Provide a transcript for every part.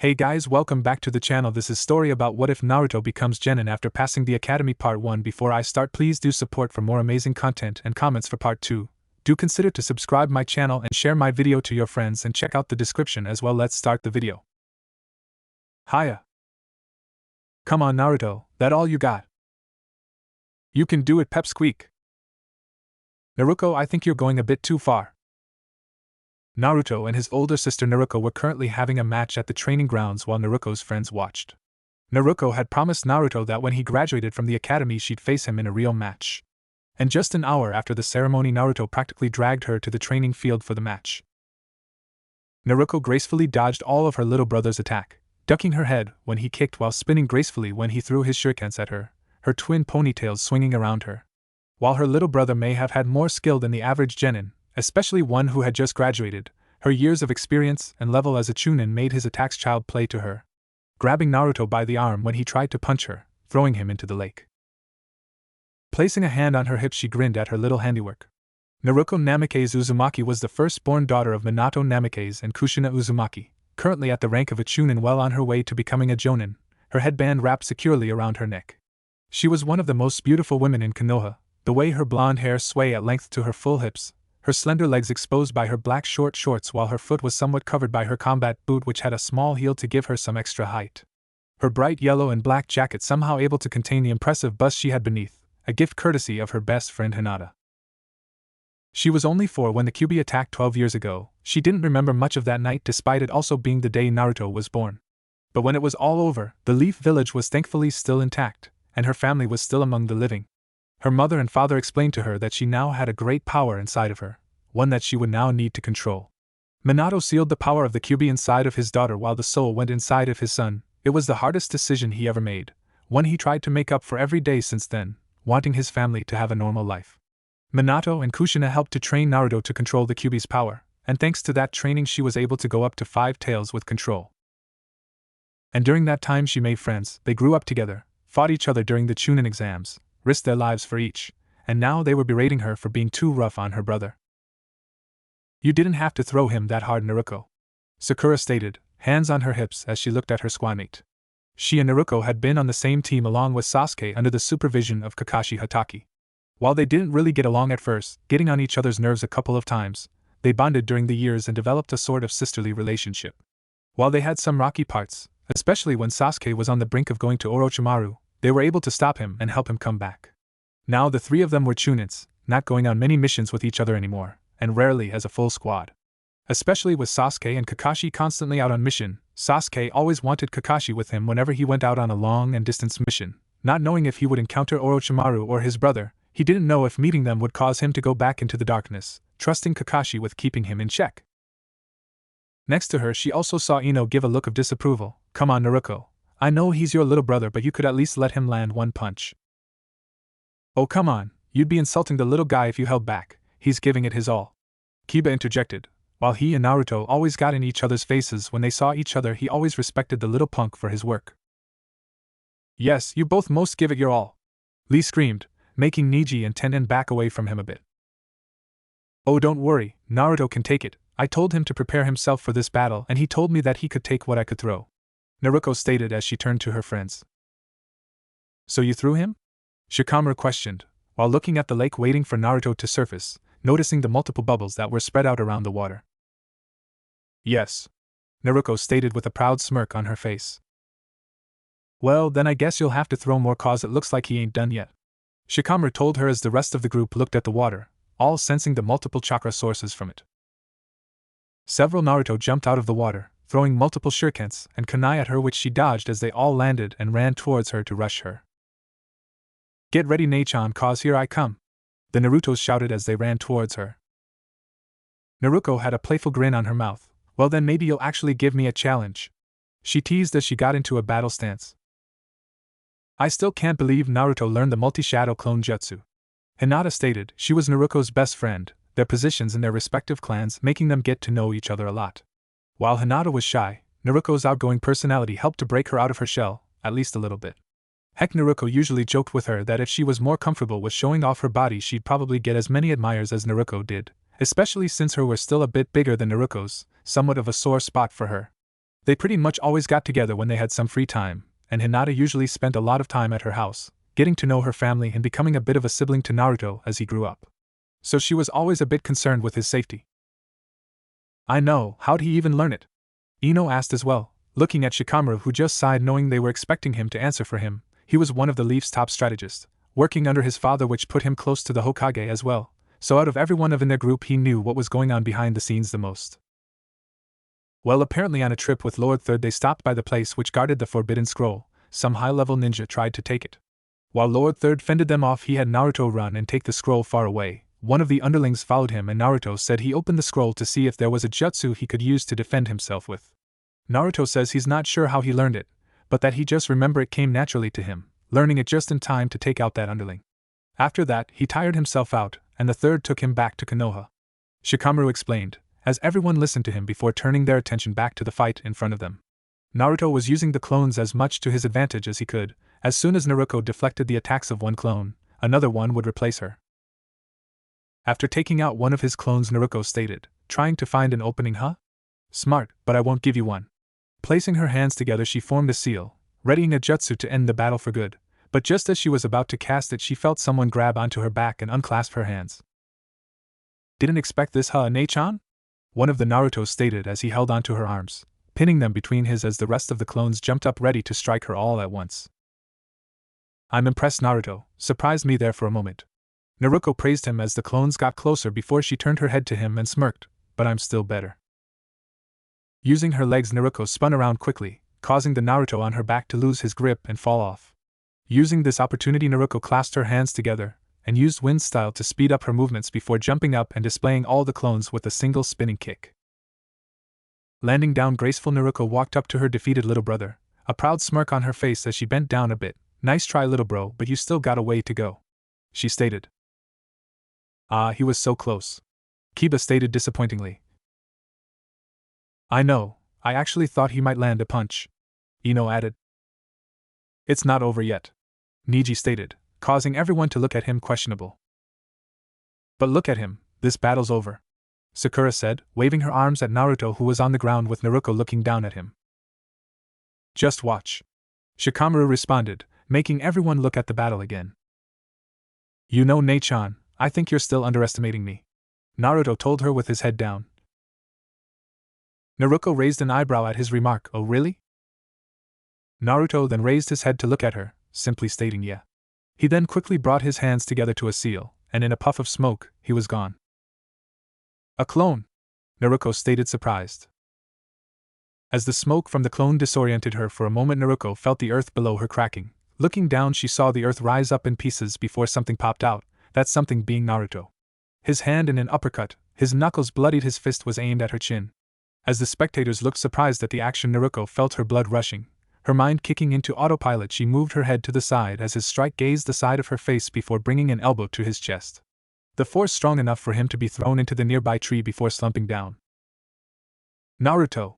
Hey guys, welcome back to the channel. This is story about what if Naruto becomes Genin after passing the academy part 1. Before I start, please do support for more amazing content and comments for part 2. Do consider to subscribe my channel and share my video to your friends and check out the description as well. Let's start the video. Hiya. Come on Naruto, that all you got? You can do it, pep squeak. Naruto, I think you're going a bit too far. Naruto and his older sister Naruko were currently having a match at the training grounds while Naruko's friends watched. Naruko had promised Naruto that when he graduated from the academy she'd face him in a real match. And just an hour after the ceremony, Naruto practically dragged her to the training field for the match. Naruko gracefully dodged all of her little brother's attack, ducking her head when he kicked while spinning gracefully when he threw his shurikens at her, her twin ponytails swinging around her. While her little brother may have had more skill than the average Genin, especially one who had just graduated, her years of experience and level as a chunin made his attacks child play to her, grabbing Naruto by the arm when he tried to punch her, throwing him into the lake. Placing a hand on her hip, she grinned at her little handiwork. Naruko Namikaze Uzumaki was the firstborn daughter of Minato Namikaze and Kushina Uzumaki, currently at the rank of a chunin, well on her way to becoming a jonin, her headband wrapped securely around her neck. She was one of the most beautiful women in Konoha, the way her blonde hair swayed at length to her full hips, her slender legs exposed by her black short shorts while her foot was somewhat covered by her combat boot which had a small heel to give her some extra height. Her bright yellow and black jacket somehow able to contain the impressive bust she had beneath, a gift courtesy of her best friend Hinata. She was only 4 when the Kyuubi attacked 12 years ago. She didn't remember much of that night despite it also being the day Naruto was born. But when it was all over, the Leaf Village was thankfully still intact, and her family was still among the living. Her mother and father explained to her that she now had a great power inside of her, one that she would now need to control. Minato sealed the power of the Kyuubi inside of his daughter while the soul went inside of his son. It was the hardest decision he ever made, one he tried to make up for every day since then, wanting his family to have a normal life. Minato and Kushina helped to train Naruto to control the Kyuubi's power, and thanks to that training she was able to go up to 5 tails with control. And during that time she made friends. They grew up together, fought each other during the Chunin exams, risked their lives for each, and now they were berating her for being too rough on her brother. You didn't have to throw him that hard, Naruko, Sakura stated, hands on her hips as she looked at her squadmate. She and Naruko had been on the same team along with Sasuke under the supervision of Kakashi Hatake. While they didn't really get along at first, getting on each other's nerves a couple of times, they bonded during the years and developed a sort of sisterly relationship. While they had some rocky parts, especially when Sasuke was on the brink of going to Orochimaru, they were able to stop him and help him come back. Now the 3 of them were chunins, not going on many missions with each other anymore, and rarely as a full squad. Especially with Sasuke and Kakashi constantly out on mission, Sasuke always wanted Kakashi with him whenever he went out on a long and distance mission. Not knowing if he would encounter Orochimaru or his brother, he didn't know if meeting them would cause him to go back into the darkness, trusting Kakashi with keeping him in check. Next to her she also saw Ino give a look of disapproval. Come on Naruko, I know he's your little brother but you could at least let him land one punch. Oh come on, you'd be insulting the little guy if you held back, he's giving it his all. Kiba interjected. While he and Naruto always got in each other's faces when they saw each other, he always respected the little punk for his work. Yes, you both most give it your all, Lee screamed, making Neji and Tenen back away from him a bit. Oh don't worry, Naruto can take it. I told him to prepare himself for this battle and he told me that he could take what I could throw, Naruko stated as she turned to her friends. So you threw him? Shikamaru questioned, while looking at the lake waiting for Naruto to surface, noticing the multiple bubbles that were spread out around the water. Yes, Naruko stated with a proud smirk on her face. Well then I guess you'll have to throw more cause it looks like he ain't done yet, Shikamaru told her as the rest of the group looked at the water, all sensing the multiple chakra sources from it. Several Naruto jumped out of the water, throwing multiple shurikens and kunai at her which she dodged as they all landed and ran towards her to rush her. Get ready Nei-chan, cause here I come, the Narutos shouted as they ran towards her. Naruko had a playful grin on her mouth. Well then maybe you'll actually give me a challenge, she teased as she got into a battle stance. I still can't believe Naruto learned the multi-shadow clone jutsu, Hinata stated. She was Naruto's best friend, their positions in their respective clans making them get to know each other a lot. While Hinata was shy, Naruko's outgoing personality helped to break her out of her shell, at least a little bit. Heck, Naruko usually joked with her that if she was more comfortable with showing off her body she'd probably get as many admirers as Naruko did, especially since her were still a bit bigger than Naruko's, somewhat of a sore spot for her. They pretty much always got together when they had some free time, and Hinata usually spent a lot of time at her house, getting to know her family and becoming a bit of a sibling to Naruto as he grew up. So she was always a bit concerned with his safety. I know, how'd he even learn it? Ino asked as well, looking at Shikamaru, who just sighed knowing they were expecting him to answer for him. He was one of the Leaf's top strategists, working under his father, which put him close to the Hokage as well, so out of everyone in their group he knew what was going on behind the scenes the most. Well, apparently on a trip with Lord Third they stopped by the place which guarded the Forbidden Scroll. Some high-level ninja tried to take it. While Lord Third fended them off, he had Naruto run and take the scroll far away. One of the underlings followed him and Naruto said he opened the scroll to see if there was a jutsu he could use to defend himself with. Naruto says he's not sure how he learned it, but that he just remember it came naturally to him, learning it just in time to take out that underling. After that, he tired himself out, and the third took him back to Konoha. Shikamaru explained, as everyone listened to him before turning their attention back to the fight in front of them. Naruto was using the clones as much to his advantage as he could. As soon as Naruto deflected the attacks of one clone, another one would replace her. After taking out one of his clones, Naruto stated, trying to find an opening, huh? Smart, but I won't give you one. Placing her hands together, she formed a seal, readying a jutsu to end the battle for good, but just as she was about to cast it, she felt someone grab onto her back and unclasp her hands. Didn't expect this, huh, Ne-chan? One of the Narutos stated as he held onto her arms, pinning them between his as the rest of the clones jumped up ready to strike her all at once. I'm impressed, Naruto, surprised me there for a moment. Naruto praised him as the clones got closer before she turned her head to him and smirked, but I'm still better. Using her legs, Naruto spun around quickly, causing the Naruto on her back to lose his grip and fall off. Using this opportunity, Naruto clasped her hands together and used wind style to speed up her movements before jumping up and displaying all the clones with a single spinning kick. Landing down graceful, Naruto walked up to her defeated little brother, a proud smirk on her face as she bent down a bit. Nice try, little bro, but you still got a way to go, she stated. Ah, he was so close, Kiba stated disappointingly. I know, I actually thought he might land a punch, Ino added. It's not over yet, Neji stated, causing everyone to look at him questionable. But look at him, this battle's over, Sakura said, waving her arms at Naruto, who was on the ground with Naruto looking down at him. Just watch, Shikamaru responded, making everyone look at the battle again. You know, Ne-chan, I think you're still underestimating me, Naruto told her with his head down. Naruto raised an eyebrow at his remark. Oh really? Naruto then raised his head to look at her, simply stating yeah. He then quickly brought his hands together to a seal, and in a puff of smoke, he was gone. A clone, Naruto stated surprised. As the smoke from the clone disoriented her for a moment, Naruto felt the earth below her cracking. Looking down, she saw the earth rise up in pieces before something popped out, that something being Naruto. His hand in an uppercut, his knuckles bloodied, his fist was aimed at her chin. As the spectators looked surprised at the action, Naruto felt her blood rushing. Her mind kicking into autopilot, she moved her head to the side as his strike grazed the side of her face before bringing an elbow to his chest. The force strong enough for him to be thrown into the nearby tree before slumping down. Naruto!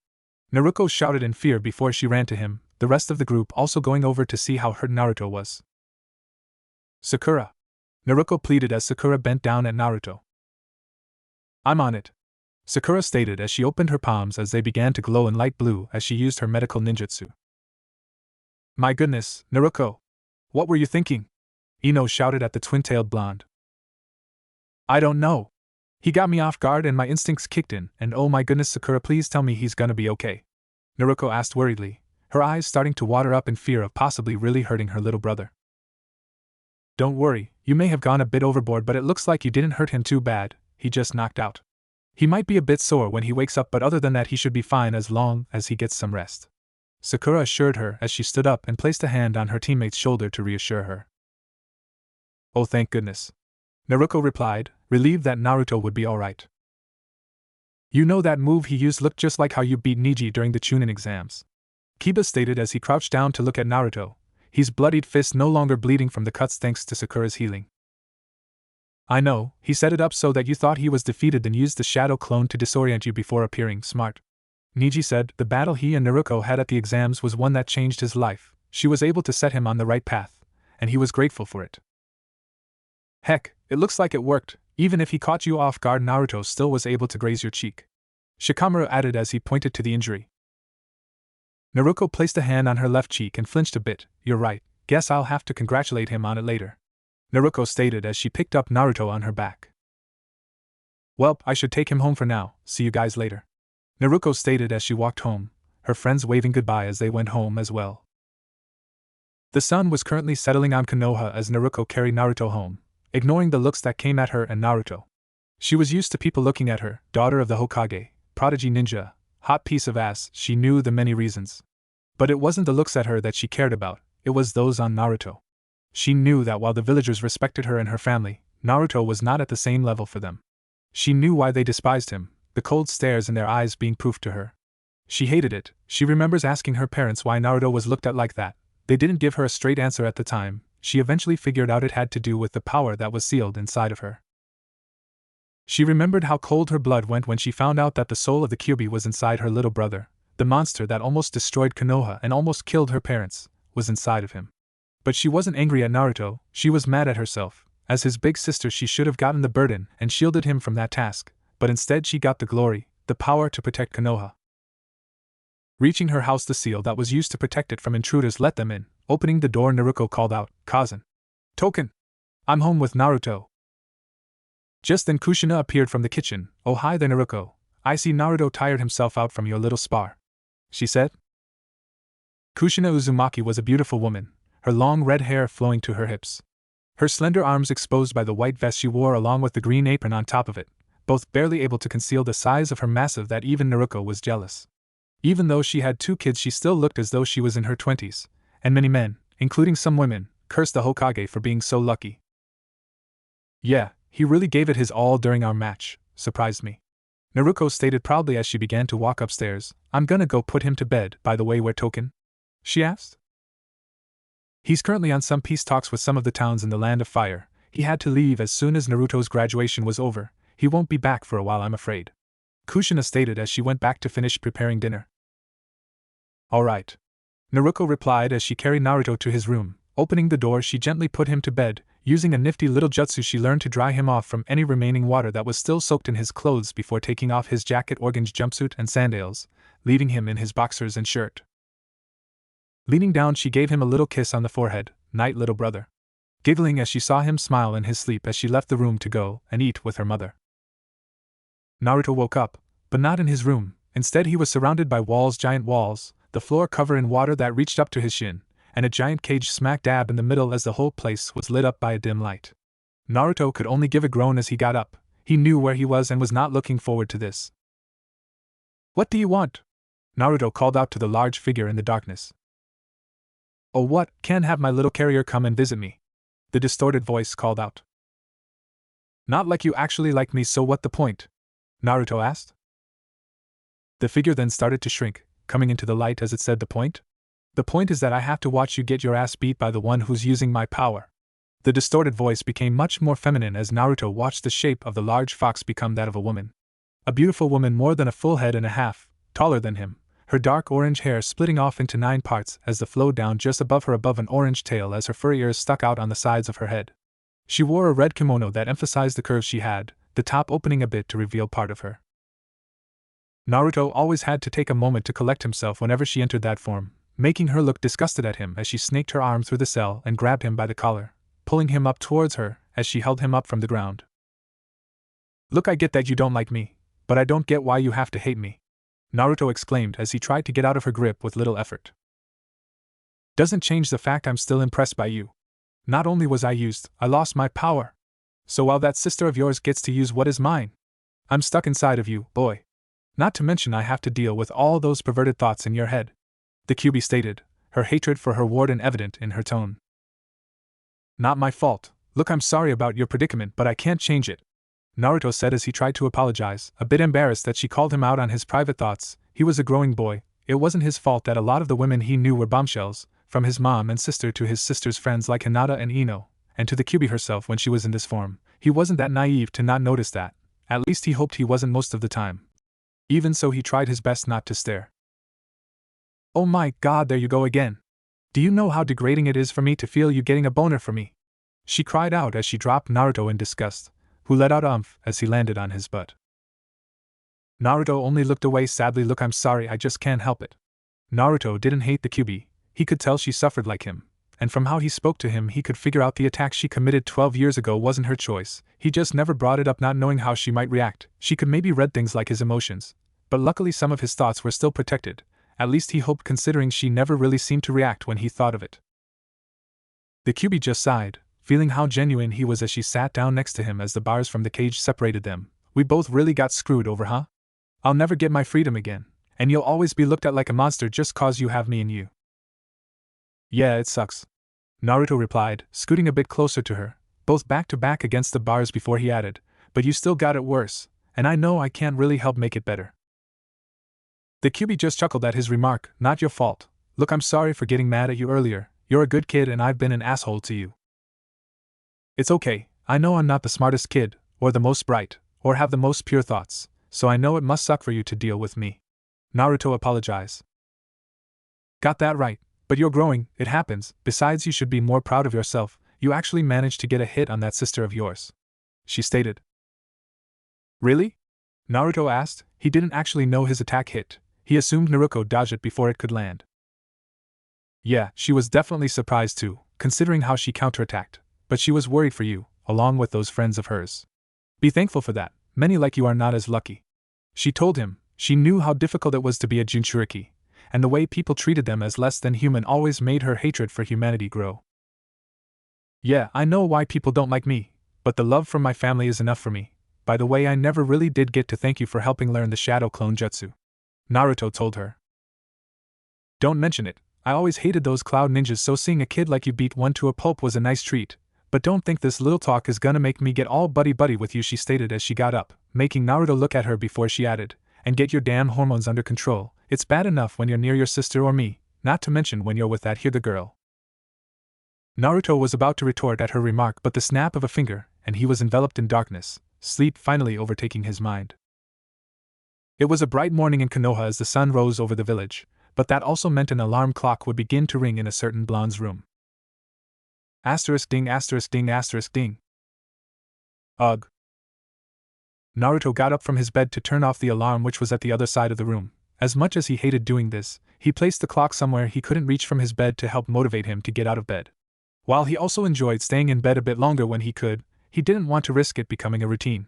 Naruto shouted in fear before she ran to him, the rest of the group also going over to see how hurt Naruto was. Sakura! Naruto pleaded as Sakura bent down at Naruto. I'm on it, Sakura stated as she opened her palms as they began to glow in light blue as she used her medical ninjutsu. My goodness, Naruto! What were you thinking? Ino shouted at the twin-tailed blonde. I don't know. He got me off guard and my instincts kicked in, and oh my goodness, Sakura, please tell me he's gonna be okay, Naruto asked worriedly, her eyes starting to water up in fear of possibly really hurting her little brother. Don't worry, you may have gone a bit overboard, but it looks like you didn't hurt him too bad, he just knocked out. He might be a bit sore when he wakes up, but other than that he should be fine as long as he gets some rest, Sakura assured her as she stood up and placed a hand on her teammate's shoulder to reassure her. Oh, thank goodness, Naruto replied, relieved that Naruto would be alright. You know that move he used looked just like how you beat Neji during the Chunin exams, Kiba stated as he crouched down to look at Naruto, his bloodied fist no longer bleeding from the cuts thanks to Sakura's healing. I know, he set it up so that you thought he was defeated, then used the shadow clone to disorient you before appearing. Smart, Neji said. The battle he and Naruto had at the exams was one that changed his life. She was able to set him on the right path, and he was grateful for it. Heck, it looks like it worked. Even if he caught you off guard, Naruto still was able to graze your cheek, Shikamaru added as he pointed to the injury. Naruto placed a hand on her left cheek and flinched a bit. You're right, guess I'll have to congratulate him on it later, Naruto stated as she picked up Naruto on her back. Well, I should take him home for now, see you guys later, Naruto stated as she walked home, her friends waving goodbye as they went home as well. The sun was currently settling on Konoha as Naruto carried Naruto home, ignoring the looks that came at her and Naruto. She was used to people looking at her, daughter of the Hokage, prodigy ninja, hot piece of ass, she knew the many reasons. But it wasn't the looks at her that she cared about, it was those on Naruto. She knew that while the villagers respected her and her family, Naruto was not at the same level for them. She knew why they despised him, the cold stares in their eyes being proof to her. She hated it. She remembers asking her parents why Naruto was looked at like that. They didn't give her a straight answer at the time. She eventually figured out it had to do with the power that was sealed inside of her. She remembered how cold her blood went when she found out that the soul of the Kyuubi was inside her little brother. The monster that almost destroyed Konoha and almost killed her parents was inside of him. But she wasn't angry at Naruto, she was mad at herself. As his big sister, she should have gotten the burden and shielded him from that task, but instead she got the glory, the power to protect Konoha. Reaching her house, the seal that was used to protect it from intruders let them in. Opening the door, Naruto called out, "Kazan. Token! I'm home with Naruto." Just then Kushina appeared from the kitchen. "Oh, hi there, Naruto. I see Naruto tired himself out from your little spar," she said. Kushina Uzumaki was a beautiful woman, her long red hair flowing to her hips. Her slender arms exposed by the white vest she wore along with the green apron on top of it, both barely able to conceal the size of her massive that even Naruto was jealous. Even though she had 2 kids, she still looked as though she was in her 20s, and many men, including some women, cursed the Hokage for being so lucky. "Yeah, he really gave it his all during our match, surprised me," Naruto stated proudly as she began to walk upstairs. "I'm gonna go put him to bed. By the way, where Token?" she asked. "He's currently on some peace talks with some of the towns in the Land of Fire. He had to leave as soon as Naruto's graduation was over. He won't be back for a while, I'm afraid," Kushina stated as she went back to finish preparing dinner. "All right," Naruto replied as she carried Naruto to his room. Opening the door, she gently put him to bed, using a nifty little jutsu she learned to dry him off from any remaining water that was still soaked in his clothes before taking off his jacket, orange jumpsuit, and sandals, leaving him in his boxers and shirt. Leaning down, she gave him a little kiss on the forehead. "Night, little brother," giggling as she saw him smile in his sleep as she left the room to go and eat with her mother. Naruto woke up, but not in his room. Instead, he was surrounded by walls, giant walls, the floor covered in water that reached up to his shin, and a giant cage smack dab in the middle as the whole place was lit up by a dim light. Naruto could only give a groan as he got up. He knew where he was and was not looking forward to this. "What do you want?" Naruto called out to the large figure in the darkness. "Oh, what? Can't have my little carrier come and visit me," the distorted voice called out. "Not like you actually like me, so what the point?" Naruto asked. The figure then started to shrink, coming into the light as it said, "The point? The point is that I have to watch you get your ass beat by the one who's using my power." The distorted voice became much more feminine as Naruto watched the shape of the large fox become that of a woman. A beautiful woman more than a full head and a half, taller than him, her dark orange hair splitting off into 9 parts as the flowed down just above her above an orange tail as her furry ears stuck out on the sides of her head. She wore a red kimono that emphasized the curves she had, the top opening a bit to reveal part of her. Naruto always had to take a moment to collect himself whenever she entered that form, making her look disgusted at him as she snaked her arm through the cell and grabbed him by the collar, pulling him up towards her as she held him up from the ground. "Look, I get that you don't like me, but I don't get why you have to hate me," Naruto exclaimed as he tried to get out of her grip with little effort. "Doesn't change the fact I'm still impressed by you. Not only was I used, I lost my power. So while that sister of yours gets to use what is mine, I'm stuck inside of you, boy. Not to mention I have to deal with all those perverted thoughts in your head," the Kyuubi stated, her hatred for her warden evident in her tone. "Not my fault. Look, I'm sorry about your predicament, but I can't change it," Naruto said as he tried to apologize, a bit embarrassed that she called him out on his private thoughts. He was a growing boy. It wasn't his fault that a lot of the women he knew were bombshells, from his mom and sister to his sister's friends like Hinata and Ino, and to the Kyuubi herself when she was in this form. He wasn't that naive to not notice that. At least he hoped he wasn't most of the time. Even so, he tried his best not to stare. "Oh my god, there you go again. Do you know how degrading it is for me to feel you getting a boner for me?" she cried out as she dropped Naruto in disgust, who let out as he landed on his butt. Naruto only looked away sadly. "Look, I'm sorry, I just can't help it," Naruto didn't hate the Kyuubi, he could tell she suffered like him, and from how he spoke to him he could figure out the attack she committed 12 years ago wasn't her choice. He just never brought it up, not knowing how she might react. She could maybe read things like his emotions, but luckily some of his thoughts were still protected, at least he hoped, considering she never really seemed to react when he thought of it. The Kyuubi just sighed, feeling how genuine he was as she sat down next to him as the bars from the cage separated them. We both really got screwed over, huh? I'll never get my freedom again, and you'll always be looked at like a monster just cause you have me and you. Yeah, it sucks, Naruto replied, scooting a bit closer to her, both back to back against the bars before he added, but you still got it worse, and I know I can't really help make it better. The Kyuubi just chuckled at his remark. Not your fault. Look, I'm sorry for getting mad at you earlier. You're a good kid and I've been an asshole to you. It's okay, I know I'm not the smartest kid, or the most bright, or have the most pure thoughts, so I know it must suck for you to deal with me. Naruto apologized. Got that right, but you're growing, it happens. Besides, you should be more proud of yourself, you actually managed to get a hit on that sister of yours, she stated. Really? Naruto asked. He didn't actually know his attack hit. He assumed Naruto dodged it before it could land. Yeah, she was definitely surprised too, considering how she counterattacked, but she was worried for you, along with those friends of hers. Be thankful for that, many like you are not as lucky. She told him. She knew how difficult it was to be a Jinchuriki, and the way people treated them as less than human always made her hatred for humanity grow. Yeah, I know why people don't like me, but the love from my family is enough for me. By the way, I never really did get to thank you for helping learn the Shadow Clone Jutsu, Naruto told her. Don't mention it, I always hated those cloud ninjas, so seeing a kid like you beat one to a pulp was a nice treat, but don't think this little talk is gonna make me get all buddy-buddy with you, she stated as she got up, making Naruto look at her before she added, and get your damn hormones under control. It's bad enough when you're near your sister or me, not to mention when you're with that Hyuga girl. Naruto was about to retort at her remark, but the snap of a finger, and he was enveloped in darkness, sleep finally overtaking his mind. It was a bright morning in Konoha as the sun rose over the village, but that also meant an alarm clock would begin to ring in a certain blonde's room. Asterisk ding, asterisk ding, asterisk ding. Ugh. Naruto got up from his bed to turn off the alarm, which was at the other side of the room. As much as he hated doing this, he placed the clock somewhere he couldn't reach from his bed to help motivate him to get out of bed. While he also enjoyed staying in bed a bit longer when he could, he didn't want to risk it becoming a routine.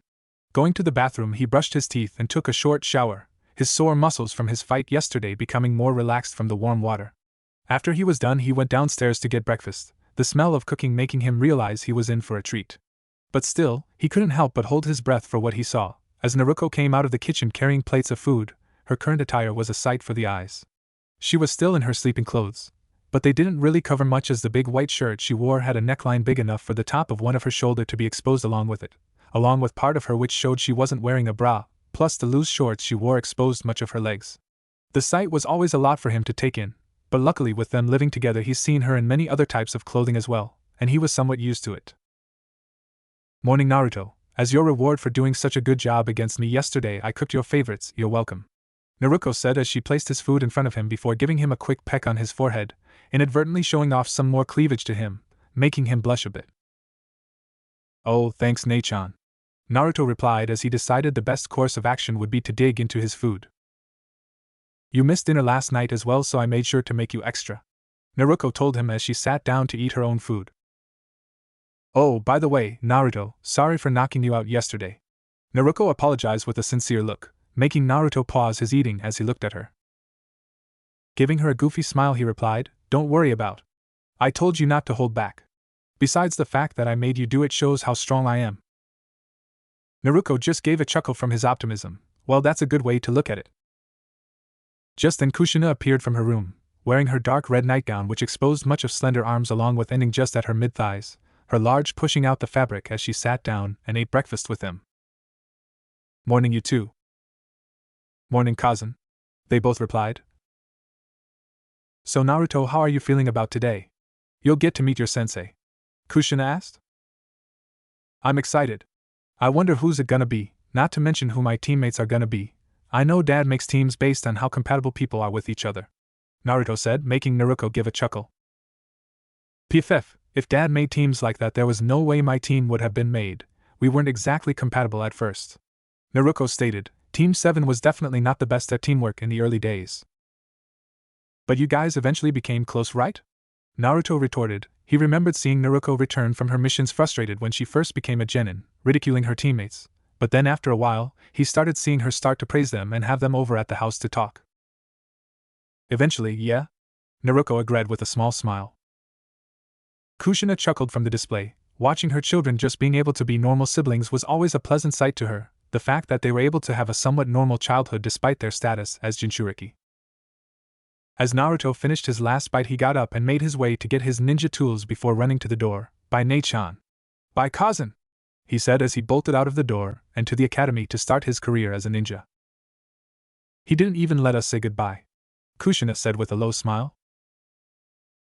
Going to the bathroom, he brushed his teeth and took a short shower, his sore muscles from his fight yesterday becoming more relaxed from the warm water. After he was done, he went downstairs to get breakfast, the smell of cooking making him realize he was in for a treat. But still, he couldn't help but hold his breath for what he saw. As Naruto came out of the kitchen carrying plates of food, her current attire was a sight for the eyes. She was still in her sleeping clothes, but they didn't really cover much, as the big white shirt she wore had a neckline big enough for the top of one of her shoulder to be exposed along with it, along with part of her which showed she wasn't wearing a bra, plus the loose shorts she wore exposed much of her legs. The sight was always a lot for him to take in, but luckily with them living together he's seen her in many other types of clothing as well, and he was somewhat used to it. Morning, Naruto. As your reward for doing such a good job against me yesterday, I cooked your favorites. You're welcome, Naruto said as she placed his food in front of him before giving him a quick peck on his forehead, inadvertently showing off some more cleavage to him, making him blush a bit. Oh, thanks, Nei-chan, Naruto replied as he decided the best course of action would be to dig into his food. You missed dinner last night as well, so I made sure to make you extra, Naruto told him as she sat down to eat her own food. Oh, by the way, Naruto, sorry for knocking you out yesterday, Naruto apologized with a sincere look, making Naruto pause his eating as he looked at her. Giving her a goofy smile, he replied, Don't worry about. I told you not to hold back. Besides, the fact that I made you do it shows how strong I am. Naruto just gave a chuckle from his optimism. Well, that's a good way to look at it. Just then Kushina appeared from her room, wearing her dark red nightgown which exposed much of slender arms along with ending just at her mid-thighs, her large pushing out the fabric as she sat down and ate breakfast with him. Morning, you too. Morning, cousin, they both replied. So Naruto, how are you feeling about today? You'll get to meet your sensei, Kushina asked. I'm excited. I wonder who's it gonna be, not to mention who my teammates are gonna be. I know Dad makes teams based on how compatible people are with each other, Naruto said, making Naruto give a chuckle. PFF, if Dad made teams like that, there was no way my team would have been made. We weren't exactly compatible at first, Naruto stated. Team 7 was definitely not the best at teamwork in the early days. But you guys eventually became close, right? Naruto retorted. He remembered seeing Naruto return from her missions frustrated when she first became a genin, ridiculing her teammates. But then after a while, he started seeing her start to praise them and have them over at the house to talk. Eventually, yeah? Naruto agreed with a small smile. Kushina chuckled from the display. Watching her children just being able to be normal siblings was always a pleasant sight to her, the fact that they were able to have a somewhat normal childhood despite their status as Jinchuriki. As Naruto finished his last bite, he got up and made his way to get his ninja tools before running to the door. "Bye, Nei-chan. Bye, cousin," he said as he bolted out of the door and to the academy to start his career as a ninja. "He didn't even let us say goodbye," Kushina said with a low smile.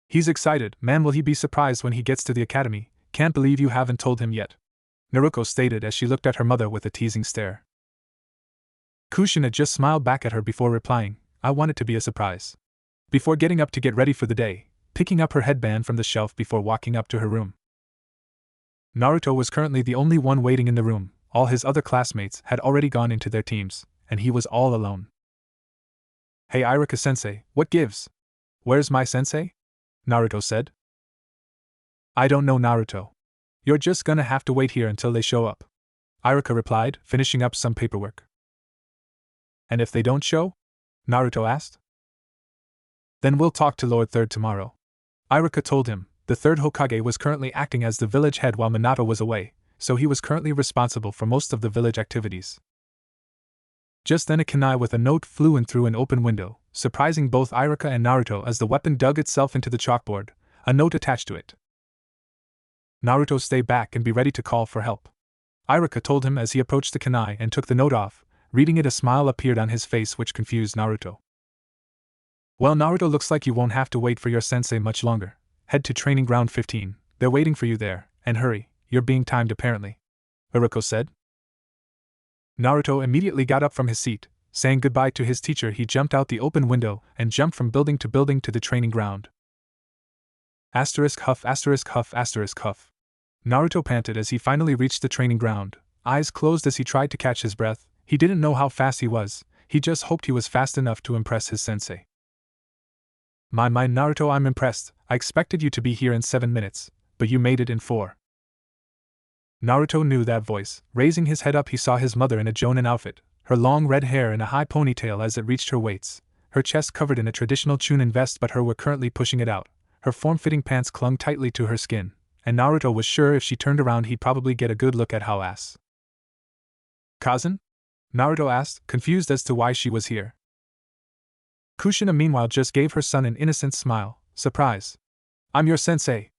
"He's excited, man. Will he be surprised when he gets to the academy? Can't believe you haven't told him yet," Naruto stated as she looked at her mother with a teasing stare. Kushina just smiled back at her before replying, "I want it to be a surprise," before getting up to get ready for the day, picking up her headband from the shelf before walking up to her room. Naruto was currently the only one waiting in the room. All his other classmates had already gone into their teams, and he was all alone. "Hey Iruka-sensei, what gives? Where's my sensei?" Naruto said. "I don't know, Naruto. You're just gonna have to wait here until they show up," Iruka replied, finishing up some paperwork. "And if they don't show?" Naruto asked. "Then we'll talk to Lord Third tomorrow," Iruka told him. The third Hokage was currently acting as the village head while Minato was away, so he was currently responsible for most of the village activities. Just then a kunai with a note flew in through an open window, surprising both Iruka and Naruto as the weapon dug itself into the chalkboard, a note attached to it. "Naruto, stay back and be ready to call for help," Iruka told him as he approached the kunai and took the note off. Reading it, a smile appeared on his face which confused Naruto. "Well, Naruto, looks like you won't have to wait for your sensei much longer. Head to training ground 15, they're waiting for you there, and hurry, you're being timed apparently," Iruka said. Naruto immediately got up from his seat. Saying goodbye to his teacher, he jumped out the open window and jumped from building to building to the training ground. Asterisk huff, asterisk huff, asterisk huff. Naruto panted as he finally reached the training ground, eyes closed as he tried to catch his breath. He didn't know how fast he was, he just hoped he was fast enough to impress his sensei. My Naruto, I'm impressed. I expected you to be here in 7 minutes, but you made it in 4. Naruto knew that voice. Raising his head up, he saw his mother in a jonin outfit, her long red hair in a high ponytail as it reached her waist, her chest covered in a traditional chunin vest but her were currently pushing it out, her form-fitting pants clung tightly to her skin, and Naruto was sure if she turned around he'd probably get a good look at how ass. "Cousin?" Naruto asked, confused as to why she was here. Kushina meanwhile just gave her son an innocent smile. "Surprise. I'm your sensei,"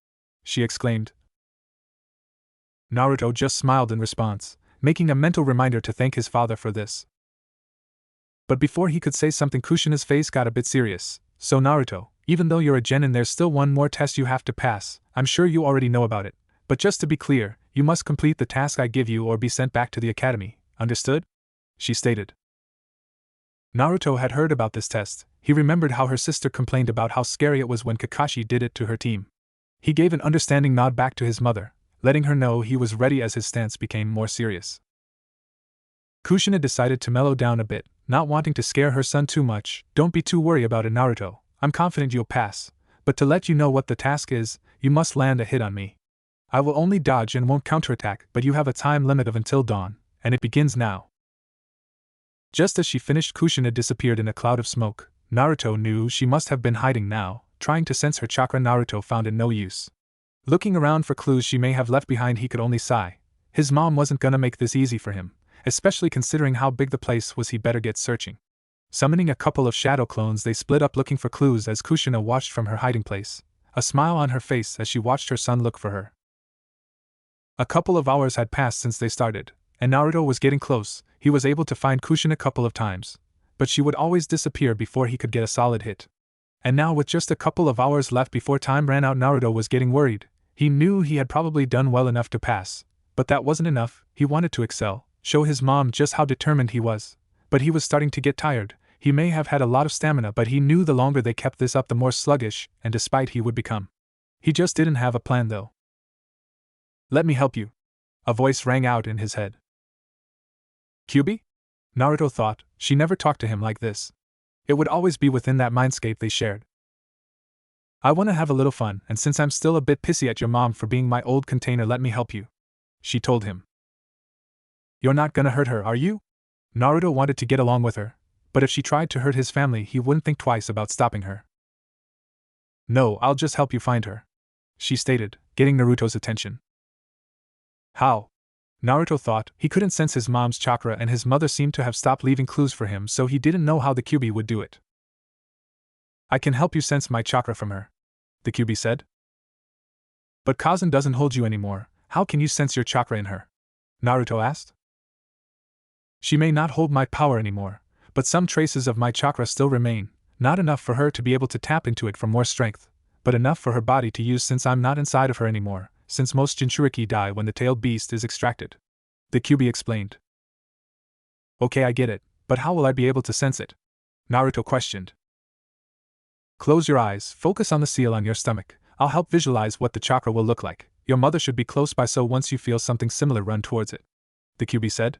she exclaimed. Naruto just smiled in response, making a mental reminder to thank his father for this. But before he could say something, Kushina's face got a bit serious. "So Naruto, even though you're a genin, there's still one more test you have to pass. I'm sure you already know about it, but just to be clear, you must complete the task I give you or be sent back to the academy, understood?" she stated. Naruto had heard about this test. He remembered how her sister complained about how scary it was when Kakashi did it to her team. He gave an understanding nod back to his mother, letting her know he was ready as his stance became more serious. Kushina decided to mellow down a bit, not wanting to scare her son too much. "Don't be too worried about it, Naruto. I'm confident you'll pass. But to let you know what the task is, you must land a hit on me. I will only dodge and won't counterattack, but you have a time limit of until dawn, and it begins now." Just as she finished, Kushina disappeared in a cloud of smoke. Naruto knew she must have been hiding now, trying to sense her chakra. Naruto found it no use. Looking around for clues she may have left behind, he could only sigh. His mom wasn't gonna make this easy for him, especially considering how big the place was. He better get searching. Summoning a couple of shadow clones, they split up looking for clues as Kushina watched from her hiding place, a smile on her face as she watched her son look for her. A couple of hours had passed since they started, and Naruto was getting close. He was able to find Kushina a couple of times, but she would always disappear before he could get a solid hit. And now, with just a couple of hours left before time ran out, Naruto was getting worried. He knew he had probably done well enough to pass, but that wasn't enough. He wanted to excel, show his mom just how determined he was. But he was starting to get tired. He may have had a lot of stamina, but he knew the longer they kept this up, the more sluggish and despite he would become. He just didn't have a plan though. "Let me help you," a voice rang out in his head. "Kyubi?" Naruto thought. She never talked to him like this. It would always be within that mindscape they shared. I want to have a little fun, and since I'm still a bit pissy at your mom for being my old container, let me help you," she told him. "You're not gonna hurt her, are you?" Naruto wanted to get along with her, but if she tried to hurt his family, he wouldn't think twice about stopping her. "No, I'll just help you find her," she stated, getting Naruto's attention. "How?" Naruto thought. He couldn't sense his mom's chakra, and his mother seemed to have stopped leaving clues for him, so he didn't know how the Kyuubi would do it. "I can help you sense my chakra from her," the Kyuubi said. "But Kazan doesn't hold you anymore, how can you sense your chakra in her?" Naruto asked. "She may not hold my power anymore, but some traces of my chakra still remain, not enough for her to be able to tap into it for more strength, but enough for her body to use since I'm not inside of her anymore, since most Jinchuriki die when the tailed beast is extracted," the Kyuubi explained. "Okay, I get it, but how will I be able to sense it?" Naruto questioned. "Close your eyes, focus on the seal on your stomach, I'll help visualize what the chakra will look like. Your mother should be close by, so once you feel something similar, run towards it," the Kyuubi said.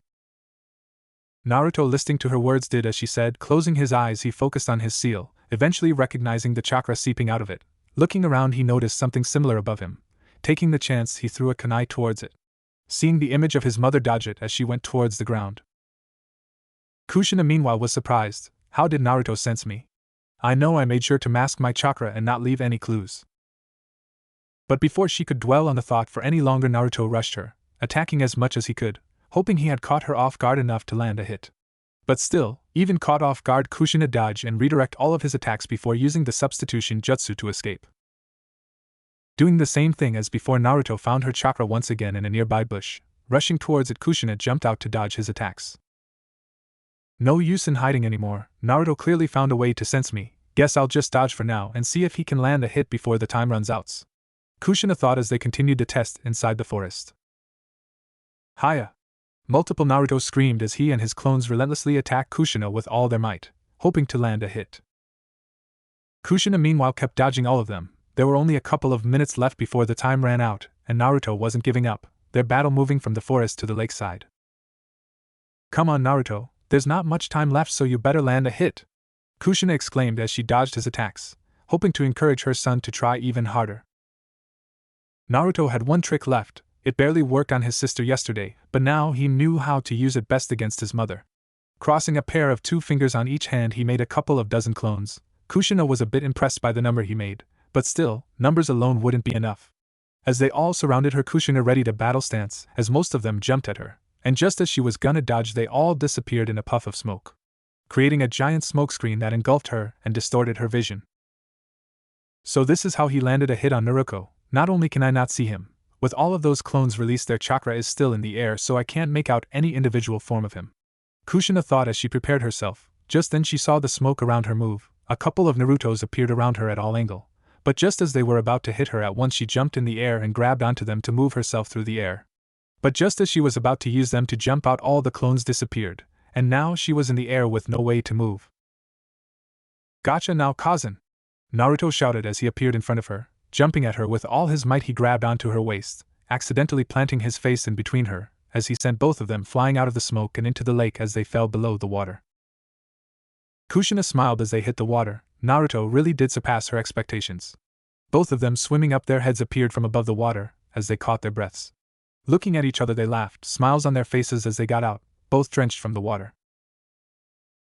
Naruto, listening to her words, did as she said. Closing his eyes, he focused on his seal, eventually recognizing the chakra seeping out of it. Looking around, he noticed something similar above him. Taking the chance, he threw a kunai towards it. Seeing the image of his mother dodge it as she went towards the ground. Kushina meanwhile was surprised. "How did Naruto sense me? I know I made sure to mask my chakra and not leave any clues." But before she could dwell on the thought for any longer, Naruto rushed her, attacking as much as he could, hoping he had caught her off guard enough to land a hit. But still, even caught off guard, Kushina dodged and redirect all of his attacks before using the substitution jutsu to escape. Doing the same thing as before, Naruto found her chakra once again in a nearby bush. Rushing towards it, Kushina jumped out to dodge his attacks. "No use in hiding anymore, Naruto clearly found a way to sense me. Guess I'll just dodge for now and see if he can land a hit before the time runs out," Kushina thought as they continued the test inside the forest. "Hiya!" Multiple Naruto screamed as he and his clones relentlessly attacked Kushina with all their might, hoping to land a hit. Kushina meanwhile kept dodging all of them. There were only a couple of minutes left before the time ran out, and Naruto wasn't giving up, their battle moving from the forest to the lakeside. "Come on, Naruto, there's not much time left, so you better land a hit," Kushina exclaimed as she dodged his attacks, hoping to encourage her son to try even harder. Naruto had one trick left. It barely worked on his sister yesterday, but now he knew how to use it best against his mother. Crossing a pair of 2 fingers on each hand, he made a couple of dozen clones. Kushina was a bit impressed by the number he made, but still, numbers alone wouldn't be enough. As they all surrounded her, Kushina ready to battle stance, as most of them jumped at her, and just as she was gonna dodge, they all disappeared in a puff of smoke, creating a giant smokescreen that engulfed her and distorted her vision. So this is how he landed a hit on Naruto. Not only can I not see him, with all of those clones released, their chakra is still in the air, so I can't make out any individual form of him, Kushina thought as she prepared herself. Just then she saw the smoke around her move. A couple of Narutos appeared around her at all angles, but just as they were about to hit her at once, she jumped in the air and grabbed onto them to move herself through the air. But just as she was about to use them to jump out, all the clones disappeared, and now she was in the air with no way to move. "Gotcha now, Kazan!" Naruto shouted as he appeared in front of her. Jumping at her with all his might, he grabbed onto her waist, accidentally planting his face in between her, as he sent both of them flying out of the smoke and into the lake as they fell below the water. Kushina smiled as they hit the water. Naruto really did surpass her expectations. Both of them swimming up, their heads appeared from above the water as they caught their breaths. Looking at each other, they laughed, smiles on their faces as they got out, both drenched from the water.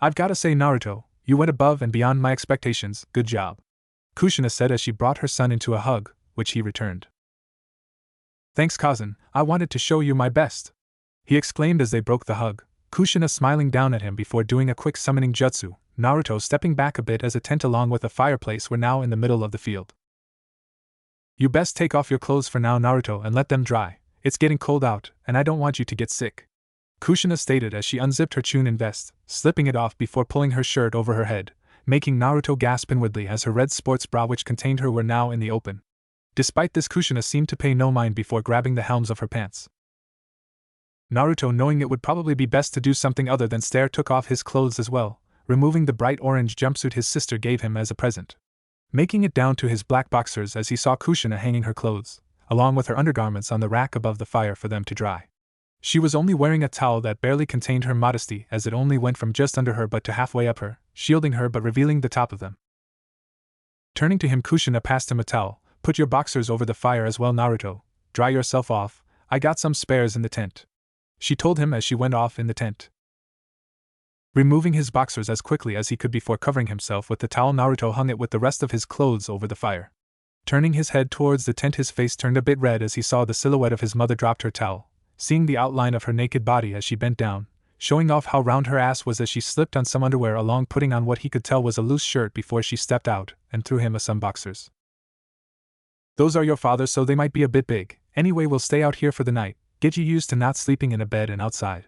"I've gotta say, Naruto, you went above and beyond my expectations, good job," Kushina said as she brought her son into a hug, which he returned. "Thanks, Kazan, I wanted to show you my best," he exclaimed as they broke the hug, Kushina smiling down at him before doing a quick summoning jutsu, Naruto stepping back a bit as a tent along with a fireplace were now in the middle of the field. "You best take off your clothes for now, Naruto, and let them dry. It's getting cold out, and I don't want you to get sick," Kushina stated as she unzipped her Chunin vest, slipping it off before pulling her shirt over her head, making Naruto gasp inwardly as her red sports bra which contained her were now in the open. Despite this, Kushina seemed to pay no mind before grabbing the hems of her pants. Naruto, knowing it would probably be best to do something other than stare, took off his clothes as well, removing the bright orange jumpsuit his sister gave him as a present. Making it down to his black boxers as he saw Kushina hanging her clothes, along with her undergarments, on the rack above the fire for them to dry. She was only wearing a towel that barely contained her modesty, as it only went from just under her but to halfway up her, shielding her but revealing the top of them. Turning to him, Kushina passed him a towel. Put your boxers over the fire as well, Naruto. Dry yourself off. I got some spares in the tent. She told him as she went off in the tent. Removing his boxers as quickly as he could before covering himself with the towel, Naruto hung it with the rest of his clothes over the fire. Turning his head towards the tent, his face turned a bit red as he saw the silhouette of his mother dropped her towel, seeing the outline of her naked body as she bent down, showing off how round her ass was as she slipped on some underwear along putting on what he could tell was a loose shirt before she stepped out and threw him some boxers. Those are your father's, so they might be a bit big. Anyway, we'll stay out here for the night. Get you used to not sleeping in a bed and outside.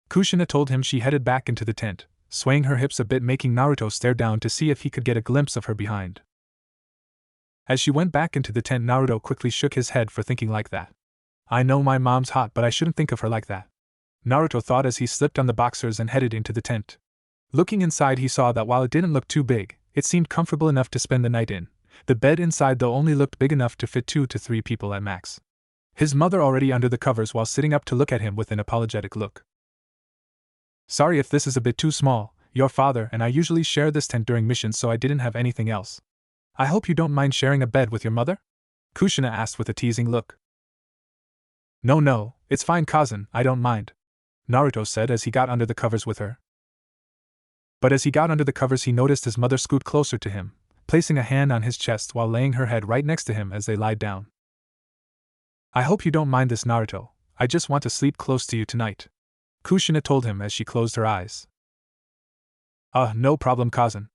Kushina told him. She headed back into the tent, swaying her hips a bit, making Naruto stare down to see if he could get a glimpse of her behind. As she went back into the tent, Naruto quickly shook his head for thinking like that. I know my mom's hot, but I shouldn't think of her like that, Naruto thought as he slipped on the boxers and headed into the tent. Looking inside, he saw that while it didn't look too big, it seemed comfortable enough to spend the night in. The bed inside, though, only looked big enough to fit 2 to 3 people at max. His mother already under the covers while sitting up to look at him with an apologetic look. Sorry if this is a bit too small. Your father and I usually share this tent during missions, so I didn't have anything else. I hope you don't mind sharing a bed with your mother? Kushina asked with a teasing look. No, it's fine, cousin, I don't mind, Naruto said as he got under the covers with her. But as he got under the covers, he noticed his mother scoot closer to him, placing a hand on his chest while laying her head right next to him as they lied down. I hope you don't mind this, Naruto. I just want to sleep close to you tonight, Kushina told him as she closed her eyes. No problem, cousin,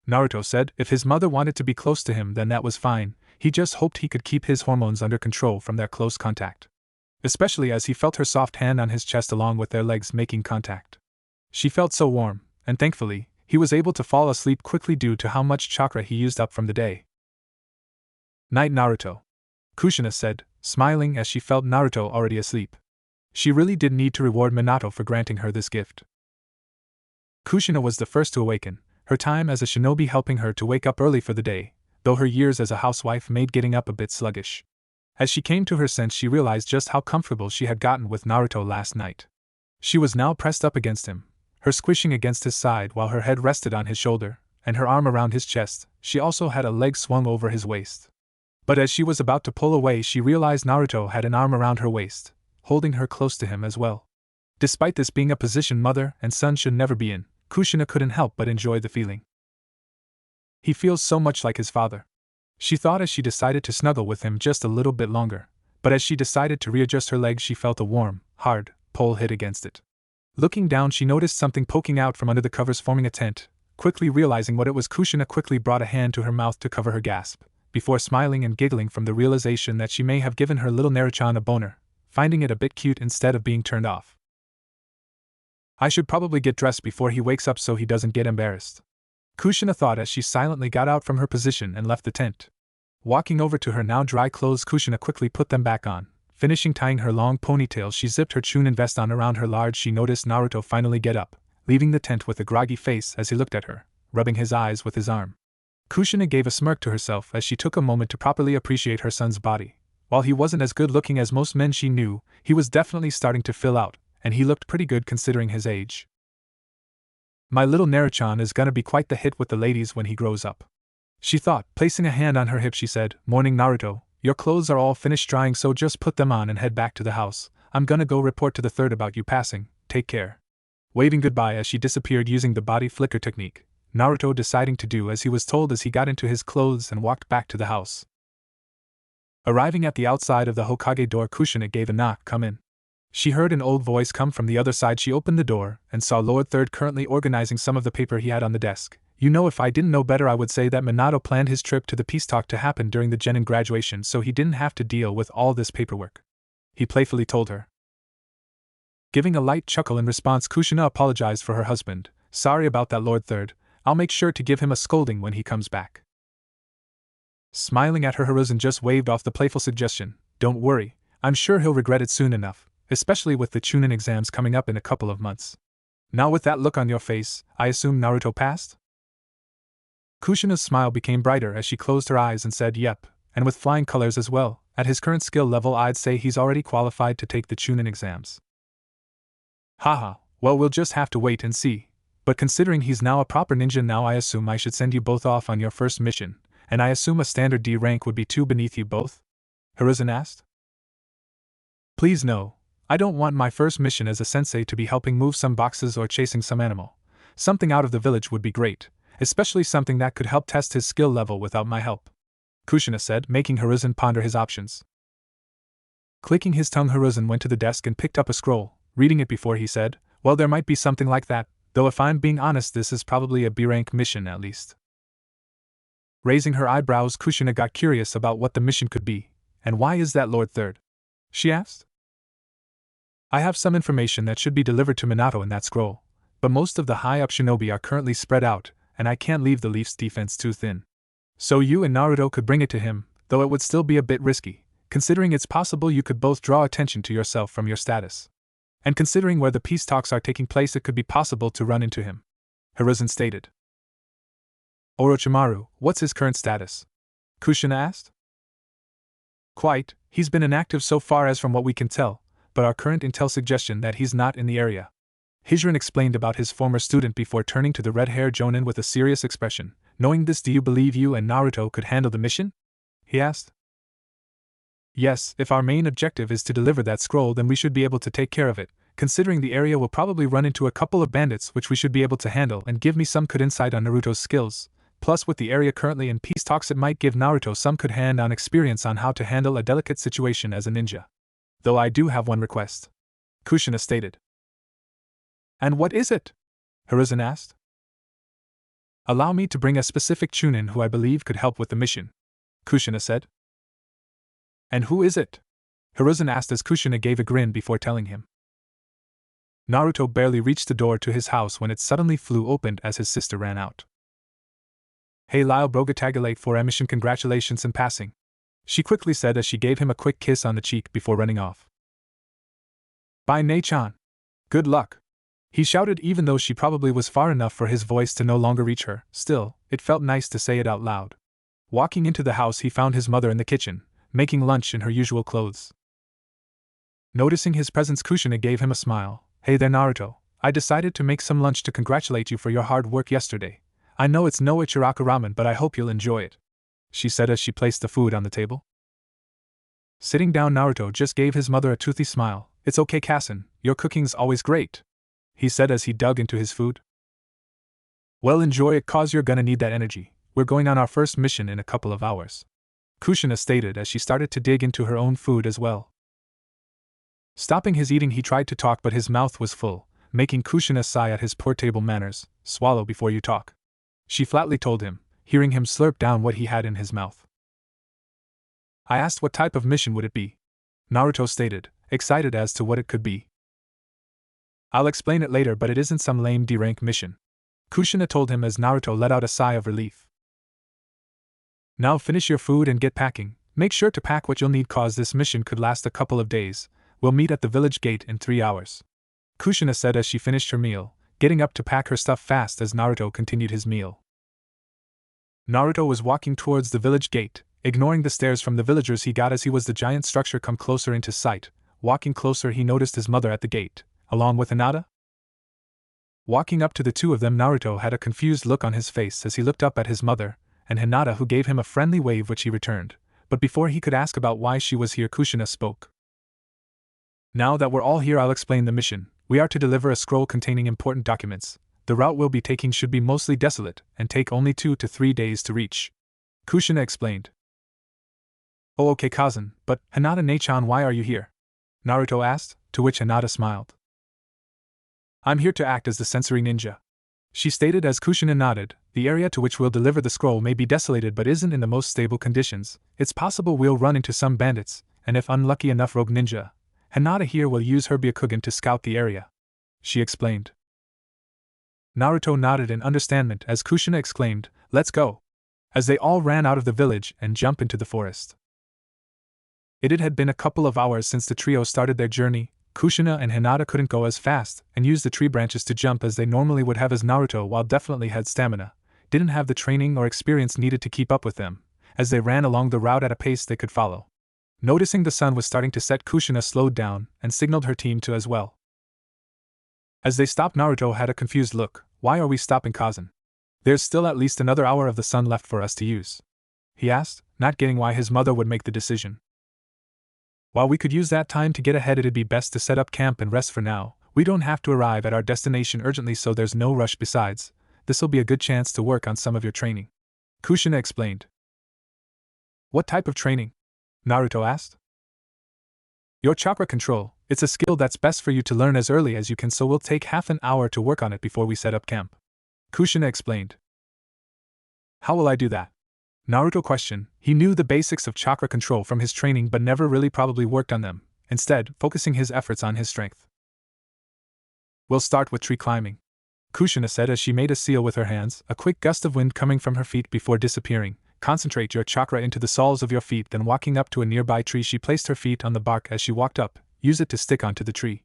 Naruto said. If his mother wanted to be close to him, then that was fine. He just hoped he could keep his hormones under control from their close contact, especially as he felt her soft hand on his chest along with their legs making contact. She felt so warm, and thankfully, he was able to fall asleep quickly due to how much chakra he used up from the day. Night, Naruto, Kushina said, smiling as she felt Naruto already asleep. She really did need to reward Minato for granting her this gift. Kushina was the first to awaken, her time as a shinobi helping her to wake up early for the day, though her years as a housewife made getting up a bit sluggish. As she came to her sense, she realized just how comfortable she had gotten with Naruto last night. She was now pressed up against him, her squishing against his side while her head rested on his shoulder, and her arm around his chest. She also had a leg swung over his waist. But as she was about to pull away, she realized Naruto had an arm around her waist, holding her close to him as well. Despite this being a position mother and son should never be in, Kushina couldn't help but enjoy the feeling. He feels so much like his father, she thought as she decided to snuggle with him just a little bit longer, but as she decided to readjust her legs, she felt a warm, hard pull hit against it. Looking down, she noticed something poking out from under the covers forming a tent. Quickly realizing what it was, Kushina quickly brought a hand to her mouth to cover her gasp, before smiling and giggling from the realization that she may have given her little Naruto a boner, finding it a bit cute instead of being turned off. I should probably get dressed before he wakes up so he doesn't get embarrassed, Kushina thought as she silently got out from her position and left the tent. Walking over to her now dry clothes, Kushina quickly put them back on. Finishing tying her long ponytail, she zipped her chunin vest on around her large. She noticed Naruto finally get up, leaving the tent with a groggy face as he looked at her, rubbing his eyes with his arm. Kushina gave a smirk to herself as she took a moment to properly appreciate her son's body. While he wasn't as good looking as most men she knew, he was definitely starting to fill out, and he looked pretty good considering his age. My little Naruto is gonna be quite the hit with the ladies when he grows up, she thought. Placing a hand on her hip, she said, Morning, Naruto. Your clothes are all finished drying, so just put them on and head back to the house. I'm gonna go report to the third about you passing. Take care. Waving goodbye as she disappeared using the body flicker technique, Naruto deciding to do as he was told as he got into his clothes and walked back to the house. Arriving at the outside of the Hokage door, Kushina gave a knock. Come in. She heard an old voice come from the other side. She opened the door and saw Lord Third currently organizing some of the paper he had on the desk. You know, if I didn't know better, I would say that Minato planned his trip to the peace talk to happen during the Genin graduation so he didn't have to deal with all this paperwork, he playfully told her. Giving a light chuckle in response, Kushina apologized for her husband. Sorry about that, Lord Third. I'll make sure to give him a scolding when he comes back. Smiling at her, Hiruzen just waved off the playful suggestion. Don't worry, I'm sure he'll regret it soon enough, especially with the Chunin exams coming up in a couple of months. Now with that look on your face, I assume Naruto passed? Kushina's smile became brighter as she closed her eyes and said yep, and with flying colors as well. At his current skill level, I'd say he's already qualified to take the Chunin exams. Haha, well, we'll just have to wait and see. But considering he's now a proper ninja now, I assume I should send you both off on your first mission, And I assume a standard D rank would be 2 beneath you both? Hiruzen asked. Please no, I don't want my first mission as a sensei to be helping move some boxes or chasing some animal. Something out of the village would be great, especially something that could help test his skill level without my help, Kushina said, making Hiruzen ponder his options. Clicking his tongue, Hiruzen went to the desk and picked up a scroll, reading it before he said, well, there might be something like that, though if I'm being honest, this is probably a B-rank mission at least. Raising her eyebrows, Kushina got curious about what the mission could be. And why is that, Lord Third? She asked. I have some information that should be delivered to Minato in that scroll, but most of the high-up shinobi are currently spread out, and I can't leave the Leaf's defense too thin. So you and Naruto could bring it to him, though it would still be a bit risky, considering it's possible you could both draw attention to yourself from your status. And considering where the peace talks are taking place, it could be possible to run into him, Hiruzen stated. Orochimaru, what's his current status? Kushina asked. Quite, he's been inactive so far as from what we can tell, but our current intel suggestion that he's not in the area. Hiruzen explained about his former student before turning to the red-haired Jonin with a serious expression. Knowing this, do you believe you and Naruto could handle the mission? He asked. Yes, if our main objective is to deliver that scroll, then we should be able to take care of it, considering the area will probably run into a couple of bandits which we should be able to handle, and give me some good insight on Naruto's skills. Plus, with the area currently in peace talks, it might give Naruto some good hand-on experience on how to handle a delicate situation as a ninja. Though I do have one request, Kushina stated. And what is it? Hiruzen asked. Allow me to bring a specific chunin who I believe could help with the mission, Kushina said. And who is it? Hiruzen asked as Kushina gave a grin before telling him. Naruto barely reached the door to his house when it suddenly flew open as his sister ran out. Hey Lyle Brogatagulate for emission, congratulations in passing, she quickly said as she gave him a quick kiss on the cheek before running off. Bye Nei-chan. Good luck, he shouted, even though she probably was far enough for his voice to no longer reach her. Still, it felt nice to say it out loud. Walking into the house, he found his mother in the kitchen, making lunch in her usual clothes. Noticing his presence, Kushina gave him a smile. Hey there Naruto, I decided to make some lunch to congratulate you for your hard work yesterday. I know it's no Ichiraku ramen, but I hope you'll enjoy it, she said as she placed the food on the table. Sitting down, Naruto just gave his mother a toothy smile. It's okay Kassen, your cooking's always great, he said as he dug into his food. Well, enjoy it cause you're gonna need that energy. We're going on our first mission in a couple of hours, Kushina stated as she started to dig into her own food as well. Stopping his eating, he tried to talk but his mouth was full, making Kushina sigh at his poor table manners. Swallow before you talk, she flatly told him, hearing him slurp down what he had in his mouth. I asked what type of mission would it be, Naruto stated, excited as to what it could be. I'll explain it later, but it isn't some lame D-rank mission, Kushina told him as Naruto let out a sigh of relief. Now finish your food and get packing. Make sure to pack what you'll need cause this mission could last a couple of days. We'll meet at the village gate in 3 hours, Kushina said as she finished her meal, getting up to pack her stuff fast as Naruto continued his meal. Naruto was walking towards the village gate, ignoring the stares from the villagers he got as he was the giant structure come closer into sight. Walking closer, he noticed his mother at the gate, along with Hinata. Walking up to the two of them, Naruto had a confused look on his face as he looked up at his mother, and Hinata, who gave him a friendly wave which he returned. But before he could ask about why she was here, Kushina spoke. Now that we're all here, I'll explain the mission. We are to deliver a scroll containing important documents. The route we'll be taking should be mostly desolate, and take only 2 to 3 days to reach, Kushina explained. Oh okay Kazan, but, Hinata Nei-chan, why are you here? Naruto asked, to which Hinata smiled. I'm here to act as the sensory ninja, she stated as Kushina nodded. The area to which we'll deliver the scroll may be desolated but isn't in the most stable conditions. It's possible we'll run into some bandits, and if unlucky enough, rogue ninja. Hinata here will use her Byakugan to scout the area, she explained. Naruto nodded in understanding as Kushina exclaimed, let's go, as they all ran out of the village and jumped into the forest. It had been a couple of hours since the trio started their journey. Kushina and Hinata couldn't go as fast and use the tree branches to jump as they normally would have, as Naruto, while definitely had stamina, didn't have the training or experience needed to keep up with them, as they ran along the route at a pace they could follow. Noticing the sun was starting to set, Kushina slowed down and signaled her team to as well. As they stopped, Naruto had a confused look. Why are we stopping, Kazan? There's still at least another hour of the sun left for us to use, he asked, not getting why his mother would make the decision. While we could use that time to get ahead, it'd be best to set up camp and rest for now. We don't have to arrive at our destination urgently, so there's no rush. Besides, this'll be a good chance to work on some of your training. Kushina explained. What type of training? Naruto asked. Your chakra control. It's a skill that's best for you to learn as early as you can, so we'll take half an hour to work on it before we set up camp. Kushina explained. How will I do that? Naruto questioned. He knew the basics of chakra control from his training but never really probably worked on them, instead focusing his efforts on his strength. We'll start with tree climbing, Kushina said as she made a seal with her hands, a quick gust of wind coming from her feet before disappearing. Concentrate your chakra into the soles of your feet, then walking up to a nearby tree she placed her feet on the bark as she walked up, use it to stick onto the tree.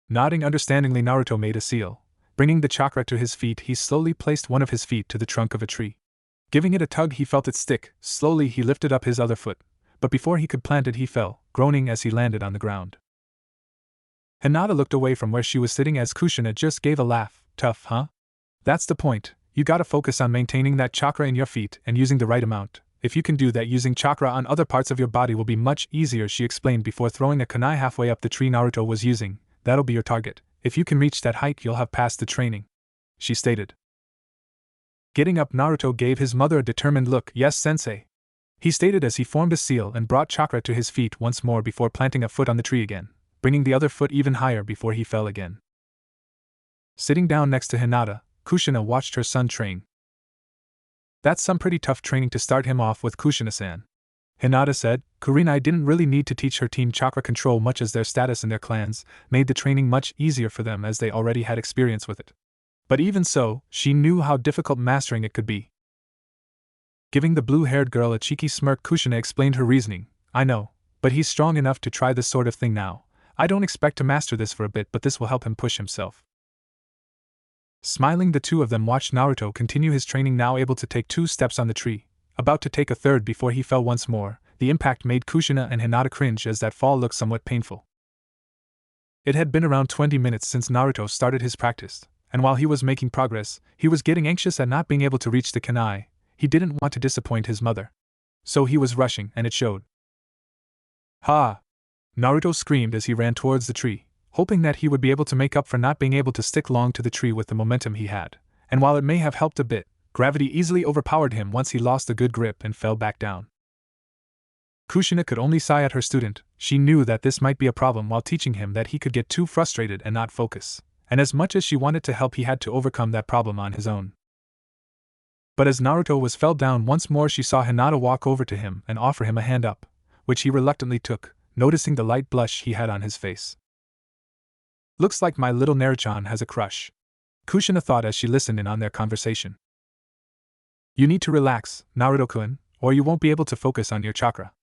Nodding understandingly, Naruto made a seal. Bringing the chakra to his feet, he slowly placed one of his feet to the trunk of a tree. Giving it a tug, he felt it stick. Slowly he lifted up his other foot, but before he could plant it he fell, groaning as he landed on the ground. Hinata looked away from where she was sitting as Kushina just gave a laugh. Tough, huh? That's the point. You gotta focus on maintaining that chakra in your feet and using the right amount. If you can do that, using chakra on other parts of your body will be much easier, she explained before throwing a kunai halfway up the tree Naruto was using. That'll be your target. If you can reach that height, you'll have passed the training, she stated. Getting up, Naruto gave his mother a determined look. Yes, sensei, he stated as he formed a seal and brought chakra to his feet once more before planting a foot on the tree again, bringing the other foot even higher before he fell again. Sitting down next to Hinata, Kushina watched her son train. That's some pretty tough training to start him off with, Kushina-san, Hinata said. Kurenai didn't really need to teach her team chakra control much, as their status in their clans made the training much easier for them as they already had experience with it. But even so, she knew how difficult mastering it could be. Giving the blue-haired girl a cheeky smirk, Kushina explained her reasoning. I know, but he's strong enough to try this sort of thing now. I don't expect to master this for a bit, but this will help him push himself. Smiling, the two of them watched Naruto continue his training, now able to take 2 steps on the tree, about to take a third before he fell once more. The impact made Kushina and Hinata cringe as that fall looked somewhat painful. It had been around 20 minutes since Naruto started his practice, and while he was making progress, he was getting anxious at not being able to reach the kunai. He didn't want to disappoint his mother, so he was rushing, and it showed. Ha! Naruto screamed as he ran towards the tree, hoping that he would be able to make up for not being able to stick long to the tree with the momentum he had, and while it may have helped a bit, gravity easily overpowered him once he lost a good grip and fell back down. Kushina could only sigh at her student. She knew that this might be a problem while teaching him, that he could get too frustrated and not focus, and as much as she wanted to help, he had to overcome that problem on his own. But as Naruto fell down once more, she saw Hinata walk over to him and offer him a hand up, which he reluctantly took, noticing the light blush he had on his face. Looks like my little Naruto has a crush, Kushina thought as she listened in on their conversation. You need to relax, Naruto-kun, or you won't be able to focus on your chakra,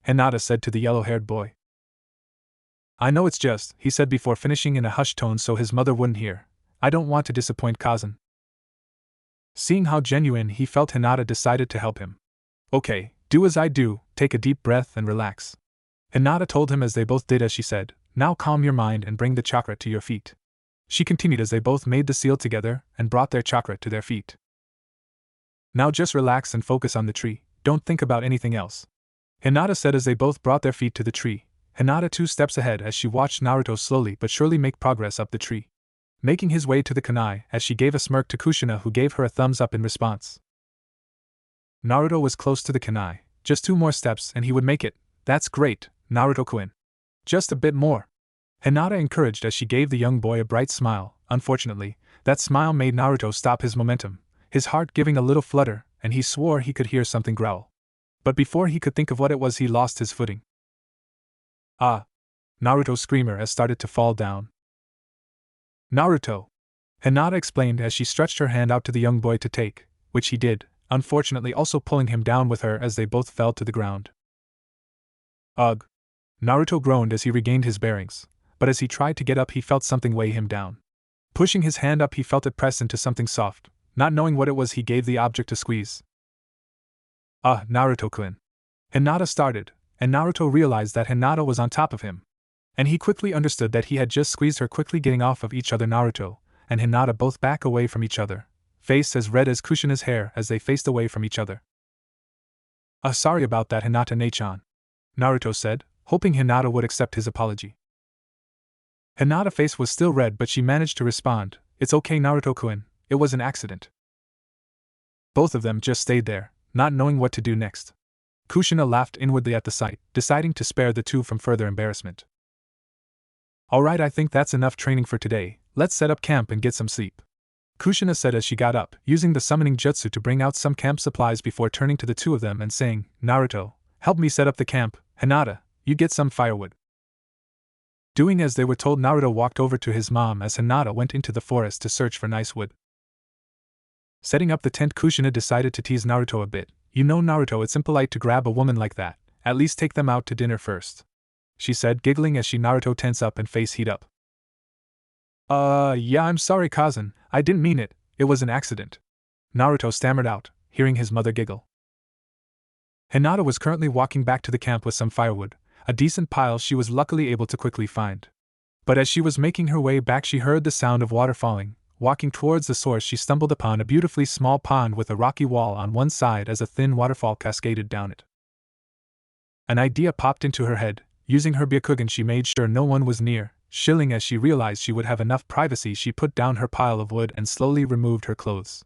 Hinata said to the yellow-haired boy. I know, it's just, he said before finishing in a hushed tone so his mother wouldn't hear. I don't want to disappoint Kazan. Seeing how genuine he felt, Hinata decided to help him. Okay, do as I do, take a deep breath and relax, Hinata told him as they both did as she said. Now calm your mind and bring the chakra to your feet, she continued as they both made the seal together and brought their chakra to their feet. Now just relax and focus on the tree, don't think about anything else, Hinata said as they both brought their feet to the tree. Hinata 2 steps ahead as she watched Naruto slowly but surely make progress up the tree, making his way to the kunai as she gave a smirk to Kushina, who gave her a thumbs up in response. Naruto was close to the kunai, just 2 more steps and he would make it. That's great, Naruto-kun. Just a bit more, Hinata encouraged as she gave the young boy a bright smile. Unfortunately, that smile made Naruto stop his momentum, his heart giving a little flutter, and he swore he could hear something growl. But before he could think of what it was, he lost his footing. Ah! Naruto screamed as started to fall down. Naruto! Hinata explained as she stretched her hand out to the young boy to take, which he did, unfortunately also pulling him down with her as they both fell to the ground. Ugh! Naruto groaned as he regained his bearings, but as he tried to get up he felt something weigh him down. Pushing his hand up, he felt it press into something soft. Not knowing what it was, he gave the object a squeeze. Ah, Naruto-kun! Hinata started, and Naruto realized that Hinata was on top of him. And he quickly understood that he had just squeezed her, quickly getting off of each other. Naruto and Hinata both back away from each other, face as red as Kushina's hair as they faced away from each other. Sorry about that, Hinata-ne-chan," Naruto said, hoping Hinata would accept his apology. Hinata's face was still red, but she managed to respond, "It's okay, Naruto-kun, it was an accident." Both of them just stayed there, not knowing what to do next. Kushina laughed inwardly at the sight, deciding to spare the two from further embarrassment. "Alright, I think that's enough training for today, let's set up camp and get some sleep," Kushina said as she got up, using the summoning jutsu to bring out some camp supplies before turning to the two of them and saying, "Naruto, help me set up the camp, Hinata, you get some firewood." Doing as they were told, Naruto walked over to his mom as Hinata went into the forest to search for nice wood. Setting up the tent, Kushina decided to tease Naruto a bit. "You know, Naruto, it's impolite to grab a woman like that, at least take them out to dinner first," she said, giggling as she Naruto tense up and face heat up. Yeah, I'm sorry, cousin, I didn't mean it, it was an accident," Naruto stammered out, hearing his mother giggle. Hinata was currently walking back to the camp with some firewood, a decent pile she was luckily able to quickly find. But as she was making her way back, she heard the sound of water falling. Walking towards the source, she stumbled upon a beautifully small pond with a rocky wall on one side as a thin waterfall cascaded down it. An idea popped into her head. Using her Byakugan, she made sure no one was near. Chilling as she realized she would have enough privacy, she put down her pile of wood and slowly removed her clothes.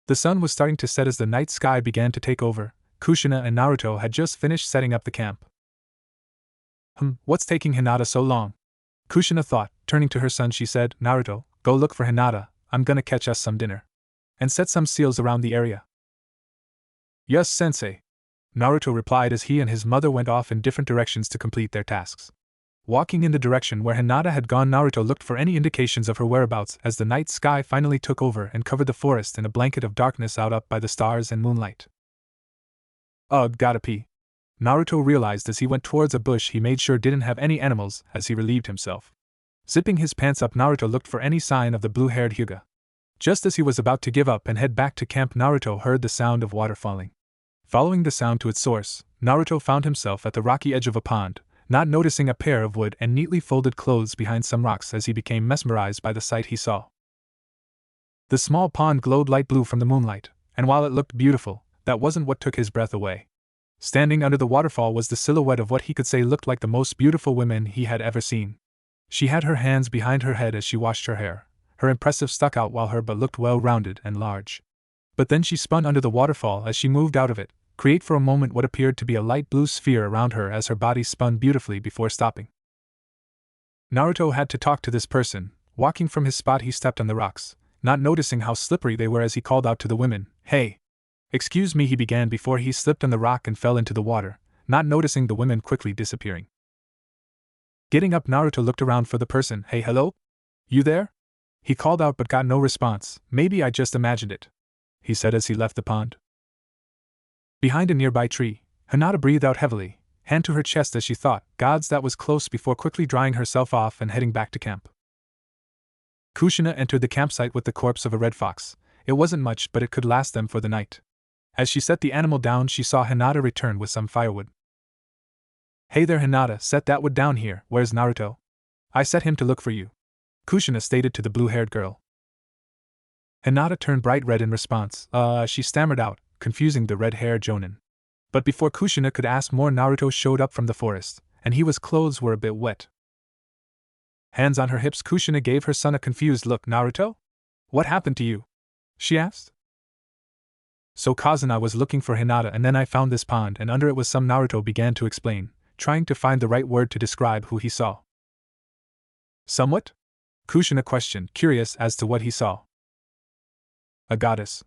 The sun was starting to set as the night sky began to take over. Kushina and Naruto had just finished setting up the camp. What's taking Hinata so long?" Kushina thought. Turning to her son, she said, "Naruto, go look for Hinata, I'm gonna catch us some dinner. And set some seals around the area." "Yes, sensei," Naruto replied as he and his mother went off in different directions to complete their tasks. Walking in the direction where Hinata had gone, Naruto looked for any indications of her whereabouts as the night sky finally took over and covered the forest in a blanket of darkness out up by the stars and moonlight. "Ugh, gotta pee," Naruto realized as he went towards a bush he made sure didn't have any animals as he relieved himself. Zipping his pants up, Naruto looked for any sign of the blue-haired Hyuga. Just as he was about to give up and head back to camp, Naruto heard the sound of water falling. Following the sound to its source, Naruto found himself at the rocky edge of a pond, not noticing a pair of wood and neatly folded clothes behind some rocks as he became mesmerized by the sight he saw. The small pond glowed light blue from the moonlight, and while it looked beautiful, that wasn't what took his breath away. Standing under the waterfall was the silhouette of what he could say looked like the most beautiful woman he had ever seen. She had her hands behind her head as she washed her hair. Her impressive stuck out while her butt looked well-rounded and large. But then she spun under the waterfall as she moved out of it, create for a moment what appeared to be a light blue sphere around her as her body spun beautifully before stopping. Naruto had to talk to this person. Walking from his spot, he stepped on the rocks, not noticing how slippery they were as he called out to the women, "Hey! Excuse me," he began before he slipped on the rock and fell into the water, not noticing the women quickly disappearing. Getting up, Naruto looked around for the person. "Hey, hello? You there?" He called out but got no response. "Maybe I just imagined it," he said as he left the pond. Behind a nearby tree, Hinata breathed out heavily, hand to her chest as she thought, "Gods, that was close," before quickly drying herself off and heading back to camp. Kushina entered the campsite with the corpse of a red fox. It wasn't much, but it could last them for the night. As she set the animal down, she saw Hinata return with some firewood. "Hey there, Hinata, set that wood down here. Where's Naruto? I set him to look for you," Kushina stated to the blue-haired girl. Hinata turned bright red in response. She stammered out, confusing the red-haired Jonin. But before Kushina could ask more, Naruto showed up from the forest, and his clothes were a bit wet. Hands on her hips, Kushina gave her son a confused look. "Naruto? What happened to you?" she asked. "So cousin, I was looking for Hinata and then I found this pond and under it was some," Naruto began to explain, trying to find the right word to describe who he saw. "Somewhat?" Kushina questioned, curious as to what he saw. "A goddess,"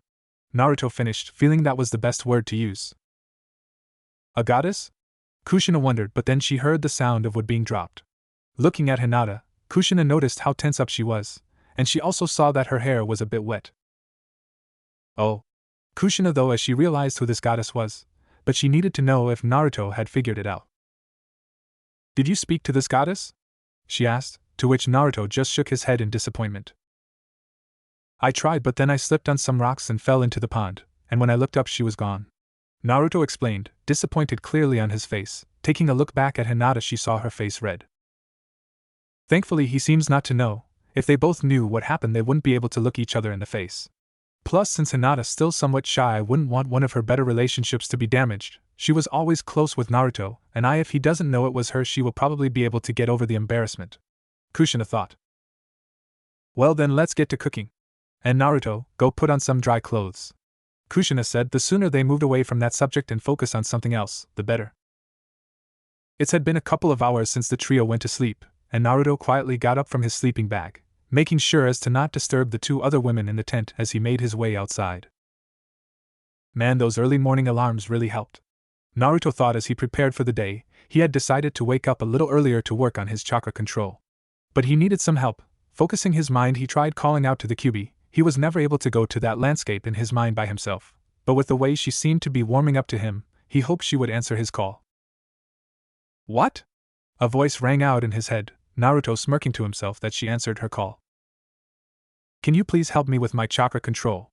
Naruto finished, feeling that was the best word to use. "A goddess?" Kushina wondered, but then she heard the sound of wood being dropped. Looking at Hinata, Kushina noticed how tense up she was, and she also saw that her hair was a bit wet. "Oh." Kushina though as she realized who this goddess was, but she needed to know if Naruto had figured it out. "Did you speak to this goddess?" she asked, to which Naruto just shook his head in disappointment. "I tried, but then I slipped on some rocks and fell into the pond, and when I looked up she was gone," Naruto explained, disappointed clearly on his face. Taking a look back at Hinata, she saw her face red. Thankfully he seems not to know. If they both knew what happened they wouldn't be able to look each other in the face. Plus, since Hinata's still somewhat shy, I wouldn't want one of her better relationships to be damaged. She was always close with Naruto, and if he doesn't know it was her, she will probably be able to get over the embarrassment. Kushina thought. Well then, let's get to cooking. And Naruto, go put on some dry clothes. Kushina said. The sooner they moved away from that subject and focus on something else, the better. It had been a couple of hours since the trio went to sleep, and Naruto quietly got up from his sleeping bag, making sure as to not disturb the two other women in the tent as he made his way outside. Man, those early morning alarms really helped. Naruto thought as he prepared for the day. He had decided to wake up a little earlier to work on his chakra control. But he needed some help. Focusing his mind, he tried calling out to the Kyuubi. He was never able to go to that landscape in his mind by himself, but with the way she seemed to be warming up to him, he hoped she would answer his call. What? A voice rang out in his head, Naruto smirking to himself that she answered her call. Can you please help me with my chakra control?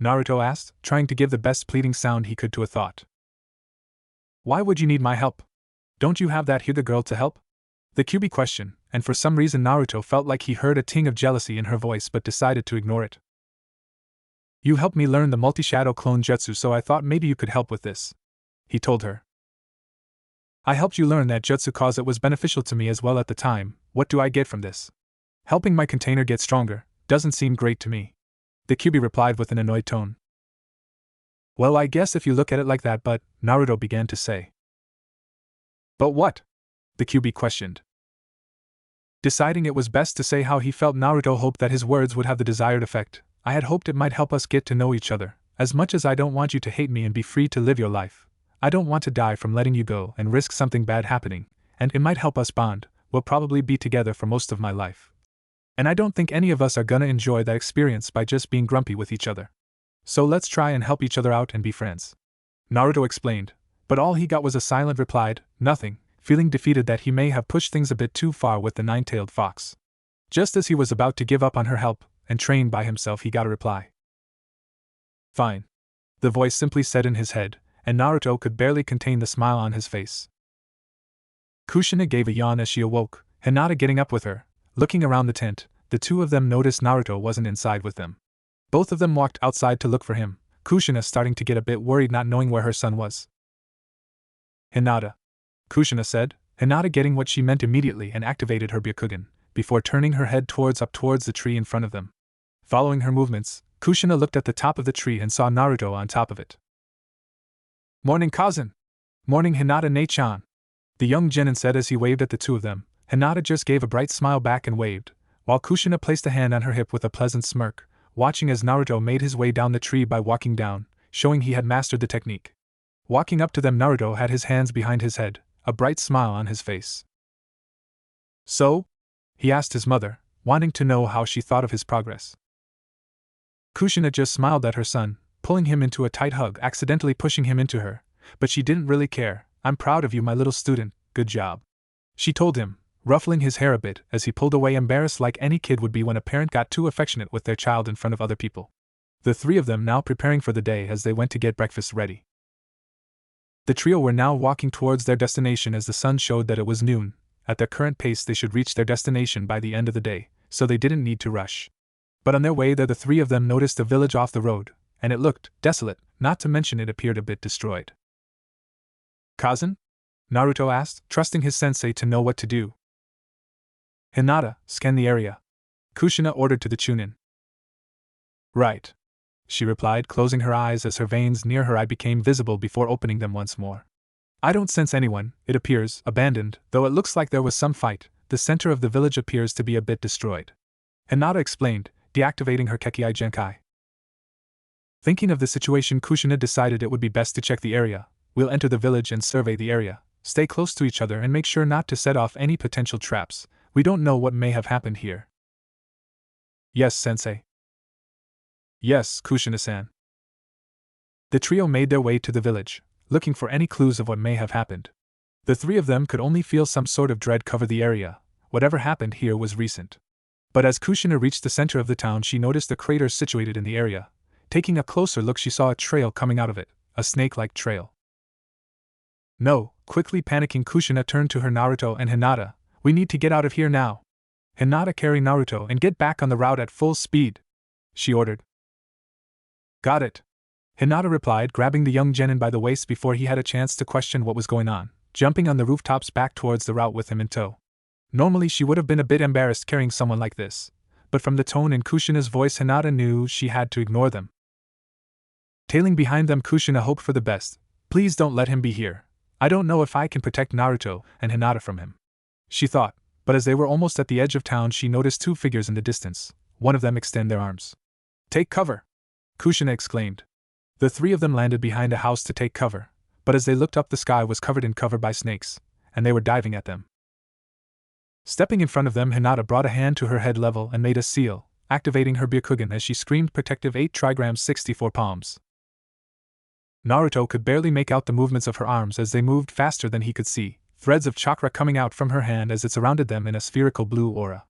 Naruto asked, trying to give the best pleading sound he could to a thought. Why would you need my help? Don't you have that Hyuga girl to help? The Kyuubi questioned, and for some reason Naruto felt like he heard a ting of jealousy in her voice but decided to ignore it. You helped me learn the multi-shadow clone jutsu, so I thought maybe you could help with this, he told her. I helped you learn that jutsu cause it was beneficial to me as well at the time. What do I get from this? Helping my container get stronger doesn't seem great to me, the Kyuubi replied with an annoyed tone. Well, I guess if you look at it like that, but, Naruto began to say. But what? The Kyuubi questioned. Deciding it was best to say how he felt, Naruto hoped that his words would have the desired effect. I had hoped it might help us get to know each other. As much as I don't want you to hate me and be free to live your life, I don't want to die from letting you go and risk something bad happening, and it might help us bond. We'll probably be together for most of my life. And I don't think any of us are gonna enjoy that experience by just being grumpy with each other. So let's try and help each other out and be friends. Naruto explained, but all he got was a silent reply, nothing, feeling defeated that he may have pushed things a bit too far with the nine-tailed fox. Just as he was about to give up on her help and train by himself, he got a reply. Fine. The voice simply said in his head, and Naruto could barely contain the smile on his face. Kushina gave a yawn as she awoke, Hinata getting up with her. Looking around the tent, the two of them noticed Naruto wasn't inside with them. Both of them walked outside to look for him, Kushina starting to get a bit worried not knowing where her son was. Hinata, Kushina said, Hinata getting what she meant immediately and activated her Byakugan, before turning her head towards the tree in front of them. Following her movements, Kushina looked at the top of the tree and saw Naruto on top of it. Morning, cousin! Morning, Hinata ne-chan! The young Genin said as he waved at the two of them. Hinata just gave a bright smile back and waved, while Kushina placed a hand on her hip with a pleasant smirk, watching as Naruto made his way down the tree by walking down, showing he had mastered the technique. Walking up to them, Naruto had his hands behind his head, a bright smile on his face. So? He asked his mother, wanting to know how she thought of his progress. Kushina just smiled at her son, pulling him into a tight hug, accidentally pushing him into her, but she didn't really care. I'm proud of you, my little student, good job, she told him, ruffling his hair a bit as he pulled away, embarrassed like any kid would be when a parent got too affectionate with their child in front of other people. The three of them now preparing for the day as they went to get breakfast ready. The trio were now walking towards their destination as the sun showed that it was noon. At their current pace they should reach their destination by the end of the day, so they didn't need to rush. But on their way there the three of them noticed a village off the road, and it looked desolate, not to mention it appeared a bit destroyed. Cousin? Naruto asked, trusting his sensei to know what to do. Hinata, scan the area, Kushina ordered to the Chunin. Right, she replied, closing her eyes as her veins near her eye became visible before opening them once more. I don't sense anyone, it appears abandoned, though it looks like there was some fight. The center of the village appears to be a bit destroyed, Hinata explained, deactivating her Kekkei Genkai. Thinking of the situation, Kushina decided it would be best to check the area. We'll enter the village and survey the area, stay close to each other and make sure not to set off any potential traps. We don't know what may have happened here. Yes, sensei. Yes, Kushina-san. The trio made their way to the village, looking for any clues of what may have happened. The three of them could only feel some sort of dread cover the area. Whatever happened here was recent. But as Kushina reached the center of the town, she noticed the crater situated in the area. Taking a closer look, she saw a trail coming out of it, a snake-like trail. No, quickly panicking, Kushina turned to her Naruto and Hinata. We need to get out of here now. Hinata, carry Naruto and get back on the route at full speed, she ordered. Got it. Hinata replied, grabbing the young Genin by the waist before he had a chance to question what was going on, jumping on the rooftops back towards the route with him in tow. Normally she would have been a bit embarrassed carrying someone like this, but from the tone in Kushina's voice Hinata knew she had to ignore them. Tailing behind them, Kushina hoped for the best. Please don't let him be here. I don't know if I can protect Naruto and Hinata from him, she thought, but as they were almost at the edge of town she noticed two figures in the distance, one of them extend their arms. Take cover! Kushina exclaimed. The three of them landed behind a house to take cover, but as they looked up the sky was covered in cover by snakes, and they were diving at them. Stepping in front of them, Hinata brought a hand to her head level and made a seal, activating her Byakugan as she screamed protective 8 trigrams 64 palms. Naruto could barely make out the movements of her arms as they moved faster than he could see, threads of chakra coming out from her hand as it surrounded them in a spherical blue aura.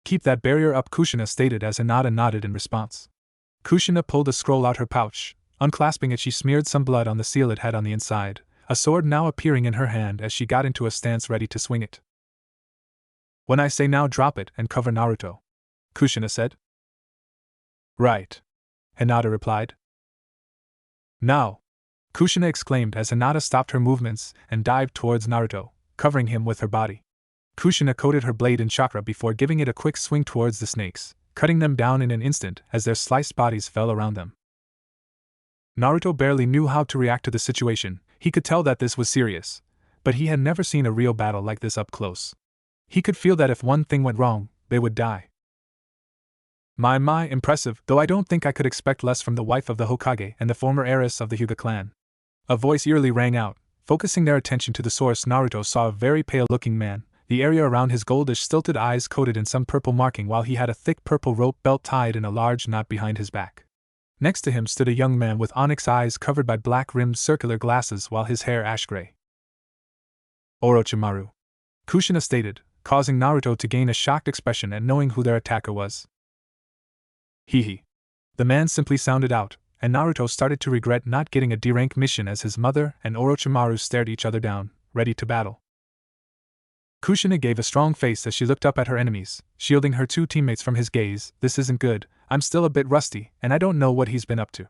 Keep that barrier up, Kushina stated as Hinata nodded in response. Kushina pulled a scroll out her pouch. Unclasping it, she smeared some blood on the seal it had on the inside, a sword now appearing in her hand as she got into a stance ready to swing it. When I say now, drop it and cover Naruto, Kushina said. Right, Hinata replied. Now, Kushina exclaimed as Hinata stopped her movements and dived towards Naruto, covering him with her body. Kushina coated her blade in chakra before giving it a quick swing towards the snakes, cutting them down in an instant as their sliced bodies fell around them. Naruto barely knew how to react to the situation. He could tell that this was serious, but he had never seen a real battle like this up close. He could feel that if one thing went wrong, they would die. My, impressive, though I don't think I could expect less from the wife of the Hokage and the former heiress of the Hyuga clan. A voice eerily rang out, focusing their attention to the source. Naruto saw a very pale-looking man, the area around his goldish stilted eyes coated in some purple marking while he had a thick purple rope belt tied in a large knot behind his back. Next to him stood a young man with onyx eyes covered by black-rimmed circular glasses while his hair ash-gray. Orochimaru, Kushina stated, causing Naruto to gain a shocked expression at knowing who their attacker was. Hee. The man simply sounded out, and Naruto started to regret not getting a D-rank mission as his mother and Orochimaru stared each other down, ready to battle. Kushina gave a strong face as she looked up at her enemies, shielding her two teammates from his gaze. This isn't good, I'm still a bit rusty, and I don't know what he's been up to.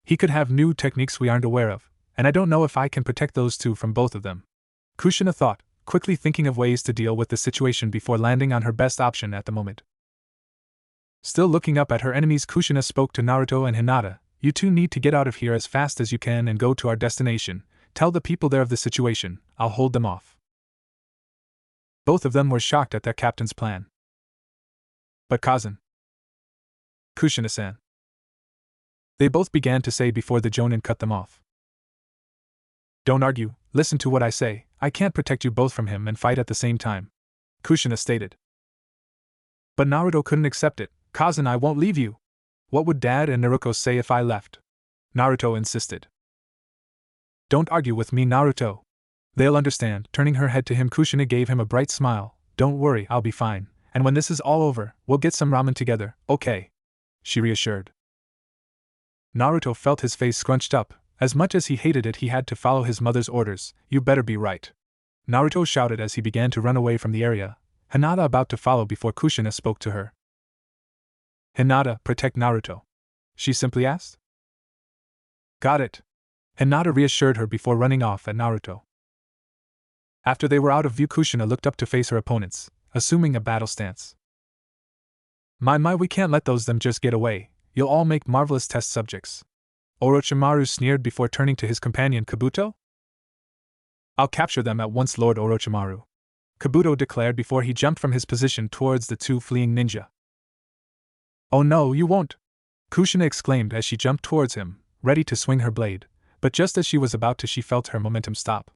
He could have new techniques we aren't aware of, and I don't know if I can protect those two from both of them. Kushina thought, quickly thinking of ways to deal with the situation before landing on her best option at the moment. Still looking up at her enemies, Kushina spoke to Naruto and Hinata. You two need to get out of here as fast as you can and go to our destination. Tell the people there of the situation, I'll hold them off. Both of them were shocked at their captain's plan. But Kazan, Kushina-san, they both began to say before the Jonin cut them off. Don't argue, listen to what I say. I can't protect you both from him and fight at the same time, Kushina stated. But Naruto couldn't accept it. Kazan, I won't leave you. What would Dad and Naruto say if I left? Naruto insisted. Don't argue with me, Naruto. They'll understand. Turning her head to him, Kushina gave him a bright smile. Don't worry, I'll be fine. And when this is all over, we'll get some ramen together, okay? She reassured. Naruto felt his face scrunched up. As much as he hated it, he had to follow his mother's orders. You better be right, Naruto shouted as he began to run away from the area, Hinata about to follow before Kushina spoke to her. Hinata, protect Naruto, she simply asked. Got it, Hinata reassured her before running off at Naruto. After they were out of view, Kushina looked up to face her opponents, assuming a battle stance. My, we can't let them just get away. You'll all make marvelous test subjects, Orochimaru sneered before turning to his companion Kabuto. I'll capture them at once, Lord Orochimaru, Kabuto declared before he jumped from his position towards the two fleeing ninja. Oh no, you won't, Kushina exclaimed as she jumped towards him, ready to swing her blade, but just as she was about to, she felt her momentum stop.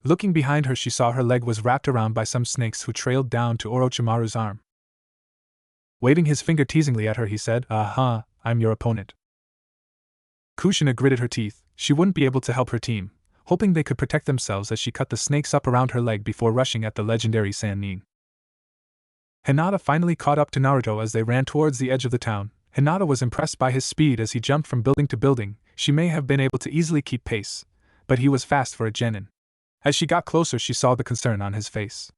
Looking behind her, she saw her leg was wrapped around by some snakes who trailed down to Orochimaru's arm. Waving his finger teasingly at her, he said, "Aha, I'm your opponent." Kushina gritted her teeth. She wouldn't be able to help her team, hoping they could protect themselves as she cut the snakes up around her leg before rushing at the legendary Sannin. Hinata finally caught up to Naruto as they ran towards the edge of the town. Hinata was impressed by his speed as he jumped from building to building. She may have been able to easily keep pace, but he was fast for a genin. As she got closer, she saw the concern on his face.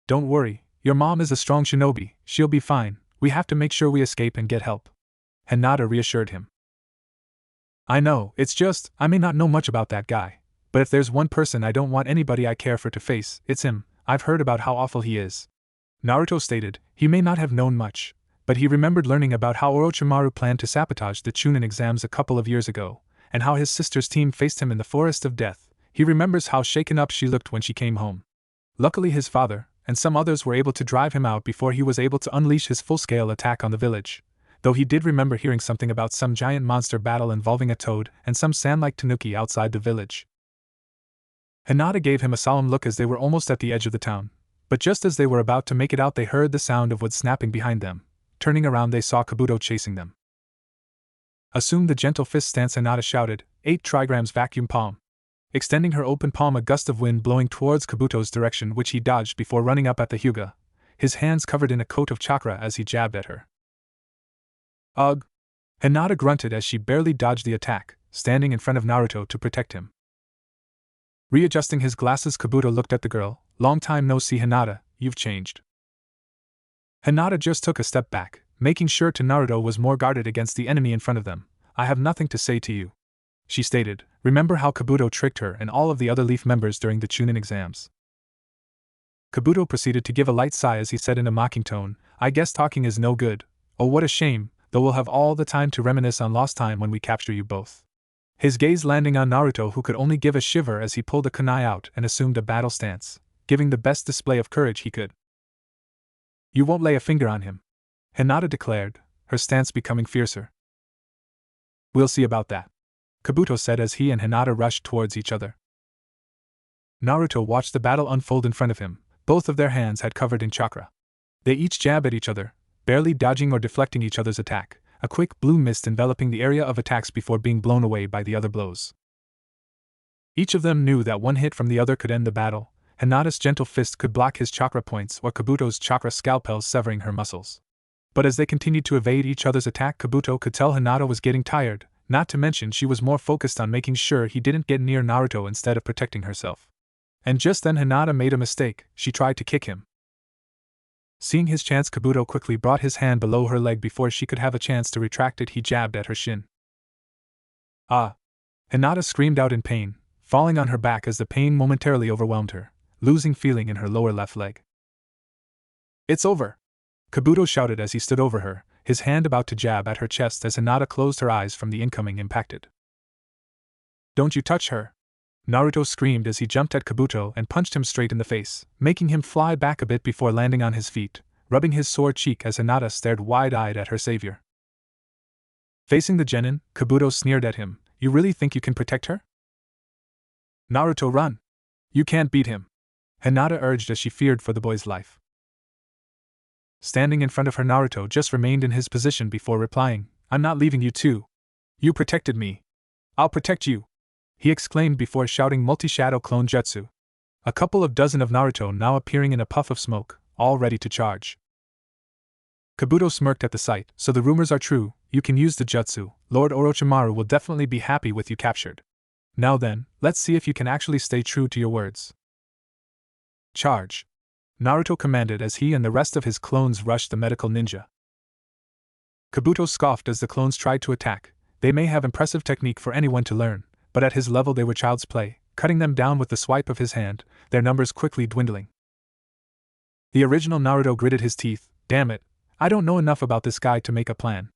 Don't worry, your mom is a strong shinobi, she'll be fine. We have to make sure we escape and get help, Hinata reassured him. I know, it's just, I may not know much about that guy, but if there's one person I don't want anybody I care for to face, it's him. I've heard about how awful he is. Naruto stated. He may not have known much, but he remembered learning about how Orochimaru planned to sabotage the Chunin exams a couple of years ago, and how his sister's team faced him in the forest of death. He remembers how shaken up she looked when she came home. Luckily his father, and some others were able to drive him out before he was able to unleash his full-scale attack on the village, though he did remember hearing something about some giant monster battle involving a toad and some sand-like tanuki outside the village. Hinata gave him a solemn look as they were almost at the edge of the town, but just as they were about to make it out they heard the sound of wood snapping behind them. Turning around they saw Kabuto chasing them. Assume the gentle fist stance, Hinata shouted, 8 trigrams vacuum palm. Extending her open palm, a gust of wind blowing towards Kabuto's direction, which he dodged before running up at the Hyuga, his hands covered in a coat of chakra as he jabbed at her. Ugh! Hinata grunted as she barely dodged the attack, standing in front of Naruto to protect him. Readjusting his glasses, Kabuto looked at the girl. Long time no see, Hinata, you've changed. Hinata just took a step back, making sure Naruto was more guarded against the enemy in front of them. I have nothing to say to you, she stated. Remember how Kabuto tricked her and all of the other Leaf members during the Chunin exams? Kabuto proceeded to give a light sigh as he said in a mocking tone, I guess talking is no good. Oh, what a shame, though we'll have all the time to reminisce on lost time when we capture you both. His gaze landing on Naruto, who could only give a shiver as he pulled a kunai out and assumed a battle stance, giving the best display of courage he could. You won't lay a finger on him, Hinata declared, her stance becoming fiercer. We'll see about that, Kabuto said as he and Hinata rushed towards each other. Naruto watched the battle unfold in front of him. Both of their hands had covered in chakra. They each jabbed at each other, barely dodging or deflecting each other's attack, a quick blue mist enveloping the area of attacks before being blown away by the other blows. Each of them knew that one hit from the other could end the battle. Hinata's gentle fist could block his chakra points or Kabuto's chakra scalpels severing her muscles. But as they continued to evade each other's attack, Kabuto could tell Hinata was getting tired, not to mention she was more focused on making sure he didn't get near Naruto instead of protecting herself. And just then Hinata made a mistake. She tried to kick him. Seeing his chance, Kabuto quickly brought his hand below her leg before she could have a chance to retract it. He jabbed at her shin. Ah! Hinata screamed out in pain, falling on her back as the pain momentarily overwhelmed her, losing feeling in her lower left leg. It's over! Kabuto shouted as he stood over her, his hand about to jab at her chest as Hinata closed her eyes from the incoming impact. Don't you touch her! Naruto screamed as he jumped at Kabuto and punched him straight in the face, making him fly back a bit before landing on his feet, rubbing his sore cheek as Hinata stared wide-eyed at her savior. Facing the Genin, Kabuto sneered at him, You really think you can protect her? Naruto, run! You can't beat him! Hinata urged as she feared for the boy's life. Standing in front of her, Naruto just remained in his position before replying, I'm not leaving you too. You protected me. I'll protect you, he exclaimed before shouting multi-shadow clone jutsu. A couple of dozen of Naruto now appearing in a puff of smoke, all ready to charge. Kabuto smirked at the sight. So the rumors are true, you can use the jutsu. Lord Orochimaru will definitely be happy with you captured. Now then, let's see if you can actually stay true to your words. Charge! Naruto commanded as he and the rest of his clones rushed the medical ninja. Kabuto scoffed as the clones tried to attack. They may have impressive technique for anyone to learn, but at his level they were child's play, cutting them down with the swipe of his hand, their numbers quickly dwindling. The original Naruto gritted his teeth. Damn it, I don't know enough about this guy to make a plan.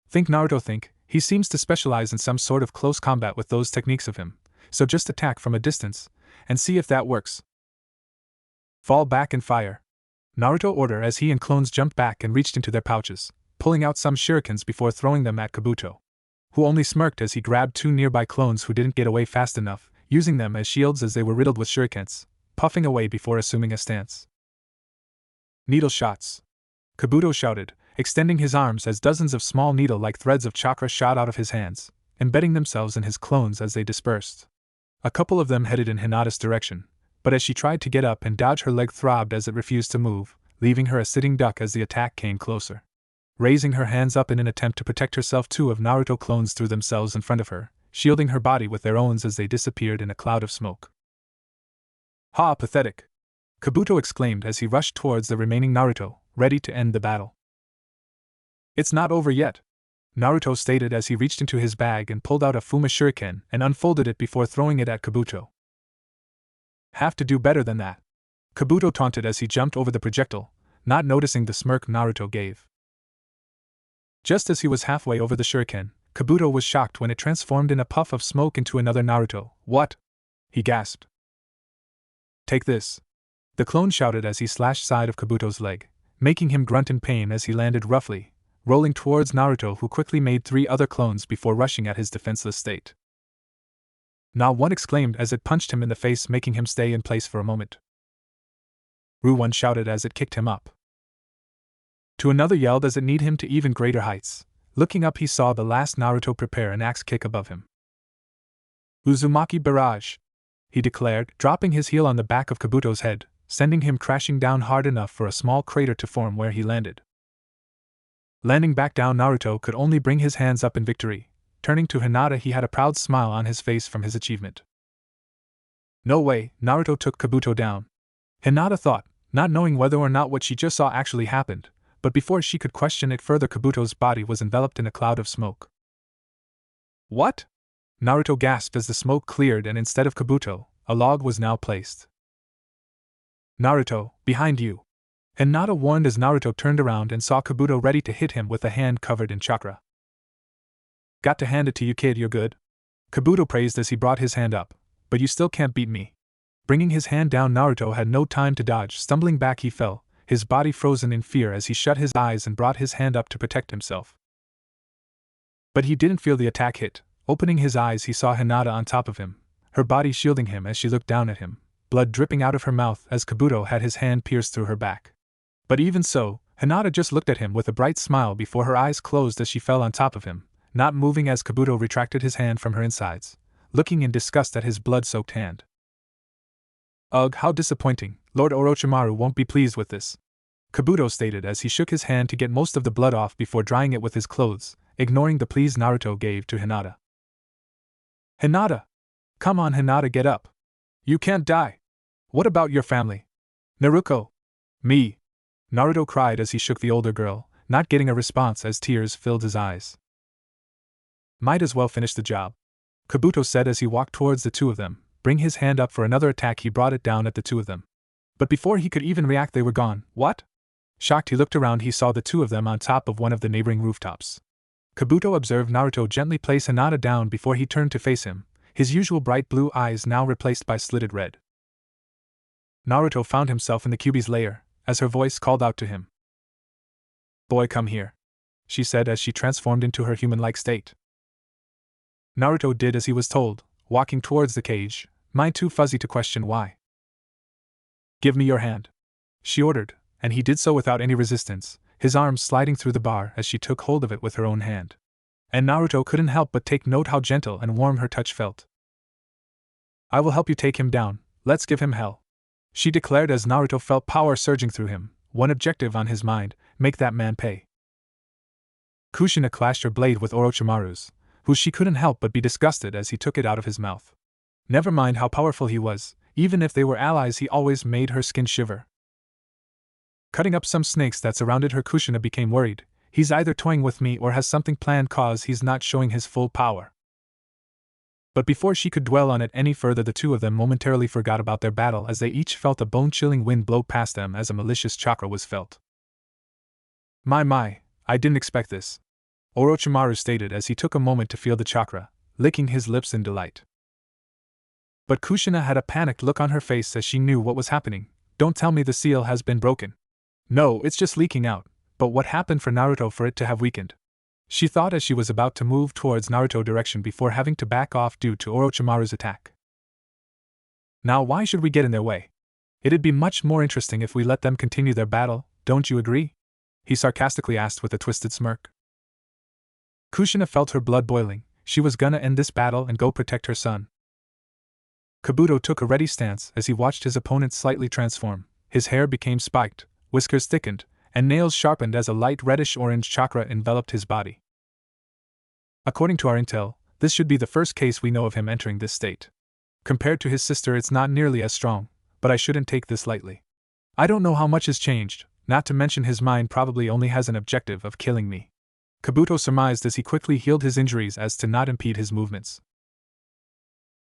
Think Naruto think, he seems to specialize in some sort of close combat with those techniques of him, so just attack from a distance, and see if that works. Fall back and fire. Naruto ordered as he and clones jumped back and reached into their pouches, pulling out some shurikens before throwing them at Kabuto, who only smirked as he grabbed 2 nearby clones who didn't get away fast enough, using them as shields as they were riddled with shurikens, puffing away before assuming a stance. Needle shots! Kabuto shouted, extending his arms as dozens of small needle-like threads of chakra shot out of his hands, embedding themselves in his clones as they dispersed. A couple of them headed in Hinata's direction, but as she tried to get up and dodge, her leg throbbed as it refused to move, leaving her a sitting duck as the attack came closer. Raising her hands up in an attempt to protect herself, 2 of Naruto clones threw themselves in front of her, shielding her body with their owns as they disappeared in a cloud of smoke. Ha! Pathetic! Kabuto exclaimed as he rushed towards the remaining Naruto, ready to end the battle. It's not over yet! Naruto stated as he reached into his bag and pulled out a Fuma shuriken and unfolded it before throwing it at Kabuto. Have to do better than that. Kabuto taunted as he jumped over the projectile, not noticing the smirk Naruto gave. Just as he was halfway over the shuriken, Kabuto was shocked when it transformed in a puff of smoke into another Naruto. What? He gasped. Take this. The clone shouted as he slashed side of Kabuto's leg, making him grunt in pain as he landed roughly, rolling towards Naruto, who quickly made 3 other clones before rushing at his defenseless state. Na one exclaimed as it punched him in the face, making him stay in place for a moment. Ru1 shouted as it kicked him up. To another yelled as it needed him to even greater heights. Looking up, he saw the last Naruto prepare an axe kick above him. Uzumaki barrage, he declared, dropping his heel on the back of Kabuto's head, sending him crashing down hard enough for a small crater to form where he landed. Landing back down, Naruto could only bring his hands up in victory. Turning to Hinata, he had a proud smile on his face from his achievement. No way, Naruto took Kabuto down. Hinata thought, not knowing whether or not what she just saw actually happened, but before she could question it further, Kabuto's body was enveloped in a cloud of smoke. What? Naruto gasped as the smoke cleared and instead of Kabuto, a log was now placed. Naruto, behind you. Hinata warned as Naruto turned around and saw Kabuto ready to hit him with a hand covered in chakra. Got to hand it to you, kid, you're good. Kabuto praised as he brought his hand up, but you still can't beat me. Bringing his hand down, Naruto had no time to dodge. Stumbling back, he fell, his body frozen in fear as he shut his eyes and brought his hand up to protect himself. But he didn't feel the attack hit. Opening his eyes, he saw Hinata on top of him, her body shielding him as she looked down at him, blood dripping out of her mouth as Kabuto had his hand pierced through her back. But even so, Hinata just looked at him with a bright smile before her eyes closed as she fell on top of him, not moving as Kabuto retracted his hand from her insides, looking in disgust at his blood-soaked hand. Ugh, how disappointing. Lord Orochimaru won't be pleased with this, Kabuto stated as he shook his hand to get most of the blood off before drying it with his clothes, ignoring the please Naruto gave to Hinata. Hinata! Come on, Hinata, get up. You can't die. What about your family? Naruto? Me? Naruto cried as he shook the older girl, not getting a response as tears filled his eyes. Might as well finish the job, Kabuto said as he walked towards the two of them. Bring his hand up for another attack, he brought it down at the two of them. But before he could even react, they were gone. What? Shocked, he looked around. He saw the two of them on top of one of the neighboring rooftops. Kabuto observed Naruto gently place Hinata down before he turned to face him, his usual bright blue eyes now replaced by slitted red. Naruto found himself in the Kyuubi's lair, as her voice called out to him. Boy, come here, she said as she transformed into her human-like state. Naruto did as he was told, walking towards the cage, mind too fuzzy to question why. Give me your hand, she ordered, and he did so without any resistance, his arms sliding through the bar as she took hold of it with her own hand. And Naruto couldn't help but take note how gentle and warm her touch felt. I will help you take him down, let's give him hell, she declared as Naruto felt power surging through him, one objective on his mind, make that man pay. Kushina clashed her blade with Orochimaru's, who she couldn't help but be disgusted as he took it out of his mouth. Never mind how powerful he was, even if they were allies, he always made her skin shiver. Cutting up some snakes that surrounded her, Kushina became worried. He's either toying with me or has something planned, cause he's not showing his full power. But before she could dwell on it any further, the two of them momentarily forgot about their battle as they each felt a bone-chilling wind blow past them as a malicious chakra was felt. My, I didn't expect this, Orochimaru stated as he took a moment to feel the chakra, licking his lips in delight. But Kushina had a panicked look on her face as she knew what was happening. Don't tell me the seal has been broken. No, it's just leaking out, but what happened for Naruto for it to have weakened? She thought as she was about to move towards Naruto direction before having to back off due to Orochimaru's attack. Now why should we get in their way? It'd be much more interesting if we let them continue their battle, don't you agree? He sarcastically asked with a twisted smirk. Kushina felt her blood boiling. She was gonna end this battle and go protect her son. Kabuto took a ready stance as he watched his opponent slightly transform. His hair became spiked, whiskers thickened, and nails sharpened as a light reddish-orange chakra enveloped his body. According to our intel, this should be the first case we know of him entering this state. Compared to his sister, it's not nearly as strong, but I shouldn't take this lightly. I don't know how much has changed, not to mention his mind probably only has an objective of killing me. Kabuto surmised as he quickly healed his injuries as to not impede his movements.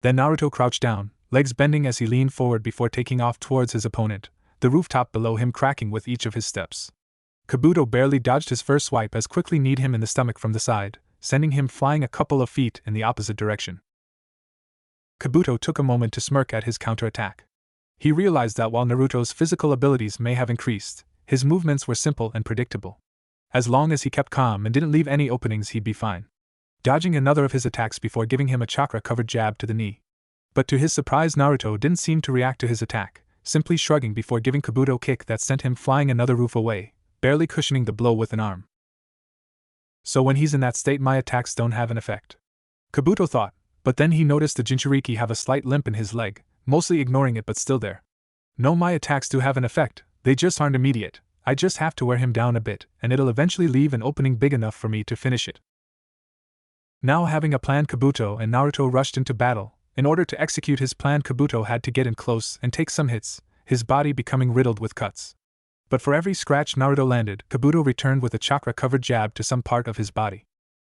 Then Naruto crouched down, legs bending as he leaned forward before taking off towards his opponent, the rooftop below him cracking with each of his steps. Kabuto barely dodged his first swipe as quickly kneed him in the stomach from the side, sending him flying a couple of feet in the opposite direction. Kabuto took a moment to smirk at his counterattack. He realized that while Naruto's physical abilities may have increased, his movements were simple and predictable. As long as he kept calm and didn't leave any openings, he'd be fine. Dodging another of his attacks before giving him a chakra-covered jab to the knee. But to his surprise, Naruto didn't seem to react to his attack, simply shrugging before giving Kabuto a kick that sent him flying another roof away, barely cushioning the blow with an arm. So when he's in that state, my attacks don't have an effect, Kabuto thought, but then he noticed the Jinchuriki have a slight limp in his leg, mostly ignoring it but still there. No, my attacks do have an effect, they just aren't immediate. I just have to wear him down a bit, and it'll eventually leave an opening big enough for me to finish it. Now having a plan, Kabuto and Naruto rushed into battle. In order to execute his plan, Kabuto had to get in close and take some hits, his body becoming riddled with cuts. But for every scratch Naruto landed, Kabuto returned with a chakra-covered jab to some part of his body.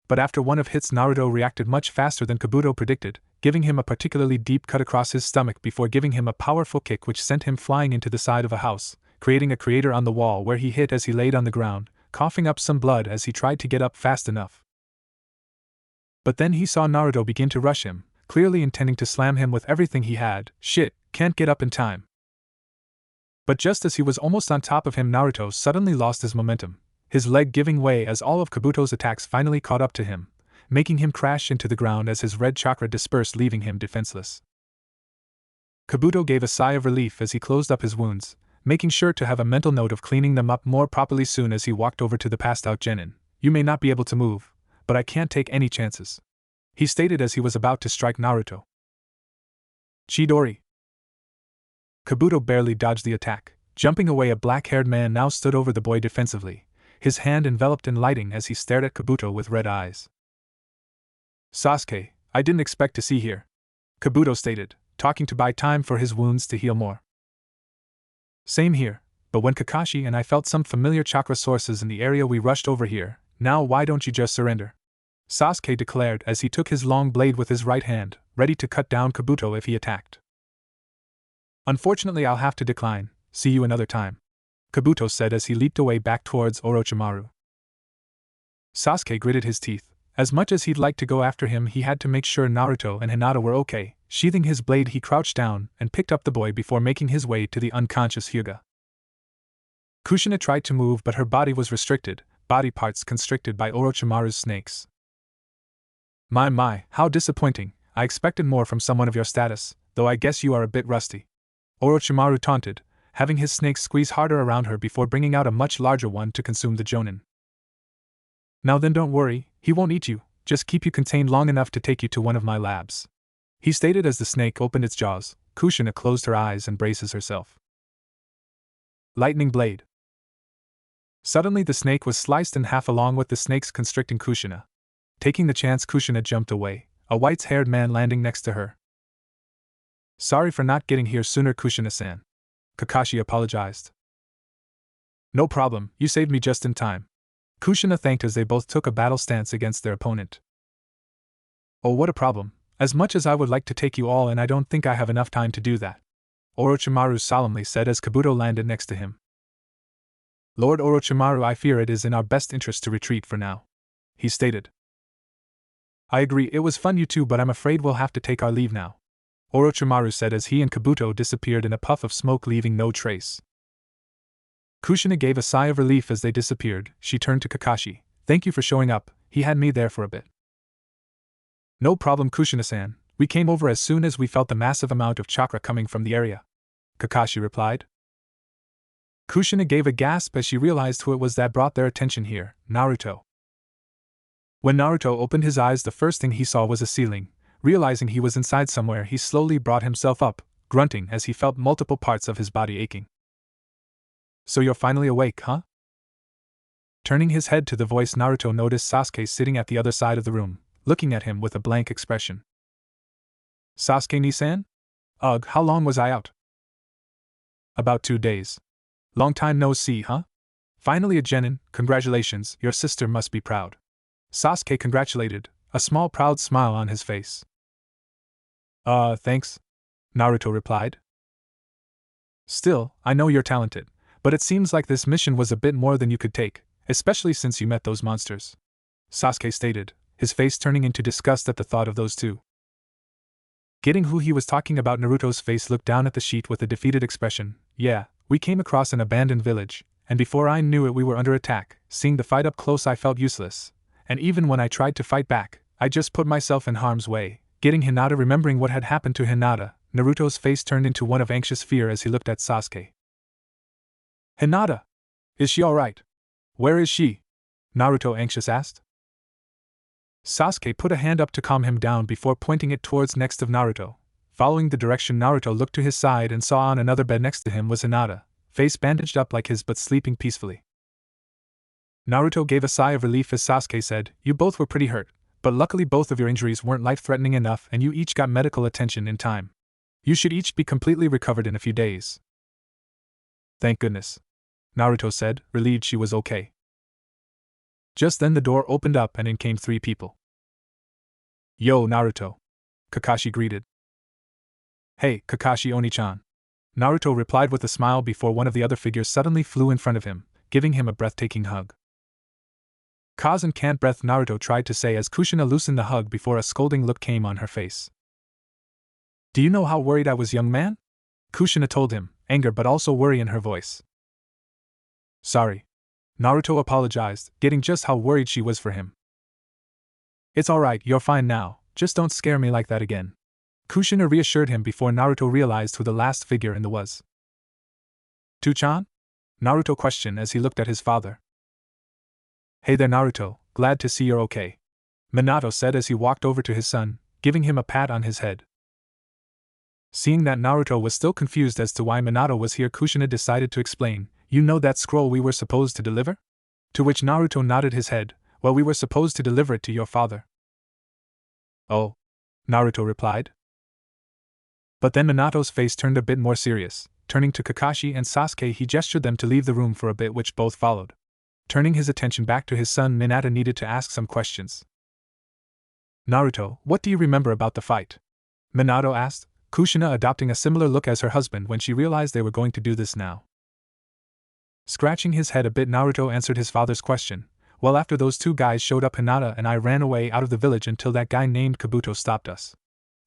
But after one of hits, Naruto reacted much faster than Kabuto predicted, giving him a particularly deep cut across his stomach before giving him a powerful kick which sent him flying into the side of a house, creating a crater on the wall where he hit as he laid on the ground, coughing up some blood as he tried to get up fast enough. But then he saw Naruto begin to rush him, clearly intending to slam him with everything he had. Shit, can't get up in time. But just as he was almost on top of him, Naruto suddenly lost his momentum, his leg giving way as all of Kabuto's attacks finally caught up to him, making him crash into the ground as his red chakra dispersed, leaving him defenseless. Kabuto gave a sigh of relief as he closed up his wounds, making sure to have a mental note of cleaning them up more properly soon as he walked over to the passed-out Genin. You may not be able to move, but I can't take any chances, he stated as he was about to strike Naruto. Chidori. Kabuto barely dodged the attack. Jumping away, a black-haired man now stood over the boy defensively, his hand enveloped in lighting as he stared at Kabuto with red eyes. Sasuke, I didn't expect to see here, Kabuto stated, talking to buy time for his wounds to heal more. Same here, but when Kakashi and I felt some familiar chakra sources in the area, we rushed over here. Now why don't you just surrender? Sasuke declared as he took his long blade with his right hand, ready to cut down Kabuto if he attacked. Unfortunately, I'll have to decline. See you another time, Kabuto said as he leaped away back towards Orochimaru. Sasuke gritted his teeth. As much as he'd like to go after him, he had to make sure Naruto and Hinata were okay. Sheathing his blade, he crouched down and picked up the boy before making his way to the unconscious Hyuga. Kushina tried to move, but her body was restricted, body parts constricted by Orochimaru's snakes. My, how disappointing. I expected more from someone of your status, though I guess you are a bit rusty, Orochimaru taunted, having his snakes squeeze harder around her before bringing out a much larger one to consume the Jonin. Now then, don't worry, he won't eat you, just keep you contained long enough to take you to one of my labs, he stated as the snake opened its jaws. Kushina closed her eyes and braces herself. Lightning blade. Suddenly the snake was sliced in half along with the snakes constricting Kushina. Taking the chance, Kushina jumped away, a white-haired man landing next to her. Sorry for not getting here sooner, Kushina-san, Kakashi apologized. No problem, you saved me just in time, Kushina thanked as they both took a battle stance against their opponent. Oh, what a problem. As much as I would like to take you all, and I don't think I have enough time to do that, Orochimaru solemnly said as Kabuto landed next to him. Lord Orochimaru, I fear it is in our best interest to retreat for now, he stated. I agree, it was fun you two, but I'm afraid we'll have to take our leave now, Orochimaru said as he and Kabuto disappeared in a puff of smoke, leaving no trace. Kushina gave a sigh of relief as they disappeared. She turned to Kakashi. Thank you for showing up, he had me there for a bit. No problem, Kushina-san, we came over as soon as we felt the massive amount of chakra coming from the area, Kakashi replied. Kushina gave a gasp as she realized who it was that brought their attention here, Naruto. When Naruto opened his eyes, the first thing he saw was a ceiling. Realizing he was inside somewhere, he slowly brought himself up, grunting as he felt multiple parts of his body aching. So you're finally awake, huh? Turning his head to the voice, Naruto noticed Sasuke sitting at the other side of the room, looking at him with a blank expression. Sasuke-ni-san? Ugh, how long was I out? About 2 days. Long time no see, huh? Finally a Genin, congratulations, your sister must be proud, Sasuke congratulated, a small proud smile on his face. Thanks, Naruto replied. Still, I know you're talented, but it seems like this mission was a bit more than you could take, especially since you met those monsters, Sasuke stated, his face turning into disgust at the thought of those two. Getting who he was talking about, Naruto's face looked down at the sheet with a defeated expression. Yeah, we came across an abandoned village, and before I knew it we were under attack. Seeing the fight up close I felt useless, and even when I tried to fight back, I just put myself in harm's way. Getting Hinata, remembering what had happened to Hinata, Naruto's face turned into one of anxious fear as he looked at Sasuke. Hinata! Is she alright? Where is she? Naruto anxious asked. Sasuke put a hand up to calm him down before pointing it towards next of Naruto. Following the direction, Naruto looked to his side and saw on another bed next to him was Hinata, face bandaged up like his but sleeping peacefully. Naruto gave a sigh of relief as Sasuke said, "You both were pretty hurt, but luckily both of your injuries weren't life-threatening enough and you each got medical attention in time. You should each be completely recovered in a few days." Thank goodness, Naruto said, relieved she was okay. Just then the door opened up and in came 3 people. "Yo, Naruto," Kakashi greeted. "Hey, Kakashi Oni-chan," Naruto replied with a smile before one of the other figures suddenly flew in front of him, giving him a breathtaking hug. "Kaz and can't breath," Naruto tried to say as Kushina loosened the hug before a scolding look came on her face. "Do you know how worried I was, young man?" Kushina told him, anger but also worry in her voice. "Sorry," Naruto apologized, getting just how worried she was for him. "It's alright, you're fine now, just don't scare me like that again," Kushina reassured him before Naruto realized who the last figure in the was. "Tu-chan?" Naruto questioned as he looked at his father. "Hey there, Naruto, glad to see you're okay," Minato said as he walked over to his son, giving him a pat on his head. Seeing that Naruto was still confused as to why Minato was here, Kushina decided to explain. "You know that scroll we were supposed to deliver?" To which Naruto nodded his head. "Well, we were supposed to deliver it to your father." "Oh," Naruto replied. But then Minato's face turned a bit more serious. Turning to Kakashi and Sasuke, he gestured them to leave the room for a bit, which both followed. Turning his attention back to his son, Minato needed to ask some questions. "Naruto, what do you remember about the fight?" Minato asked, Kushina adopting a similar look as her husband when she realized they were going to do this now. Scratching his head a bit, Naruto answered his father's question. "Well, after those 2 guys showed up, Hinata and I ran away out of the village until that guy named Kabuto stopped us.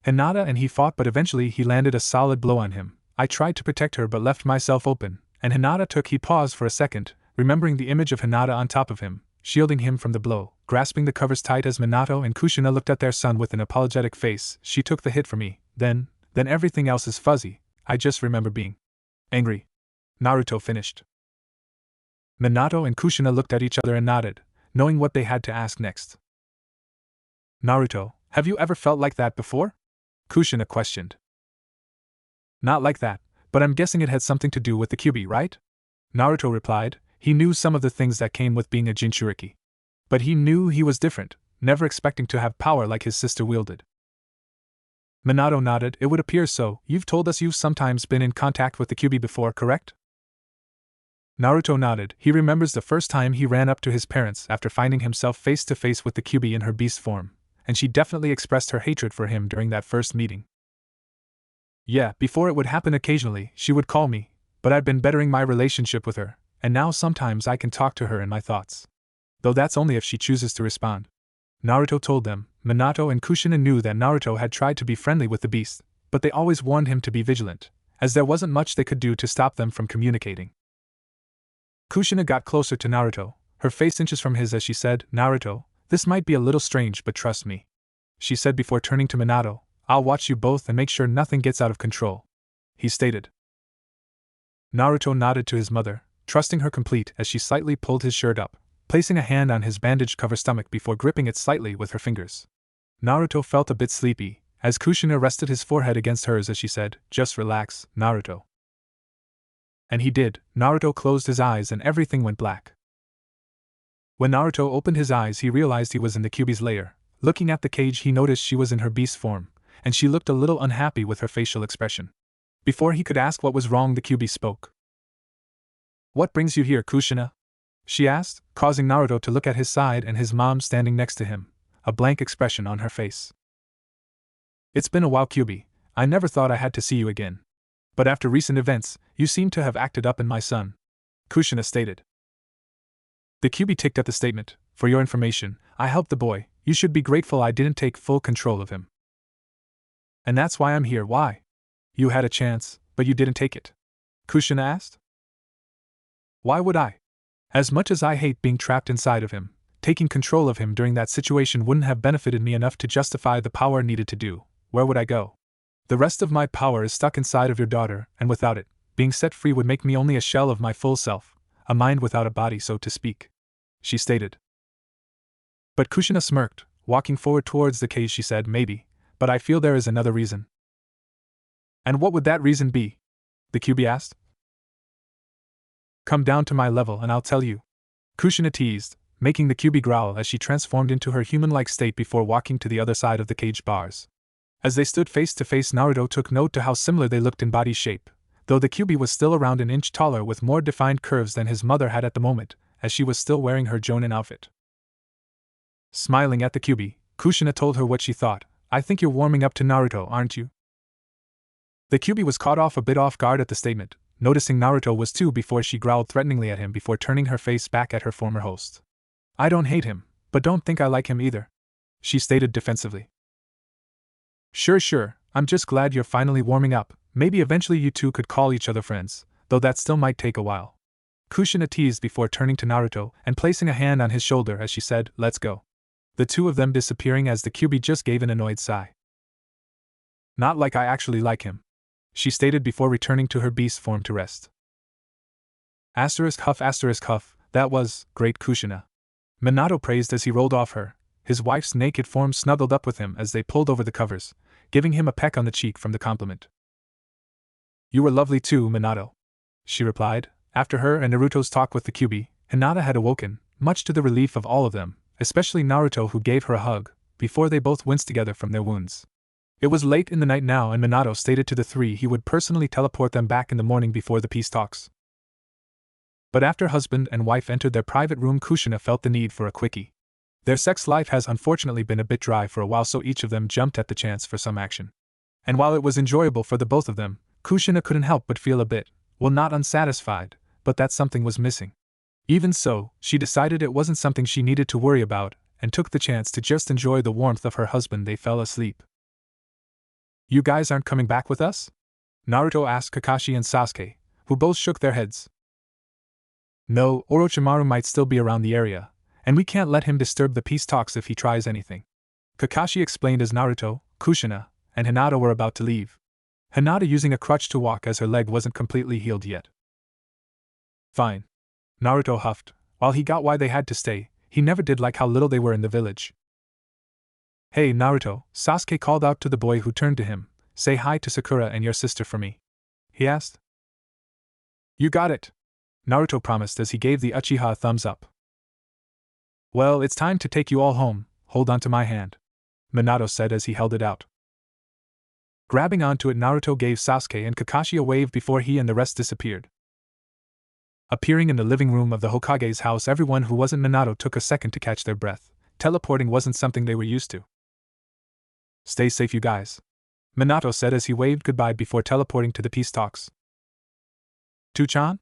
Hinata and he fought, but eventually he landed a solid blow on him. I tried to protect her but left myself open, and Hinata took..." He paused for a second, remembering the image of Hinata on top of him, shielding him from the blow, grasping the covers tight as Minato and Kushina looked at their son with an apologetic face. "She took the hit for me, then everything else is fuzzy. I just remember being angry," Naruto finished. Minato and Kushina looked at each other and nodded, knowing what they had to ask next. "Naruto, have you ever felt like that before?" Kushina questioned. "Not like that, but I'm guessing it had something to do with the Kyuubi, right?" Naruto replied. He knew some of the things that came with being a Jinchuriki. But he knew he was different, never expecting to have power like his sister wielded. Minato nodded. "It would appear so. You've told us you've sometimes been in contact with the Kyuubi before, correct?" Naruto nodded. He remembers the first time he ran up to his parents after finding himself face to face with the Kyuubi in her beast form, and she definitely expressed her hatred for him during that first meeting. "Yeah, before it would happen occasionally, she would call me, but I've been bettering my relationship with her, and now sometimes I can talk to her in my thoughts. Though that's only if she chooses to respond," Naruto told them. Minato and Kushina knew that Naruto had tried to be friendly with the beast, but they always warned him to be vigilant, as there wasn't much they could do to stop them from communicating. Kushina got closer to Naruto, her face inches from his as she said, "Naruto, this might be a little strange, but trust me," she said before turning to Minato. "I'll watch you both and make sure nothing gets out of control," he stated. Naruto nodded to his mother, trusting her complete as she slightly pulled his shirt up, placing a hand on his bandage-covered stomach before gripping it slightly with her fingers. Naruto felt a bit sleepy, as Kushina rested his forehead against hers as she said, "Just relax, Naruto." And he did. Naruto closed his eyes and everything went black. When Naruto opened his eyes, he realized he was in the Kyuubi's lair. Looking at the cage, he noticed she was in her beast form, and she looked a little unhappy with her facial expression. Before he could ask what was wrong, the Kyuubi spoke. "What brings you here, Kushina?" she asked, causing Naruto to look at his side and his mom standing next to him, a blank expression on her face. It's been a while, Kyubi. I never thought I had to see you again. But after recent events, you seem to have acted up in my son, Kushina stated. The Kyubi ticked at the statement. For your information, I helped the boy. You should be grateful I didn't take full control of him. And that's why I'm here. Why? You had a chance, but you didn't take it, Kushina asked. Why would I? As much as I hate being trapped inside of him, taking control of him during that situation wouldn't have benefited me enough to justify the power needed to do. Where would I go? The rest of my power is stuck inside of your daughter, and without it, being set free would make me only a shell of my full self, a mind without a body, so to speak, she stated. But Kushina smirked. Walking forward towards the cage, she said, maybe, but I feel there is another reason. And what would that reason be? The Kyubi asked. Come down to my level and I'll tell you, Kushina teased, making the Kyubi growl as she transformed into her human-like state before walking to the other side of the cage bars. As they stood face to face, Naruto took note to how similar they looked in body shape, though the Kyubi was still around an inch taller with more defined curves than his mother had at the moment, as she was still wearing her Jonin outfit. Smiling at the Kyubi, Kushina told her what she thought. I think you're warming up to Naruto, aren't you? The Kyubi was caught a bit off guard at the statement, noticing Naruto was too before she growled threateningly at him before turning her face back at her former host. I don't hate him, but don't think I like him either, she stated defensively. Sure, I'm just glad you're finally warming up. Maybe eventually you two could call each other friends, though that still might take a while, Kushina teased before turning to Naruto and placing a hand on his shoulder as she said, let's go. The two of them disappearing as the Kyubi just gave an annoyed sigh. Not like I actually like him, she stated before returning to her beast form to rest. Huff, that was great, Kushina, Minato praised as he rolled off her, his wife's naked form snuggled up with him as they pulled over the covers, giving him a peck on the cheek from the compliment. You were lovely too, Minato, she replied. After her and Naruto's talk with the Kyubi, Hinata had awoken, much to the relief of all of them, especially Naruto, who gave her a hug, before they both winced together from their wounds. It was late in the night now, and Minato stated to the three he would personally teleport them back in the morning before the peace talks. But after husband and wife entered their private room, Kushina felt the need for a quickie. Their sex life has unfortunately been a bit dry for a while, so each of them jumped at the chance for some action. And while it was enjoyable for the both of them, Kushina couldn't help but feel a bit, well, not unsatisfied, but that something was missing. Even so, she decided it wasn't something she needed to worry about, and took the chance to just enjoy the warmth of her husband. They fell asleep. You guys aren't coming back with us? Naruto asked Kakashi and Sasuke, who both shook their heads. No, Orochimaru might still be around the area, and we can't let him disturb the peace talks if he tries anything, Kakashi explained as Naruto, Kushina, and Hinata were about to leave. Hinata using a crutch to walk as her leg wasn't completely healed yet. Fine, Naruto huffed. While he got why they had to stay, he never did like how little they were in the village. Hey Naruto, Sasuke called out to the boy who turned to him, say hi to Sakura and your sister for me, he asked. You got it, Naruto promised as he gave the Uchiha a thumbs up. Well, it's time to take you all home, hold on to my hand, Minato said as he held it out. Grabbing onto it, Naruto gave Sasuke and Kakashi a wave before he and the rest disappeared. Appearing in the living room of the Hokage's house, everyone who wasn't Minato took a second to catch their breath. Teleporting wasn't something they were used to. Stay safe, you guys, Minato said as he waved goodbye before teleporting to the peace talks. Two-chan?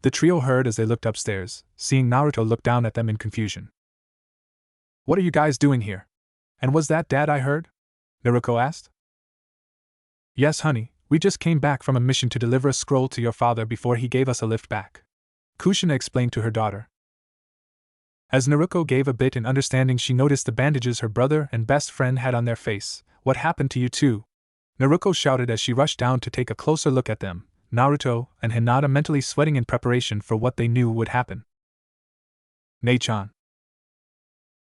The trio heard as they looked upstairs, seeing Naruto look down at them in confusion. What are you guys doing here? And was that Dad I heard? Naruto asked. Yes, honey, we just came back from a mission to deliver a scroll to your father before he gave us a lift back, Kushina explained to her daughter. As Naruto gave a bit in understanding, she noticed the bandages her brother and best friend had on their face. What happened to you two? Naruto shouted as she rushed down to take a closer look at them, Naruto and Hinata mentally sweating in preparation for what they knew would happen. Nei-chan.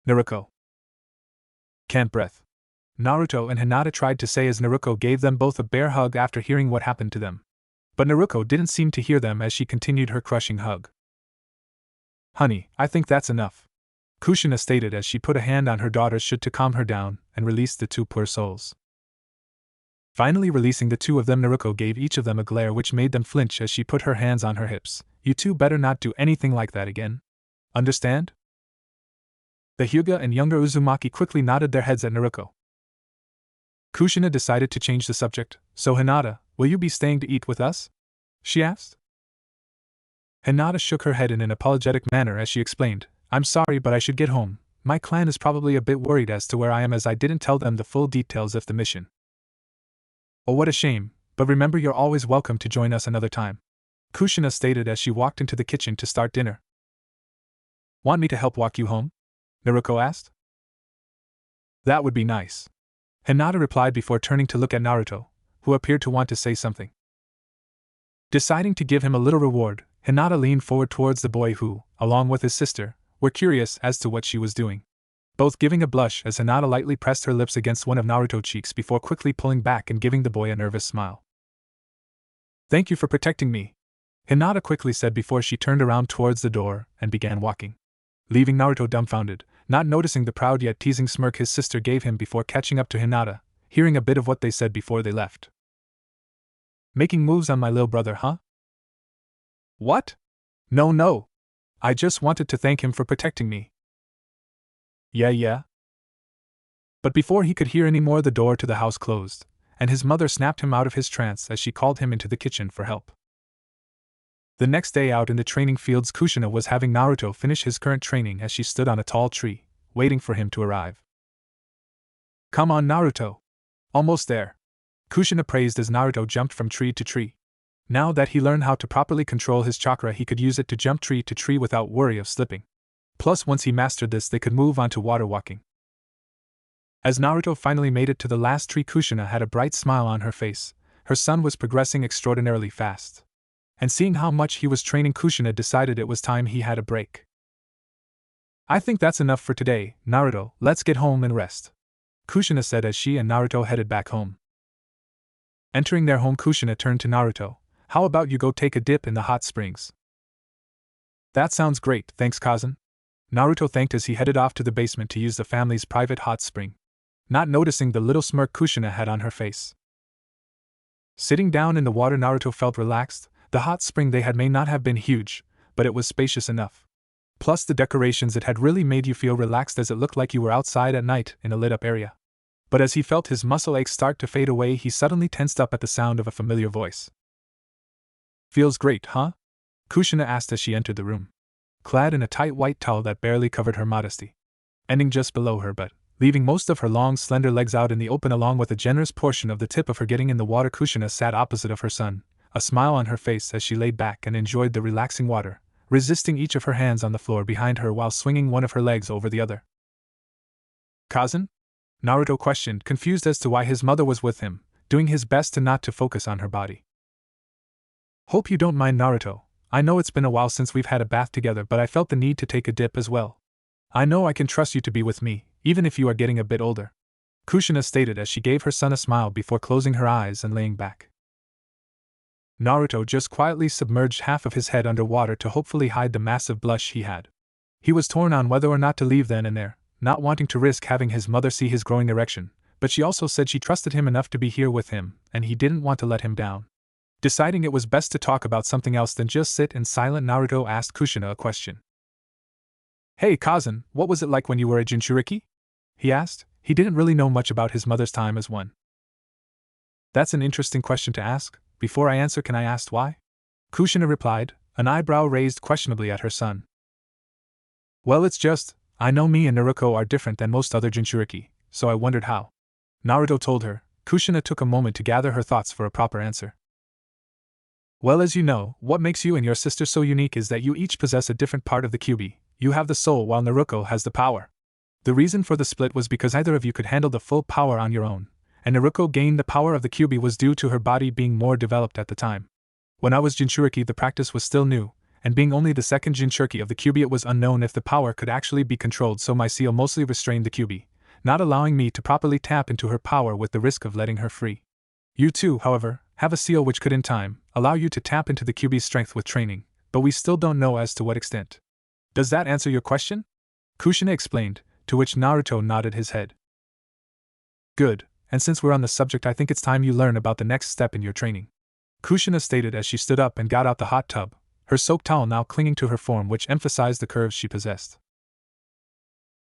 Naruto. Can't breath. Naruto and Hinata tried to say as Naruto gave them both a bear hug after hearing what happened to them. But Naruto didn't seem to hear them as she continued her crushing hug. Honey, I think that's enough, Kushina stated as she put a hand on her daughter's shoulder to calm her down and released the two poor souls. Finally releasing the two of them, Naruto gave each of them a glare which made them flinch as she put her hands on her hips. You two better not do anything like that again. Understand? The Hyuga and younger Uzumaki quickly nodded their heads at Naruto. Kushina decided to change the subject. So Hinata, will you be staying to eat with us? She asked. Hinata shook her head in an apologetic manner as she explained, I'm sorry, but I should get home. My clan is probably a bit worried as to where I am, as I didn't tell them the full details of the mission. Oh, what a shame, but remember, you're always welcome to join us another time, Kushina stated as she walked into the kitchen to start dinner. Want me to help walk you home? Naruto asked. That would be nice, Hinata replied before turning to look at Naruto, who appeared to want to say something. Deciding to give him a little reward, Hinata leaned forward towards the boy who, along with his sister, were curious as to what she was doing, both giving a blush as Hinata lightly pressed her lips against one of Naruto's cheeks before quickly pulling back and giving the boy a nervous smile. Thank you for protecting me, Hinata quickly said before she turned around towards the door and began walking, leaving Naruto dumbfounded, not noticing the proud yet teasing smirk his sister gave him before catching up to Hinata, hearing a bit of what they said before they left. Making moves on my little brother, huh? What? No. I just wanted to thank him for protecting me. Yeah. But before he could hear any more, the door to the house closed, and his mother snapped him out of his trance as she called him into the kitchen for help. The next day out in the training fields, Kushina was having Naruto finish his current training as she stood on a tall tree, waiting for him to arrive. Come on, Naruto. Almost there, Kushina praised as Naruto jumped from tree to tree. Now that he learned how to properly control his chakra, he could use it to jump tree to tree without worry of slipping. Plus, once he mastered this, they could move on to water walking. As Naruto finally made it to the last tree, Kushina had a bright smile on her face. Her son was progressing extraordinarily fast. And seeing how much he was training, Kushina decided it was time he had a break. I think that's enough for today, Naruto, let's get home and rest, Kushina said as she and Naruto headed back home. Entering their home, Kushina turned to Naruto. How about you go take a dip in the hot springs? That sounds great, thanks cousin, Naruto thanked as he headed off to the basement to use the family's private hot spring, not noticing the little smirk Kushina had on her face. Sitting down in the water, Naruto felt relaxed. The hot spring they had may not have been huge, but it was spacious enough. Plus the decorations, it had really made you feel relaxed as it looked like you were outside at night in a lit-up area. But as he felt his muscle aches start to fade away, he suddenly tensed up at the sound of a familiar voice. Feels great, huh? Kushina asked as she entered the room, clad in a tight white towel that barely covered her modesty, ending just below her butt, leaving most of her long, slender legs out in the open along with a generous portion of the tip of her getting in the water. Kushina sat opposite of her son, a smile on her face as she laid back and enjoyed the relaxing water, resisting each of her hands on the floor behind her while swinging one of her legs over the other. Cousin? Naruto questioned, confused as to why his mother was with him, doing his best to not to focus on her body. Hope you don't mind, Naruto. I know it's been a while since we've had a bath together, but I felt the need to take a dip as well. I know I can trust you to be with me, even if you are getting a bit older, Kushina stated as she gave her son a smile before closing her eyes and laying back. Naruto just quietly submerged half of his head under water to hopefully hide the massive blush he had. He was torn on whether or not to leave then and there, not wanting to risk having his mother see his growing erection, but she also said she trusted him enough to be here with him, and he didn't want to let him down. Deciding it was best to talk about something else than just sit in silent, Naruto asked Kushina a question. Hey cousin, what was it like when you were a Jinchuriki? He asked. He didn't really know much about his mother's time as one. That's an interesting question to ask. Before I answer, can I ask why? Kushina replied, an eyebrow raised questionably at her son. Well, it's just, I know me and Naruto are different than most other Jinchuriki, so I wondered how. Naruto told her. Kushina took a moment to gather her thoughts for a proper answer. Well, as you know, what makes you and your sister so unique is that you each possess a different part of the Kyuubi. You have the soul while Naruto has the power. The reason for the split was because neither of you could handle the full power on your own, and Naruto gained the power of the Kyuubi was due to her body being more developed at the time. When I was Jinchuriki, the practice was still new, and being only the second Jinchuriki of the Kyuubi, it was unknown if the power could actually be controlled, so my seal mostly restrained the Kyuubi, not allowing me to properly tap into her power with the risk of letting her free. You too, however, have a seal which could in time allow you to tap into the Kyuubi's strength with training, but we still don't know as to what extent. Does that answer your question? Kushina explained, to which Naruto nodded his head. Good, and since we're on the subject, I think it's time you learn about the next step in your training, Kushina stated as she stood up and got out the hot tub, her soaked towel now clinging to her form, which emphasized the curves she possessed.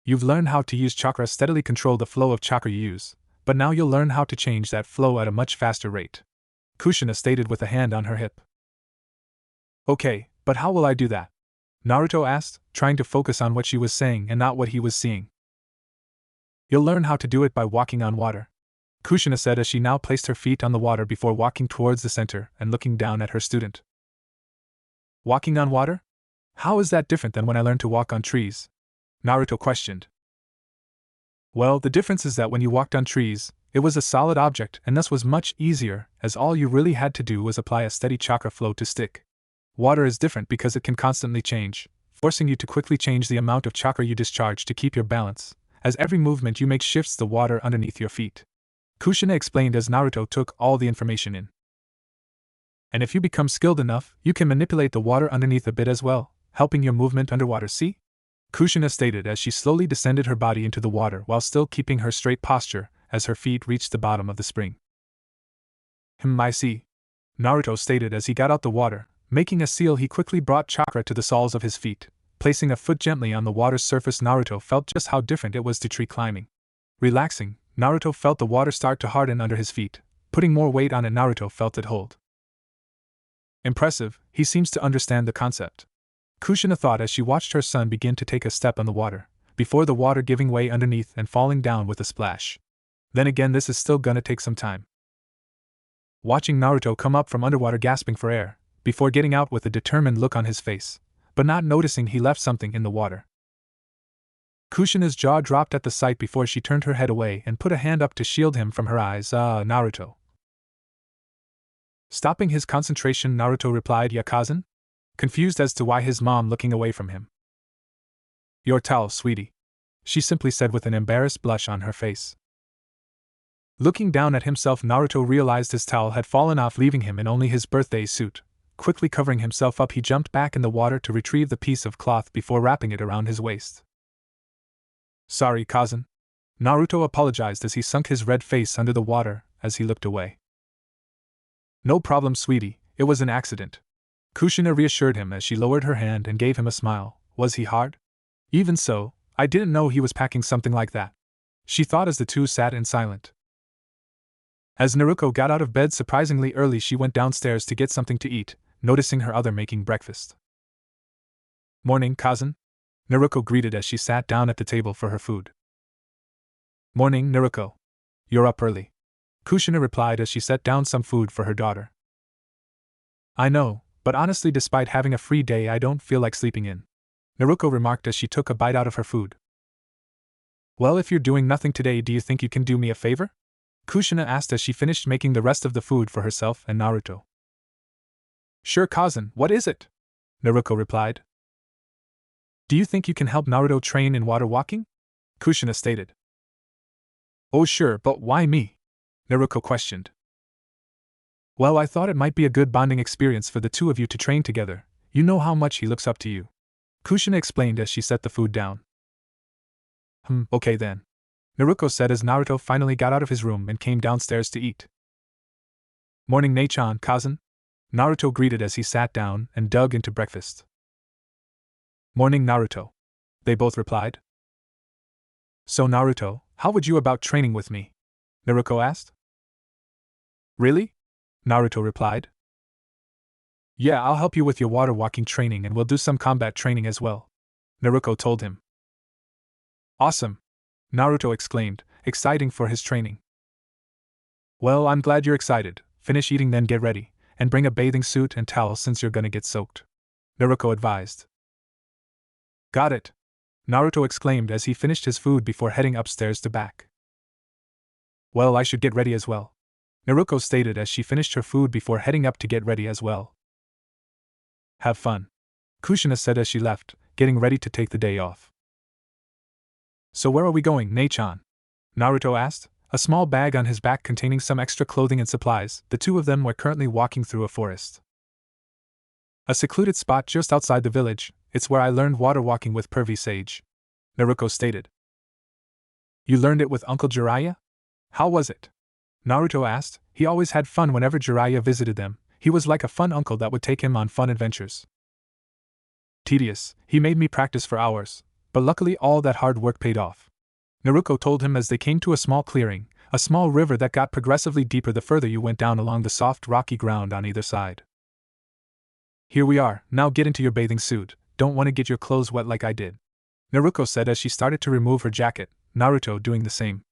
You've learned how to use chakra steadily control the flow of chakra you use, but now you'll learn how to change that flow at a much faster rate, Kushina stated with a hand on her hip. Okay, but how will I do that? Naruto asked, trying to focus on what she was saying and not what he was seeing. You'll learn how to do it by walking on water, Kushina said as she now placed her feet on the water before walking towards the center and looking down at her student. Walking on water? How is that different than when I learned to walk on trees? Naruto questioned. Well, the difference is that when you walked on trees, it was a solid object and thus was much easier, as all you really had to do was apply a steady chakra flow to stick. Water is different because it can constantly change, forcing you to quickly change the amount of chakra you discharge to keep your balance, as every movement you make shifts the water underneath your feet, Kushina explained as Naruto took all the information in. And if you become skilled enough, you can manipulate the water underneath a bit as well, helping your movement underwater, see? Kushina stated as she slowly descended her body into the water while still keeping her straight posture as her feet reached the bottom of the spring. I see, Naruto stated as he got out the water. Making a seal, he quickly brought chakra to the soles of his feet. Placing a foot gently on the water's surface, Naruto felt just how different it was to tree climbing. Relaxing, Naruto felt the water start to harden under his feet. Putting more weight on it, Naruto felt it hold. Impressive, he seems to understand the concept, Kushina thought as she watched her son begin to take a step on the water, before the water giving way underneath and falling down with a splash. Then again, this is still gonna take some time. Watching Naruto come up from underwater gasping for air, before getting out with a determined look on his face, but not noticing he left something in the water. Kushina's jaw dropped at the sight before she turned her head away and put a hand up to shield him from her eyes. Naruto. Stopping his concentration, Naruto replied, "Ya cousin?" Confused as to why his mom looking away from him. "Your towel, sweetie," she simply said with an embarrassed blush on her face. Looking down at himself, Naruto realized his towel had fallen off, leaving him in only his birthday suit. Quickly covering himself up, he jumped back in the water to retrieve the piece of cloth before wrapping it around his waist. "Sorry, cousin," Naruto apologized as he sunk his red face under the water as he looked away. "No problem, sweetie, it was an accident," Kushina reassured him as she lowered her hand and gave him a smile. "Was he hard?" "Even so, I didn't know he was packing something like that," she thought as the two sat in silent. As Naruto got out of bed surprisingly early, she went downstairs to get something to eat, noticing her other making breakfast. "Morning, cousin," Naruto greeted as she sat down at the table for her food. "Morning, Naruto. You're up early," Kushina replied as she set down some food for her daughter. "I know, but honestly, despite having a free day, I don't feel like sleeping in," Naruto remarked as she took a bite out of her food. "Well, if you're doing nothing today, do you think you can do me a favor?" Kushina asked as she finished making the rest of the food for herself and Naruto. "Sure, cousin, what is it?" Naruto replied. "Do you think you can help Naruto train in water walking?" Kushina stated. "Oh sure, but why me?" Naruto questioned. "Well, I thought it might be a good bonding experience for the two of you to train together. You know how much he looks up to you," Kushina explained as she set the food down. Okay then," Naruto said as Naruto finally got out of his room and came downstairs to eat. "Morning, Nei-chan, cousin," Naruto greeted as he sat down and dug into breakfast. "Morning, Naruto," they both replied. "So Naruto, how would you about training with me?" Naruto asked. "Really?" Naruto replied. "Yeah, I'll help you with your water walking training and we'll do some combat training as well," Naruto told him. "Awesome!" Naruto exclaimed, exciting for his training. "Well, I'm glad you're excited. Finish eating, then get ready, and bring a bathing suit and towel since you're gonna get soaked," Naruto advised. "Got it!" Naruto exclaimed as he finished his food before heading upstairs to back. "Well, I should get ready as well," Naruto stated as she finished her food before heading up to get ready as well. "Have fun," Kushina said as she left, getting ready to take the day off. "So where are we going, Nei-chan?" Naruto asked, a small bag on his back containing some extra clothing and supplies. The two of them were currently walking through a forest. "A secluded spot just outside the village. It's where I learned water walking with Pervy Sage," Naruto stated. "You learned it with Uncle Jiraiya? How was it?" Naruto asked. He always had fun whenever Jiraiya visited them. He was like a fun uncle that would take him on fun adventures. Tedious, he made me practice for hours, but luckily all that hard work paid off. Naruto told him as they came to a small clearing, a small river that got progressively deeper the further you went down along the soft rocky ground on either side. Here we are, now get into your bathing suit, don't want to get your clothes wet like I did, Naruto said as she started to remove her jacket, Naruto doing the same.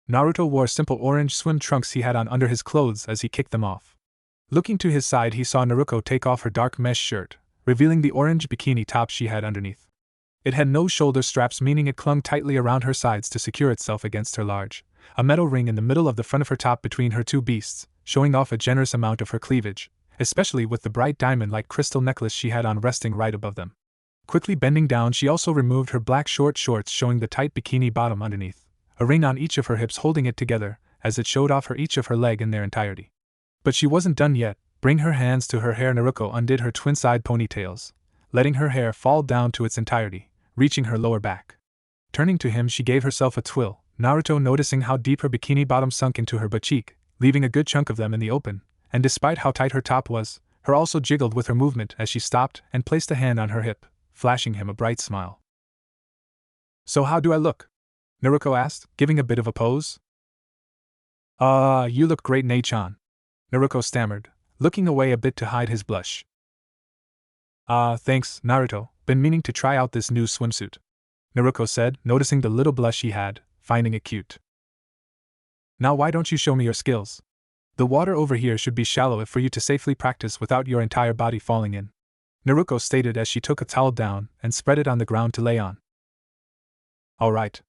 Naruto wore simple orange swim trunks he had on under his clothes as he kicked them off. Looking to his side, he saw Naruto take off her dark mesh shirt, revealing the orange bikini top she had underneath. It had no shoulder straps, meaning it clung tightly around her sides to secure itself against her large, a metal ring in the middle of the front of her top between her two beasts, showing off a generous amount of her cleavage, especially with the bright diamond-like crystal necklace she had on resting right above them. Quickly bending down, she also removed her black short shorts, showing the tight bikini bottom underneath, a ring on each of her hips holding it together, as it showed off each of her leg in their entirety. But she wasn't done yet. Bring her hands to her hair. Naruto undid her twin-side ponytails, letting her hair fall down to its entirety, reaching her lower back. Turning to him, she gave herself a twill, Naruto noticing how deep her bikini bottom sunk into her butt cheek, leaving a good chunk of them in the open, and despite how tight her top was, her also jiggled with her movement as she stopped and placed a hand on her hip, flashing him a bright smile. So how do I look? Naruto asked, giving a bit of a pose. You look great, Nei-chan, Naruto stammered, looking away a bit to hide his blush. Thanks, Naruto, been meaning to try out this new swimsuit, Naruto said, noticing the little blush he had, finding it cute. Now why don't you show me your skills? The water over here should be shallow enough for you to safely practice without your entire body falling in, Naruto stated as she took a towel down and spread it on the ground to lay on. Alright,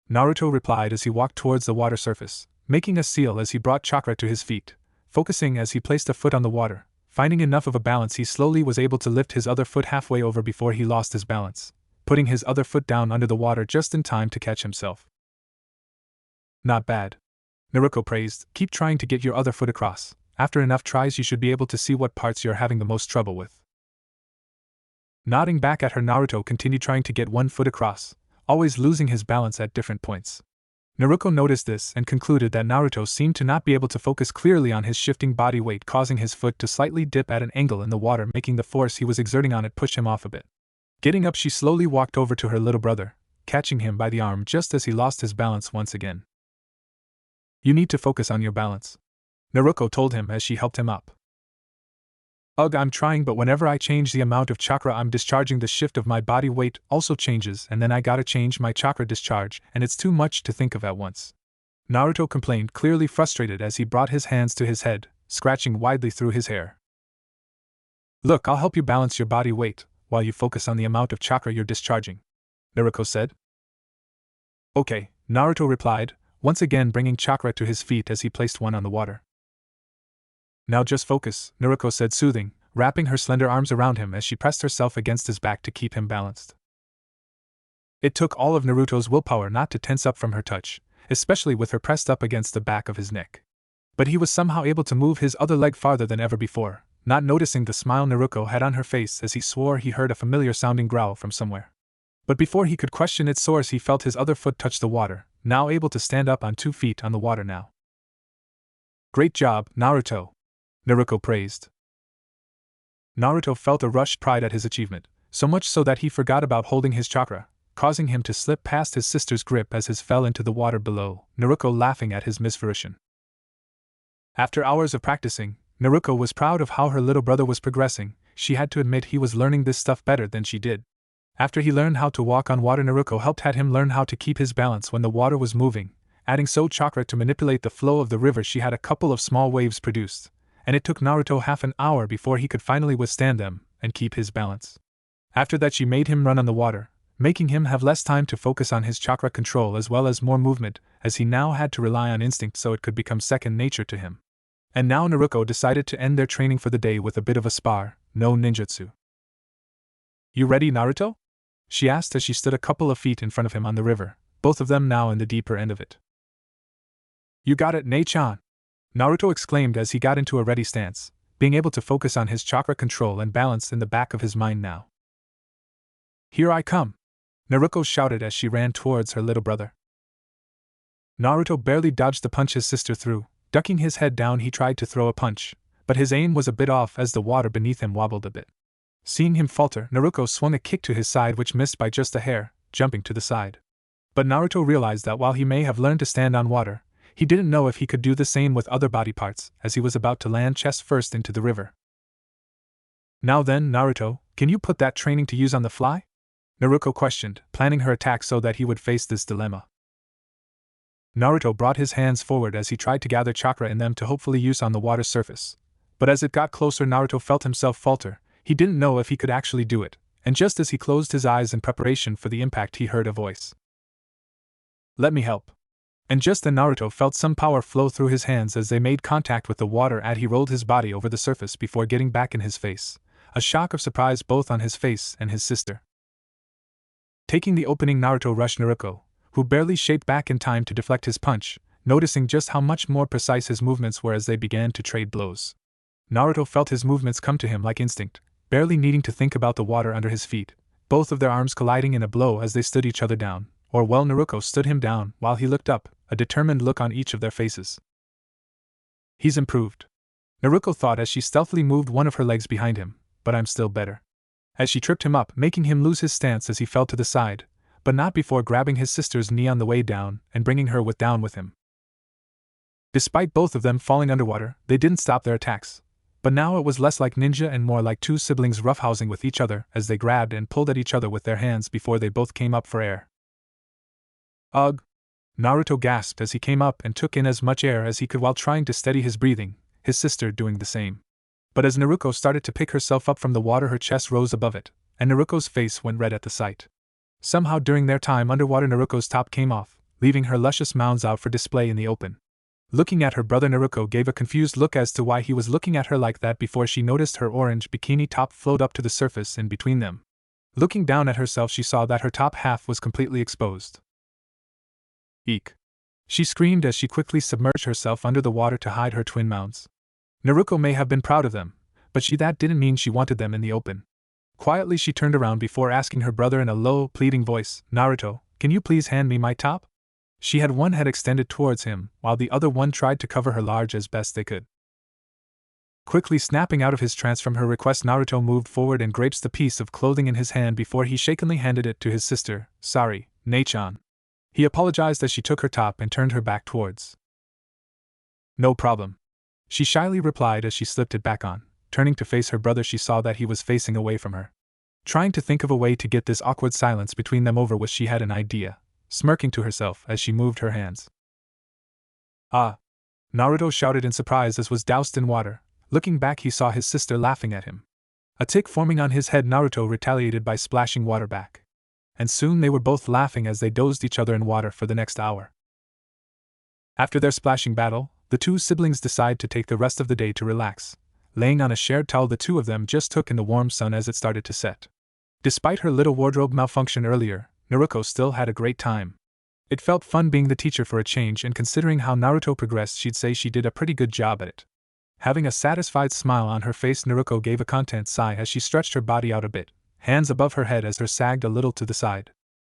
Naruto replied as he walked towards the water surface, making a seal as he brought chakra to his feet, focusing as he placed a foot on the water. Finding enough of a balance, he slowly was able to lift his other foot halfway over before he lost his balance, putting his other foot down under the water just in time to catch himself. Not bad, Naruto praised, keep trying to get your other foot across. After enough tries you should be able to see what parts you're having the most trouble with. Nodding back at her, Naruto continued trying to get one foot across, always losing his balance at different points. Naruto noticed this and concluded that Naruto seemed to not be able to focus clearly on his shifting body weight, causing his foot to slightly dip at an angle in the water, making the force he was exerting on it push him off a bit. Getting up, she slowly walked over to her little brother, catching him by the arm just as he lost his balance once again. You need to focus on your balance, Naruto told him as she helped him up. Ugh, I'm trying, but whenever I change the amount of chakra I'm discharging, the shift of my body weight also changes, and then I gotta change my chakra discharge, and it's too much to think of at once, Naruto complained, clearly frustrated as he brought his hands to his head, scratching widely through his hair. Look, I'll help you balance your body weight, while you focus on the amount of chakra you're discharging, Naruto said. Okay, Naruto replied, once again bringing chakra to his feet as he placed one on the water. Now just focus, Naruto said, soothing, wrapping her slender arms around him as she pressed herself against his back to keep him balanced. It took all of Naruto's willpower not to tense up from her touch, especially with her pressed up against the back of his neck. But he was somehow able to move his other leg farther than ever before, not noticing the smile Naruto had on her face as he swore he heard a familiar-sounding growl from somewhere. But before he could question its source, he felt his other foot touch the water, now able to stand up on 2 feet on the water now. Great job, Naruto, Naruto praised. Naruto felt a rush pride at his achievement, so much so that he forgot about holding his chakra, causing him to slip past his sister's grip as his fell into the water below, Naruto laughing at his misfortune. After hours of practicing, Naruto was proud of how her little brother was progressing. She had to admit he was learning this stuff better than she did. After he learned how to walk on water, Naruto had him learn how to keep his balance when the water was moving, adding so chakra to manipulate the flow of the river. She had a couple of small waves produced, and it took Naruto half an hour before he could finally withstand them and keep his balance. After that, she made him run on the water, making him have less time to focus on his chakra control as well as more movement, as he now had to rely on instinct so it could become second nature to him. And now Naruto decided to end their training for the day with a bit of a spar, no ninjutsu. You ready, Naruto? She asked as she stood a couple of feet in front of him on the river, both of them now in the deeper end of it. You got it, Nei-chan, Naruto exclaimed as he got into a ready stance, being able to focus on his chakra control and balance in the back of his mind now. Here I come, Naruto shouted as she ran towards her little brother. Naruto barely dodged the punch his sister threw. Ducking his head down, he tried to throw a punch, but his aim was a bit off as the water beneath him wobbled a bit. Seeing him falter, Naruto swung a kick to his side which missed by just a hair, jumping to the side. But Naruto realized that while he may have learned to stand on water, he didn't know if he could do the same with other body parts, as he was about to land chest first into the river. Now then, Naruto, can you put that training to use on the fly? Naruto questioned, planning her attack so that he would face this dilemma. Naruto brought his hands forward as he tried to gather chakra in them to hopefully use on the water's surface. But as it got closer, Naruto felt himself falter. He didn't know if he could actually do it, and just as he closed his eyes in preparation for the impact, he heard a voice. "Let me help." And just then Naruto felt some power flow through his hands as they made contact with the water as he rolled his body over the surface before getting back in his face, a shock of surprise both on his face and his sister. Taking the opening, Naruto rushed Naruto, who barely shaped back in time to deflect his punch, noticing just how much more precise his movements were as they began to trade blows. Naruto felt his movements come to him like instinct, barely needing to think about the water under his feet, both of their arms colliding in a blow as they stood each other down, or well, Naruto stood him down while he looked up, a determined look on each of their faces. "He's improved," Naruto thought as she stealthily moved one of her legs behind him, "but I'm still better." As she tripped him up, making him lose his stance as he fell to the side, but not before grabbing his sister's knee on the way down and bringing her down with him. Despite both of them falling underwater, they didn't stop their attacks. But now it was less like ninja and more like two siblings roughhousing with each other as they grabbed and pulled at each other with their hands before they both came up for air. "Ugh!" Naruto gasped as he came up and took in as much air as he could while trying to steady his breathing, his sister doing the same. But as Naruto started to pick herself up from the water, her chest rose above it, and Naruto's face went red at the sight. Somehow during their time underwater, Naruto's top came off, leaving her luscious mounds out for display in the open. Looking at her brother, Naruto gave a confused look as to why he was looking at her like that before she noticed her orange bikini top float up to the surface in between them. Looking down at herself, she saw that her top half was completely exposed. "Eek!" she screamed as she quickly submerged herself under the water to hide her twin mounds. Naruto may have been proud of them, but that didn't mean she wanted them in the open. Quietly she turned around before asking her brother in a low, pleading voice, "Naruto, can you please hand me my top?" She had one head extended towards him, while the other one tried to cover her large as best they could. Quickly snapping out of his trance from her request, Naruto moved forward and grasped the piece of clothing in his hand before he shakily handed it to his sister. "Sorry, Nei-chan." He apologized as she took her top and turned her back towards. "No problem," she shyly replied as she slipped it back on. Turning to face her brother, she saw that he was facing away from her. Trying to think of a way to get this awkward silence between them over with, she had an idea, smirking to herself as she moved her hands. "Ah!" Naruto shouted in surprise as was doused in water. Looking back, he saw his sister laughing at him. A tick forming on his head, Naruto retaliated by splashing water back. And soon they were both laughing as they dozed each other in water for the next hour. After their splashing battle, the two siblings decided to take the rest of the day to relax. Laying on a shared towel, the two of them just took in the warm sun as it started to set. Despite her little wardrobe malfunction earlier, Naruto still had a great time. It felt fun being the teacher for a change, and considering how Naruto progressed, she'd say she did a pretty good job at it. Having a satisfied smile on her face, Naruto gave a content sigh as she stretched her body out a bit, hands above her head as her sagged a little to the side.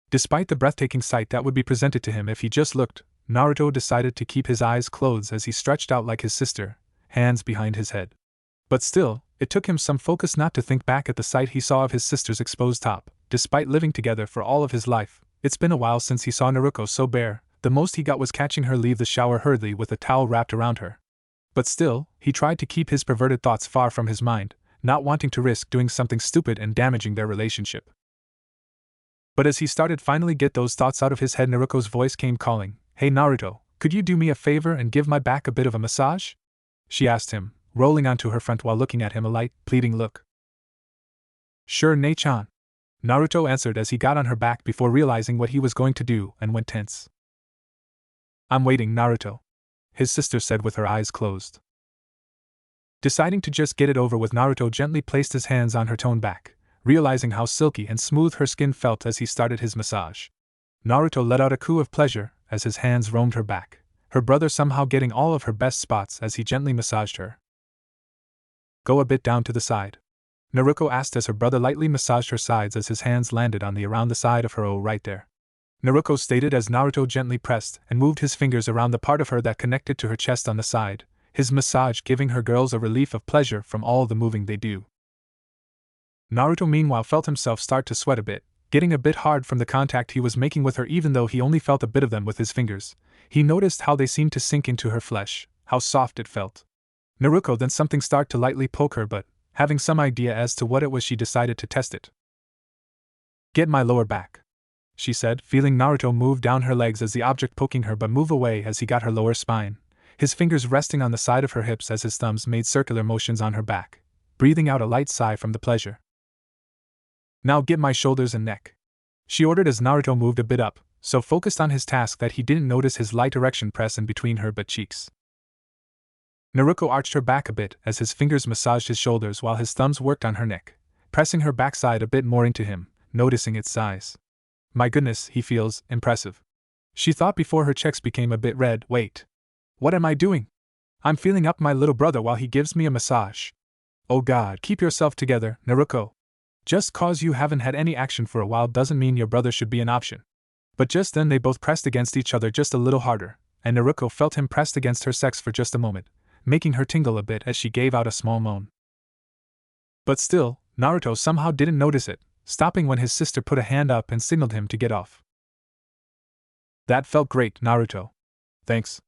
Despite the breathtaking sight that would be presented to him if he just looked, Naruto decided to keep his eyes closed as he stretched out like his sister, hands behind his head. But still, it took him some focus not to think back at the sight he saw of his sister's exposed top. Despite living together for all of his life, it's been a while since he saw Naruto so bare. The most he got was catching her leave the shower hurriedly with a towel wrapped around her. But still, he tried to keep his perverted thoughts far from his mind, not wanting to risk doing something stupid and damaging their relationship. But as he started finally get those thoughts out of his head, Naruto's voice came calling, "Hey Naruto, could you do me a favor and give my back a bit of a massage?" she asked him, rolling onto her front while looking at him a light, pleading look. "Sure, Nei-chan," Naruto answered as he got on her back before realizing what he was going to do and went tense. "I'm waiting, Naruto," his sister said with her eyes closed. Deciding to just get it over with, Naruto gently placed his hands on her toned back, realizing how silky and smooth her skin felt as he started his massage. Naruto let out a coo of pleasure as his hands roamed her back, her brother somehow getting all of her best spots as he gently massaged her. "Go a bit down to the side," Naruto asked as her brother lightly massaged her sides as his hands landed on the around the side of her. "Oh, right there," Naruto stated as Naruto gently pressed and moved his fingers around the part of her that connected to her chest on the side, his massage giving her girls a relief of pleasure from all the moving they do. Naruto meanwhile felt himself start to sweat a bit, getting a bit hard from the contact he was making with her even though he only felt a bit of them with his fingers. He noticed how they seemed to sink into her flesh, how soft it felt. Naruto then something start to lightly poke her but, having some idea as to what it was she decided to test it. Get my lower back, she said, feeling Naruto move down her legs as the object poking her but move away as he got her lower spine, his fingers resting on the side of her hips as his thumbs made circular motions on her back, breathing out a light sigh from the pleasure. Now get my shoulders and neck, she ordered as Naruto moved a bit up, so focused on his task that he didn't notice his light erection press in between her butt cheeks. Naruto arched her back a bit as his fingers massaged his shoulders while his thumbs worked on her neck, pressing her backside a bit more into him, noticing its size. My goodness, he feels impressive, she thought before her cheeks became a bit red. Wait. What am I doing? I'm feeling up my little brother while he gives me a massage. Oh god, keep yourself together, Naruto. Just cause you haven't had any action for a while doesn't mean your brother should be an option. But just then they both pressed against each other just a little harder, and Naruto felt him pressed against her sex for just a moment, making her tingle a bit as she gave out a small moan. But still, Naruto somehow didn't notice it, stopping when his sister put a hand up and signaled him to get off. That felt great, Naruto. Thanks,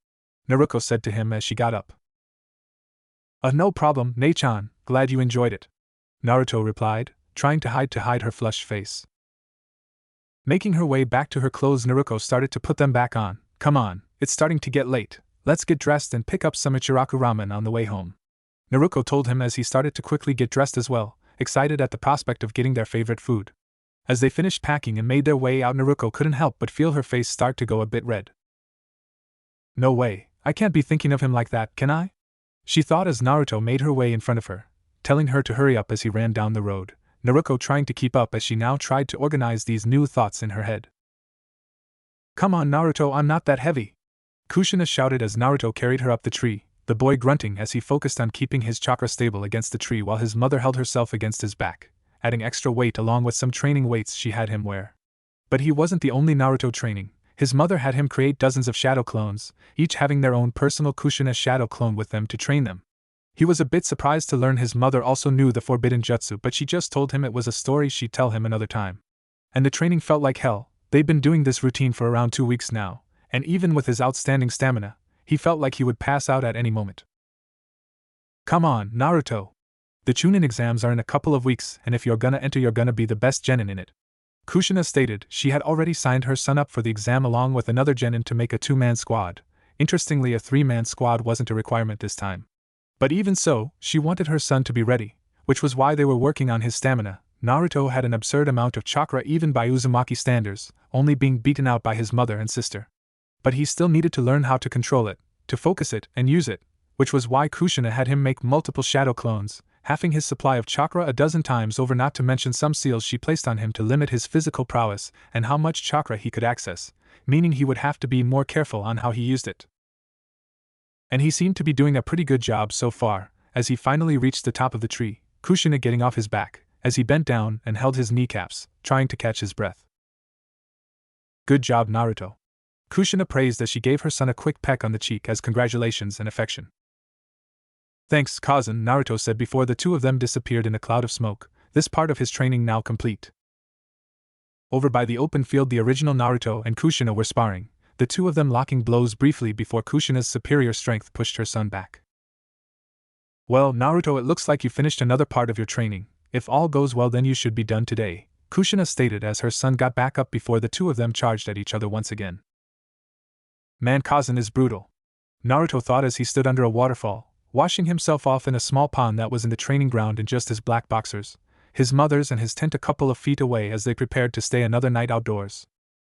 Naruto said to him as she got up. No problem, Nei-chan, glad you enjoyed it, Naruto replied, trying to hide her flushed face. Making her way back to her clothes, Naruto started to put them back on. Come on, it's starting to get late, let's get dressed and pick up some Ichiraku ramen on the way home, Naruto told him as he started to quickly get dressed as well, excited at the prospect of getting their favorite food. As they finished packing and made their way out, Naruto couldn't help but feel her face start to go a bit red. No way, I can't be thinking of him like that, can I? She thought as Naruto made her way in front of her, telling her to hurry up as he ran down the road, Naruto trying to keep up as she now tried to organize these new thoughts in her head. Come on Naruto, I'm not that heavy, Kushina shouted as Naruto carried her up the tree, the boy grunting as he focused on keeping his chakra stable against the tree while his mother held herself against his back, adding extra weight along with some training weights she had him wear. But he wasn't the only Naruto training. His mother had him create dozens of shadow clones, each having their own personal Kushina shadow clone with them to train them. He was a bit surprised to learn his mother also knew the forbidden jutsu, but she just told him it was a story she'd tell him another time. And the training felt like hell. They'd been doing this routine for around 2 weeks now, and even with his outstanding stamina, he felt like he would pass out at any moment. Come on, Naruto. The Chunin exams are in a couple of weeks, and if you're gonna enter, you're gonna be the best genin in it, Kushina stated. She had already signed her son up for the exam along with another genin to make a 2-man squad. Interestingly, a 3-man squad wasn't a requirement this time. But even so, she wanted her son to be ready, which was why they were working on his stamina. Naruto had an absurd amount of chakra even by Uzumaki standards, only being beaten out by his mother and sister. But he still needed to learn how to control it, to focus it and use it, which was why Kushina had him make multiple shadow clones, halving his supply of chakra a dozen times over, not to mention some seals she placed on him to limit his physical prowess and how much chakra he could access, meaning he would have to be more careful on how he used it. And he seemed to be doing a pretty good job so far, as he finally reached the top of the tree, Kushina getting off his back, as he bent down and held his kneecaps, trying to catch his breath. Good job, Naruto, Kushina praised as she gave her son a quick peck on the cheek as congratulations and affection. Thanks, cousin, Naruto said before the two of them disappeared in a cloud of smoke, this part of his training now complete. Over by the open field, the original Naruto and Kushina were sparring, the two of them locking blows briefly before Kushina's superior strength pushed her son back. Well, Naruto, it looks like you finished another part of your training. If all goes well, then you should be done today, Kushina stated as her son got back up before the two of them charged at each other once again. Man, cousin is brutal, Naruto thought as he stood under a waterfall, washing himself off in a small pond that was in the training ground in just his black boxers, his mother's and his tent a couple of feet away as they prepared to stay another night outdoors.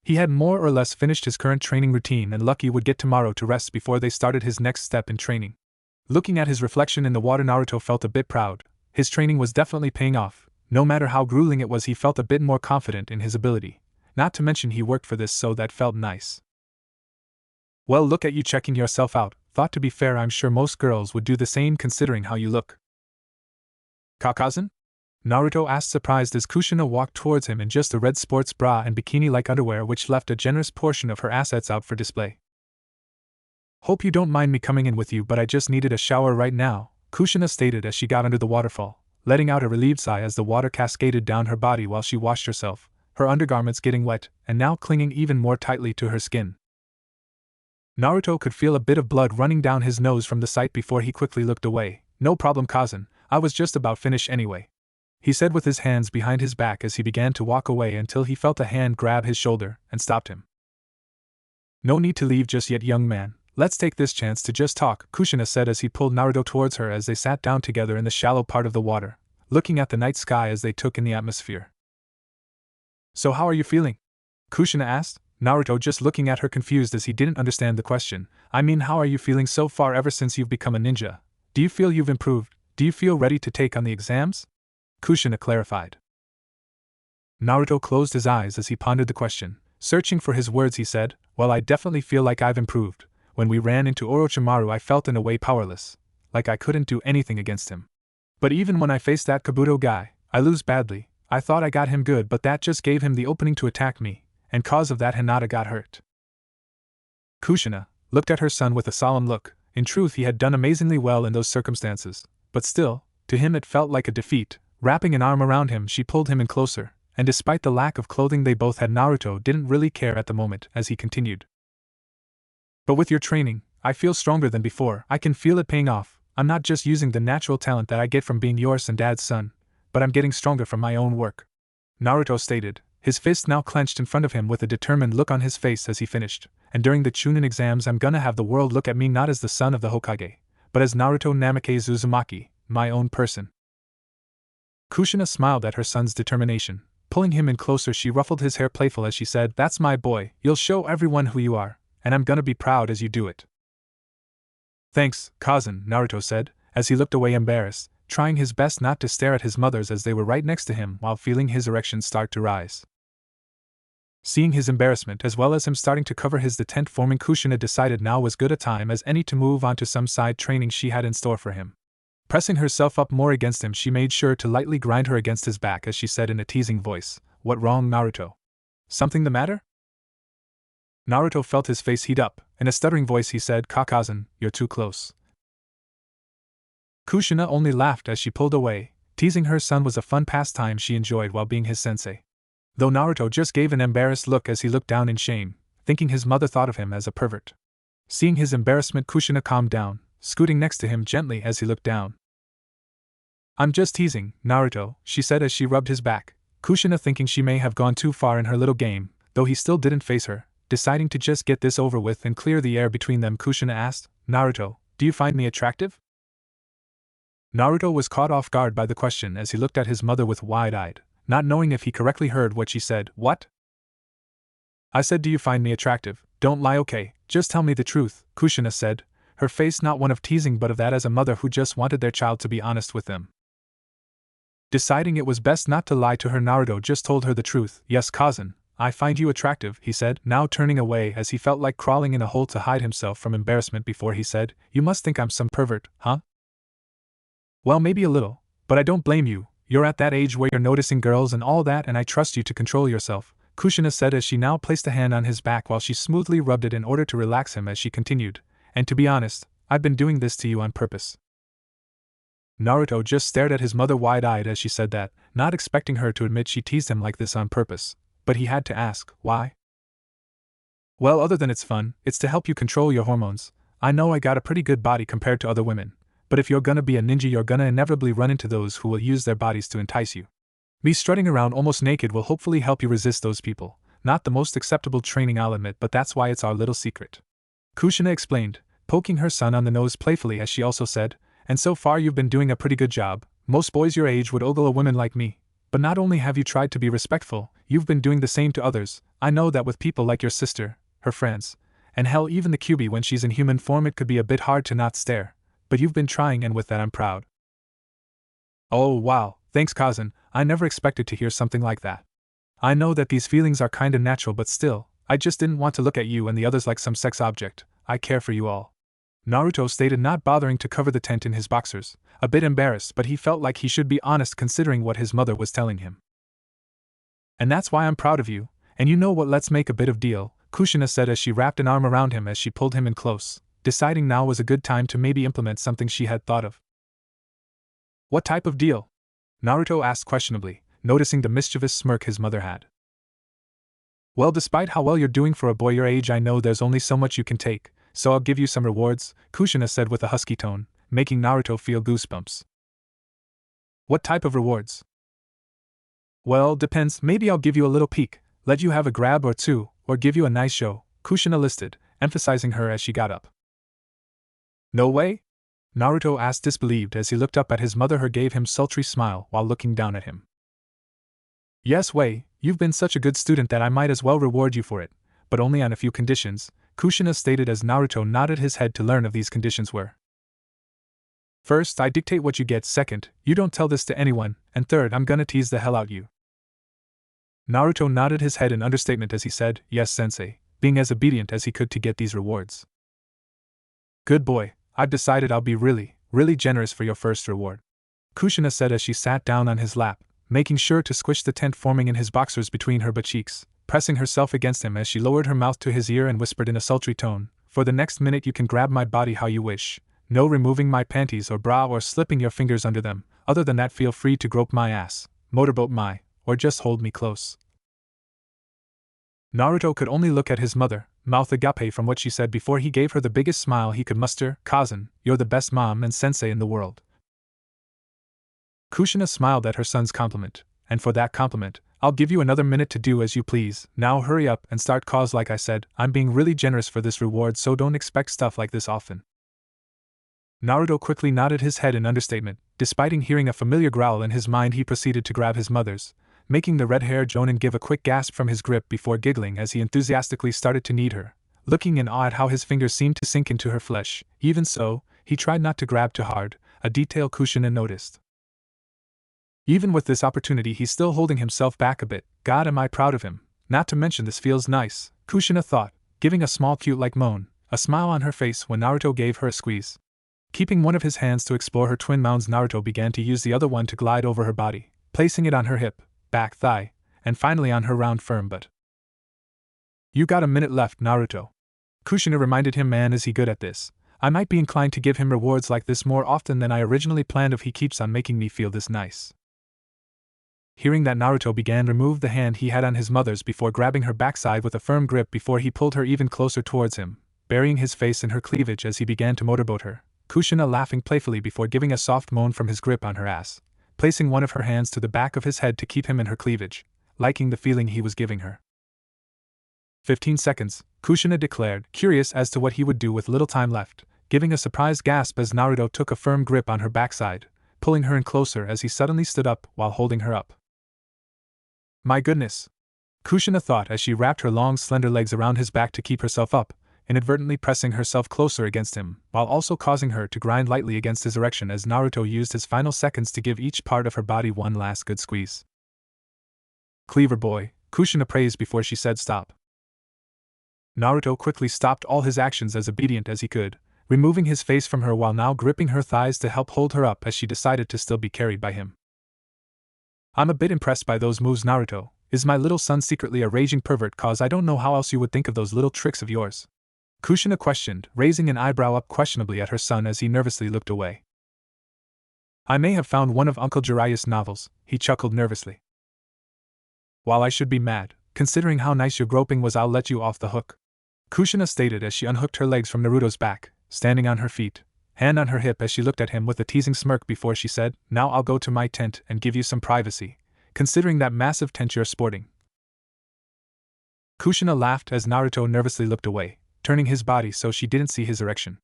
He had more or less finished his current training routine and lucky would get tomorrow to rest before they started his next step in training. Looking at his reflection in the water, Naruto felt a bit proud. His training was definitely paying off. No matter how grueling it was, he felt a bit more confident in his ability. Not to mention he worked for this, so that felt nice. Well, look at you checking yourself out. Thought to be fair, I'm sure most girls would do the same considering how you look. Cousin? Naruto asked, surprised as Kushina walked towards him in just a red sports bra and bikini-like underwear which left a generous portion of her assets out for display. Hope you don't mind me coming in with you, but I just needed a shower right now, Kushina stated as she got under the waterfall, letting out a relieved sigh as the water cascaded down her body while she washed herself, her undergarments getting wet and now clinging even more tightly to her skin. Naruto could feel a bit of blood running down his nose from the sight before he quickly looked away. "No problem, cousin, I was just about finished anyway," he said with his hands behind his back as he began to walk away until he felt a hand grab his shoulder and stopped him. "No need to leave just yet, young man. Let's take this chance to just talk," Kushina said as he pulled Naruto towards her as they sat down together in the shallow part of the water, looking at the night sky as they took in the atmosphere. "So how are you feeling?" Kushina asked, Naruto just looking at her confused as he didn't understand the question. "I mean, how are you feeling so far ever since you've become a ninja? Do you feel you've improved? Do you feel ready to take on the exams?" Kushina clarified. Naruto closed his eyes as he pondered the question. Searching for his words, he said, "Well, I definitely feel like I've improved. When we ran into Orochimaru, I felt in a way powerless, like I couldn't do anything against him. But even when I faced that Kabuto guy, I lose badly. I thought I got him good, but that just gave him the opening to attack me, and cause of that Hinata got hurt." Kushina looked at her son with a solemn look. In truth, he had done amazingly well in those circumstances, but still, to him it felt like a defeat. Wrapping an arm around him, she pulled him in closer, and despite the lack of clothing they both had, Naruto didn't really care at the moment as he continued. "But with your training, I feel stronger than before. I can feel it paying off. I'm not just using the natural talent that I get from being yours and Dad's son, but I'm getting stronger from my own work," Naruto stated, his fist now clenched in front of him with a determined look on his face as he finished. "And during the Chunin exams, I'm gonna have the world look at me not as the son of the Hokage, but as Naruto Namikaze Uzumaki, my own person." Kushina smiled at her son's determination. Pulling him in closer, she ruffled his hair playful as she said, "That's my boy, you'll show everyone who you are, and I'm gonna be proud as you do it." "Thanks, cousin," Naruto said, as he looked away embarrassed, trying his best not to stare at his mothers as they were right next to him while feeling his erection start to rise. Seeing his embarrassment as well as him starting to cover his the tent forming, Kushina decided now was good a time as any to move on to some side training she had in store for him. Pressing herself up more against him, she made sure to lightly grind her against his back as she said in a teasing voice, "What wrong, Naruto? Something the matter?" Naruto felt his face heat up. In a stuttering voice he said, "Kakazen, you're too close." Kushina only laughed as she pulled away. Teasing her son was a fun pastime she enjoyed while being his sensei. Though Naruto just gave an embarrassed look as he looked down in shame, thinking his mother thought of him as a pervert. Seeing his embarrassment, Kushina calmed down, scooting next to him gently as he looked down. "I'm just teasing, Naruto," she said as she rubbed his back. Kushina thinking she may have gone too far in her little game, though he still didn't face her, deciding to just get this over with and clear the air between them. Kushina asked, "Naruto, do you find me attractive?" Naruto was caught off guard by the question as he looked at his mother with wide-eyed, not knowing if he correctly heard what she said. "What?" "I said, do you find me attractive? Don't lie, okay? Just tell me the truth," Kushina said, her face not one of teasing but of that as a mother who just wanted their child to be honest with them. Deciding it was best not to lie to her, Naruto just told her the truth. "Yes, cousin, I find you attractive," he said, now turning away as he felt like crawling in a hole to hide himself from embarrassment before he said, "You must think I'm some pervert, huh?" "Well, maybe a little, but I don't blame you. You're at that age where you're noticing girls and all that, and I trust you to control yourself," Kushina said as she now placed a hand on his back while she smoothly rubbed it in order to relax him as she continued, "And to be honest, I've been doing this to you on purpose." Naruto just stared at his mother wide-eyed as she said that, not expecting her to admit she teased him like this on purpose, but he had to ask, "Why?" "Well, other than it's fun, it's to help you control your hormones. I know I got a pretty good body compared to other women, but if you're gonna be a ninja, you're gonna inevitably run into those who will use their bodies to entice you. Me strutting around almost naked will hopefully help you resist those people. Not the most acceptable training, I'll admit, but that's why it's our little secret," Kushina explained, poking her son on the nose playfully as she also said, "And so far you've been doing a pretty good job. Most boys your age would ogle a woman like me. But not only have you tried to be respectful, you've been doing the same to others. I know that with people like your sister, her friends, and hell, even the QB when she's in human form, it could be a bit hard to not stare. But you've been trying, and with that I'm proud." "Oh, wow, thanks, cousin. I never expected to hear something like that. I know that these feelings are kinda natural, but still, I just didn't want to look at you and the others like some sex object. I care for you all," Naruto stated, not bothering to cover the tent in his boxers, a bit embarrassed, but he felt like he should be honest considering what his mother was telling him. "And that's why I'm proud of you, and you know what, let's make a bit of deal," Kushina said as she wrapped an arm around him as she pulled him in close, deciding now was a good time to maybe implement something she had thought of. "What type of deal?" Naruto asked questionably, noticing the mischievous smirk his mother had. Well, despite how well you're doing for a boy your age, I know there's only so much you can take, so I'll give you some rewards, Kushina said with a husky tone, making Naruto feel goosebumps. What type of rewards? Well, depends, maybe I'll give you a little peek, let you have a grab or two, or give you a nice show, Kushina listed, emphasizing her as she got up. No way? Naruto asked disbelieved as he looked up at his mother. Her gave him sultry smile while looking down at him. Yes way, you've been such a good student that I might as well reward you for it, but only on a few conditions, Kushina stated as Naruto nodded his head to learn of these conditions were. First, I dictate what you get, second, you don't tell this to anyone, and third, I'm gonna tease the hell out you. Naruto nodded his head in understatement as he said, yes sensei, being as obedient as he could to get these rewards. Good boy, I've decided I'll be really generous for your first reward, Kushina said as she sat down on his lap, making sure to squish the tent forming in his boxers between her butt cheeks, pressing herself against him as she lowered her mouth to his ear and whispered in a sultry tone, for the next minute you can grab my body how you wish, no removing my panties or bra or slipping your fingers under them, other than that feel free to grope my ass, motorboat my, or just hold me close. Naruto could only look at his mother, mouth agape from what she said before he gave her the biggest smile he could muster. Kazan, you're the best mom and sensei in the world. Kushina smiled at her son's compliment, and for that compliment, I'll give you another minute to do as you please. Now hurry up and start, cause like I said, I'm being really generous for this reward, so don't expect stuff like this often. Naruto quickly nodded his head in understatement. Despite hearing a familiar growl in his mind, he proceeded to grab his mother's, making the red-haired Jonin give a quick gasp from his grip before giggling as he enthusiastically started to knead her, looking in awe at how his fingers seemed to sink into her flesh. Even so, he tried not to grab too hard, a detail Kushina noticed. Even with this opportunity, he's still holding himself back a bit. God, am I proud of him. Not to mention this feels nice, Kushina thought, giving a small cute-like moan, a smile on her face when Naruto gave her a squeeze. Keeping one of his hands to explore her twin mounds, Naruto began to use the other one to glide over her body, placing it on her hip, back, thigh, and finally on her round firm butt. You got a minute left, Naruto, Kushina reminded him. Man, is he good at this. I might be inclined to give him rewards like this more often than I originally planned if he keeps on making me feel this nice. Hearing that, Naruto began to remove the hand he had on his mother's before grabbing her backside with a firm grip before he pulled her even closer towards him, burying his face in her cleavage as he began to motorboat her, Kushina laughing playfully before giving a soft moan from his grip on her ass, placing one of her hands to the back of his head to keep him in her cleavage, liking the feeling he was giving her. 15 seconds, Kushina declared, curious as to what he would do with little time left, giving a surprised gasp as Naruto took a firm grip on her backside, pulling her in closer as he suddenly stood up while holding her up. My goodness! Kushina thought as she wrapped her long slender legs around his back to keep herself up, inadvertently pressing herself closer against him, while also causing her to grind lightly against his erection as Naruto used his final seconds to give each part of her body one last good squeeze. Cleaver boy, Kushina praised before she said stop. Naruto quickly stopped all his actions as obedient as he could, removing his face from her while now gripping her thighs to help hold her up as she decided to still be carried by him. I'm a bit impressed by those moves, Naruto. Is my little son secretly a raging pervert? Cause I don't know how else you would think of those little tricks of yours, Kushina questioned, raising an eyebrow up questionably at her son as he nervously looked away. I may have found one of Uncle Jiraiya's novels, he chuckled nervously. While I should be mad, considering how nice your groping was, I'll let you off the hook, Kushina stated as she unhooked her legs from Naruto's back, standing on her feet, hand on her hip as she looked at him with a teasing smirk before she said, now I'll go to my tent and give you some privacy, considering that massive tent you're sporting. Kushina laughed as Naruto nervously looked away, turning his body so she didn't see his erection.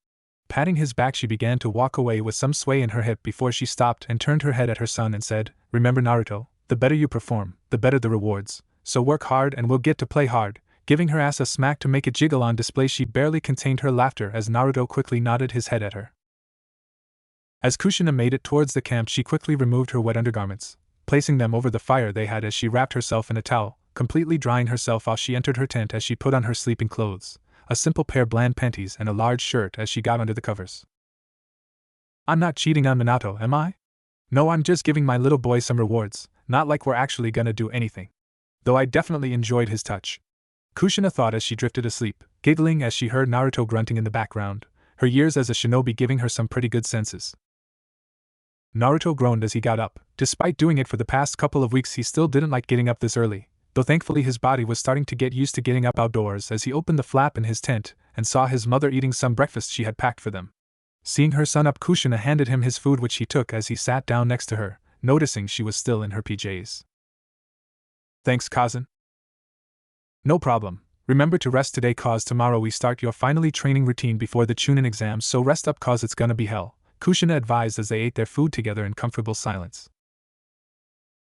Patting his back, she began to walk away with some sway in her hip before she stopped and turned her head at her son and said, remember Naruto, the better you perform, the better the rewards, so work hard and we'll get to play hard. Giving her ass a smack to make it jiggle on display, she barely contained her laughter as Naruto quickly nodded his head at her. As Kushina made it towards the camp, she quickly removed her wet undergarments, placing them over the fire they had as she wrapped herself in a towel, completely drying herself while she entered her tent as she put on her sleeping clothes, a simple pair of bland panties and a large shirt as she got under the covers. I'm not cheating on Minato, am I? No, I'm just giving my little boy some rewards, not like we're actually gonna do anything. Though I definitely enjoyed his touch, Kushina thought as she drifted asleep, giggling as she heard Naruto grunting in the background, her years as a shinobi giving her some pretty good senses. Naruto groaned as he got up, Despite doing it for the past couple of weeks, he still didn't like getting up this early, though thankfully his body was starting to get used to getting up outdoors as he opened the flap in his tent and saw his mother eating some breakfast she had packed for them. Seeing her son up, Kushina handed him his food, which he took as he sat down next to her, noticing she was still in her PJs. Thanks, cousin. No problem. Remember to rest today cause tomorrow we start your finally training routine before the Chunin exams, so rest up cause it's gonna be hell, Kushina advised as they ate their food together in comfortable silence.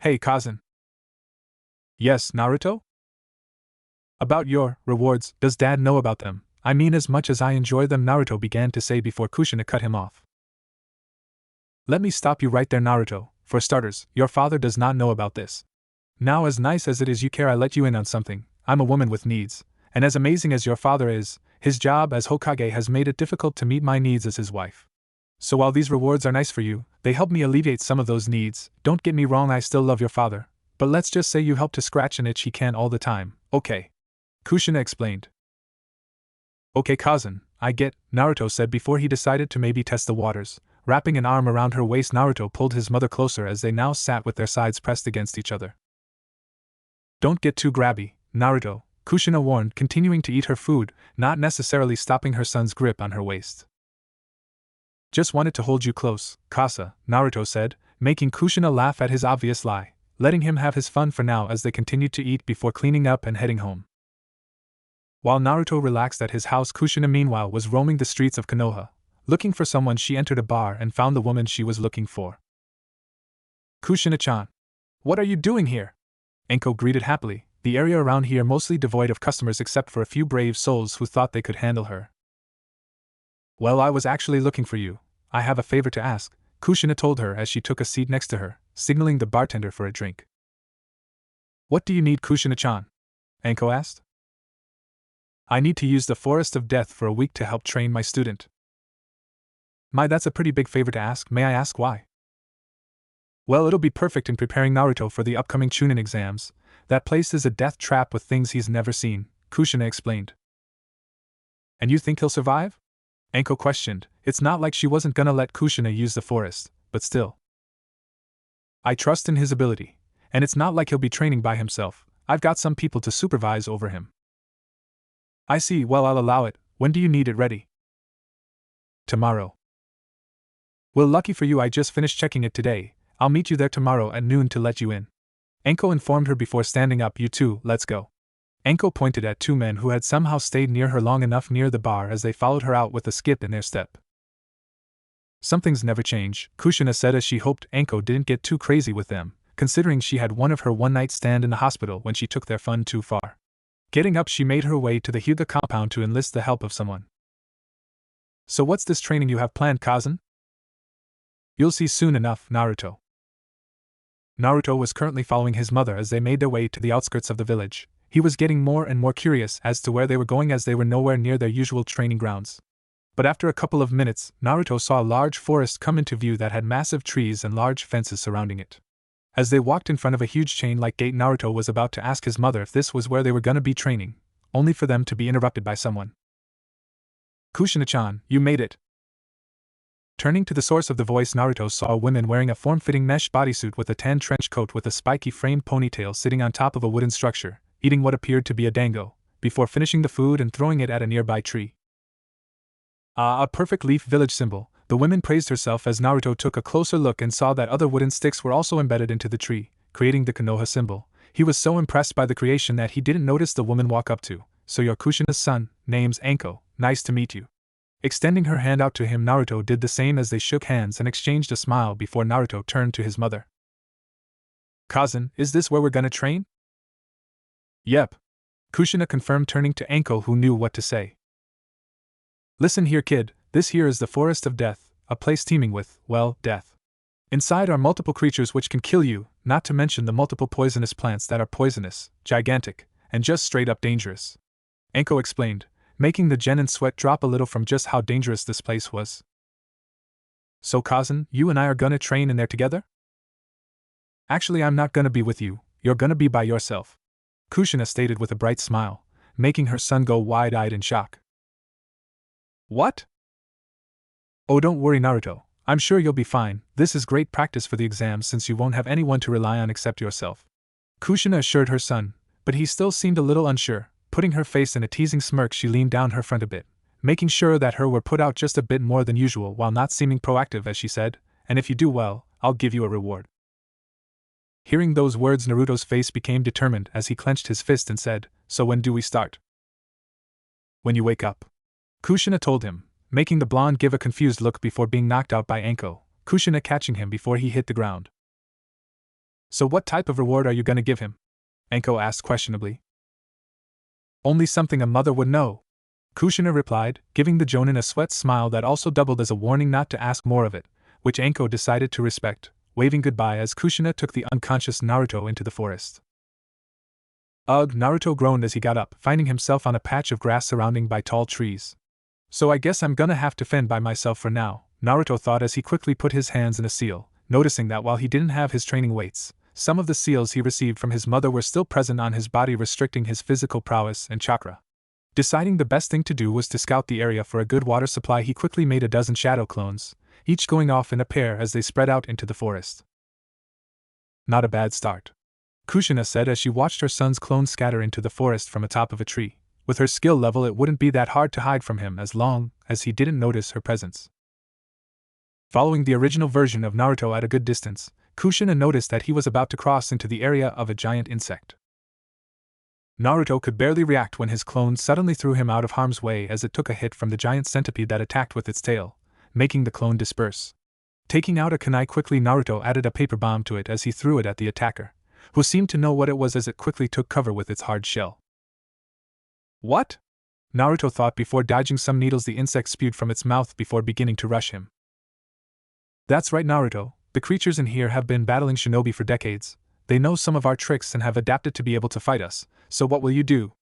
Hey, cousin. Yes, Naruto? About your rewards, does Dad know about them? I mean, as much as I enjoy them, Naruto began to say before Kushina cut him off. Let me stop you right there, Naruto. For starters, your father does not know about this. Now, as nice as it is you care, I let you in on something. I'm a woman with needs, and as amazing as your father is, his job as Hokage has made it difficult to meet my needs as his wife. So while these rewards are nice for you, they help me alleviate some of those needs. Don't get me wrong, I still love your father, but let's just say you help to scratch an itch he can't all the time, okay? Kushina explained. Okay, cousin, I get, Naruto said before he decided to maybe test the waters. Wrapping an arm around her waist, Naruto pulled his mother closer as they now sat with their sides pressed against each other. Don't get too grabby, Naruto, Kushina warned, continuing to eat her food, not necessarily stopping her son's grip on her waist. Just wanted to hold you close, Kasa, Naruto said, making Kushina laugh at his obvious lie, letting him have his fun for now as they continued to eat before cleaning up and heading home. While Naruto relaxed at his house, Kushina meanwhile was roaming the streets of Konoha. Looking for someone, she entered a bar and found the woman she was looking for. Kushina-chan. What are you doing here? Enko greeted happily, the area around here mostly devoid of customers except for a few brave souls who thought they could handle her. Well, I was actually looking for you. I have a favor to ask, Kushina told her as she took a seat next to her, signaling the bartender for a drink. What do you need, Kushina-chan? Enko asked. I need to use the Forest of Death for a week to help train my student. My, that's a pretty big favor to ask. May I ask why? Well, it'll be perfect in preparing Naruto for the upcoming Chunin exams. That place is a death trap with things he's never seen, Kushina explained. And you think he'll survive? Enko questioned. It's not like she wasn't gonna let Kushina use the forest, but still. I trust in his ability, and it's not like he'll be training by himself. I've got some people to supervise over him. I see, well, I'll allow it. When do you need it ready? Tomorrow. Well, lucky for you, I just finished checking it today. I'll meet you there tomorrow at noon to let you in. Enko informed her before standing up. You two, let's go. Enko pointed at two men who had somehow stayed near her long enough near the bar as they followed her out with a skip in their step. Some things never change, Kushina said as she hoped Enko didn't get too crazy with them, considering she had one of her one-night stand in the hospital when she took their fun too far. Getting up, she made her way to the Hyuga compound to enlist the help of someone. So what's this training you have planned, cousin? You'll see soon enough, Naruto. Naruto was currently following his mother as they made their way to the outskirts of the village. He was getting more and more curious as to where they were going as they were nowhere near their usual training grounds. But after a couple of minutes, Naruto saw a large forest come into view that had massive trees and large fences surrounding it. As they walked in front of a huge chain-like gate, Naruto was about to ask his mother if this was where they were gonna be training, only for them to be interrupted by someone. Kushina-chan, you made it. Turning to the source of the voice, Naruto saw a woman wearing a form-fitting mesh bodysuit with a tan trench coat with a spiky framed ponytail sitting on top of a wooden structure, eating what appeared to be a dango, before finishing the food and throwing it at a nearby tree. A perfect leaf village symbol, the woman praised herself as Naruto took a closer look and saw that other wooden sticks were also embedded into the tree, creating the Konoha symbol. He was so impressed by the creation that he didn't notice the woman walk up to. So you're Kushina's son, name's Enko, nice to meet you. Extending her hand out to him, Naruto did the same as they shook hands and exchanged a smile before Naruto turned to his mother. Cousin, is this where we're gonna train? Yep. Kushina confirmed, turning to Enko who knew what to say. Listen here, kid, this here is the Forest of Death, a place teeming with, well, death. Inside are multiple creatures which can kill you, not to mention the multiple poisonous plants that are poisonous, gigantic, and just straight up dangerous. Enko explained, making the Genin sweat drop a little from just how dangerous this place was. So cousin, you and I are gonna train in there together? Actually, I'm not gonna be with you, you're gonna be by yourself, Kushina stated with a bright smile, making her son go wide-eyed in shock. What? Oh, don't worry, Naruto, I'm sure you'll be fine. This is great practice for the exams since you won't have anyone to rely on except yourself. Kushina assured her son, but he still seemed a little unsure. Putting her face in a teasing smirk, she leaned down her front a bit, making sure that her were put out just a bit more than usual while not seeming proactive as she said, and if you do well, I'll give you a reward. Hearing those words, Naruto's face became determined as he clenched his fist and said, so when do we start? When you wake up. Kushina told him, making the blonde give a confused look before being knocked out by Anko, Kushina catching him before he hit the ground. So what type of reward are you gonna give him? Anko asked questionably. Only something a mother would know, Kushina replied, giving the Jonin a sweat smile that also doubled as a warning not to ask more of it, which Anko decided to respect, waving goodbye as Kushina took the unconscious Naruto into the forest. Ugh, Naruto groaned as he got up, finding himself on a patch of grass surrounded by tall trees. So I guess I'm gonna have to fend by myself for now, Naruto thought as he quickly put his hands in a seal, noticing that while he didn't have his training weights, some of the seals he received from his mother were still present on his body, restricting his physical prowess and chakra. Deciding the best thing to do was to scout the area for a good water supply, he quickly made a dozen shadow clones, each going off in a pair as they spread out into the forest. Not a bad start, Kushina said as she watched her son's clones scatter into the forest from atop of a tree. With her skill level, it wouldn't be that hard to hide from him as long as he didn't notice her presence. Following the original version of Naruto at a good distance, Kushina noticed that he was about to cross into the area of a giant insect. Naruto could barely react when his clone suddenly threw him out of harm's way as it took a hit from the giant centipede that attacked with its tail, making the clone disperse. Taking out a kunai quickly, Naruto added a paper bomb to it as he threw it at the attacker, who seemed to know what it was as it quickly took cover with its hard shell. What? Naruto thought before dodging some needles the insect spewed from its mouth before beginning to rush him. That's right, Naruto, the creatures in here have been battling shinobi for decades. They know some of our tricks and have adapted to be able to fight us, so what will you do?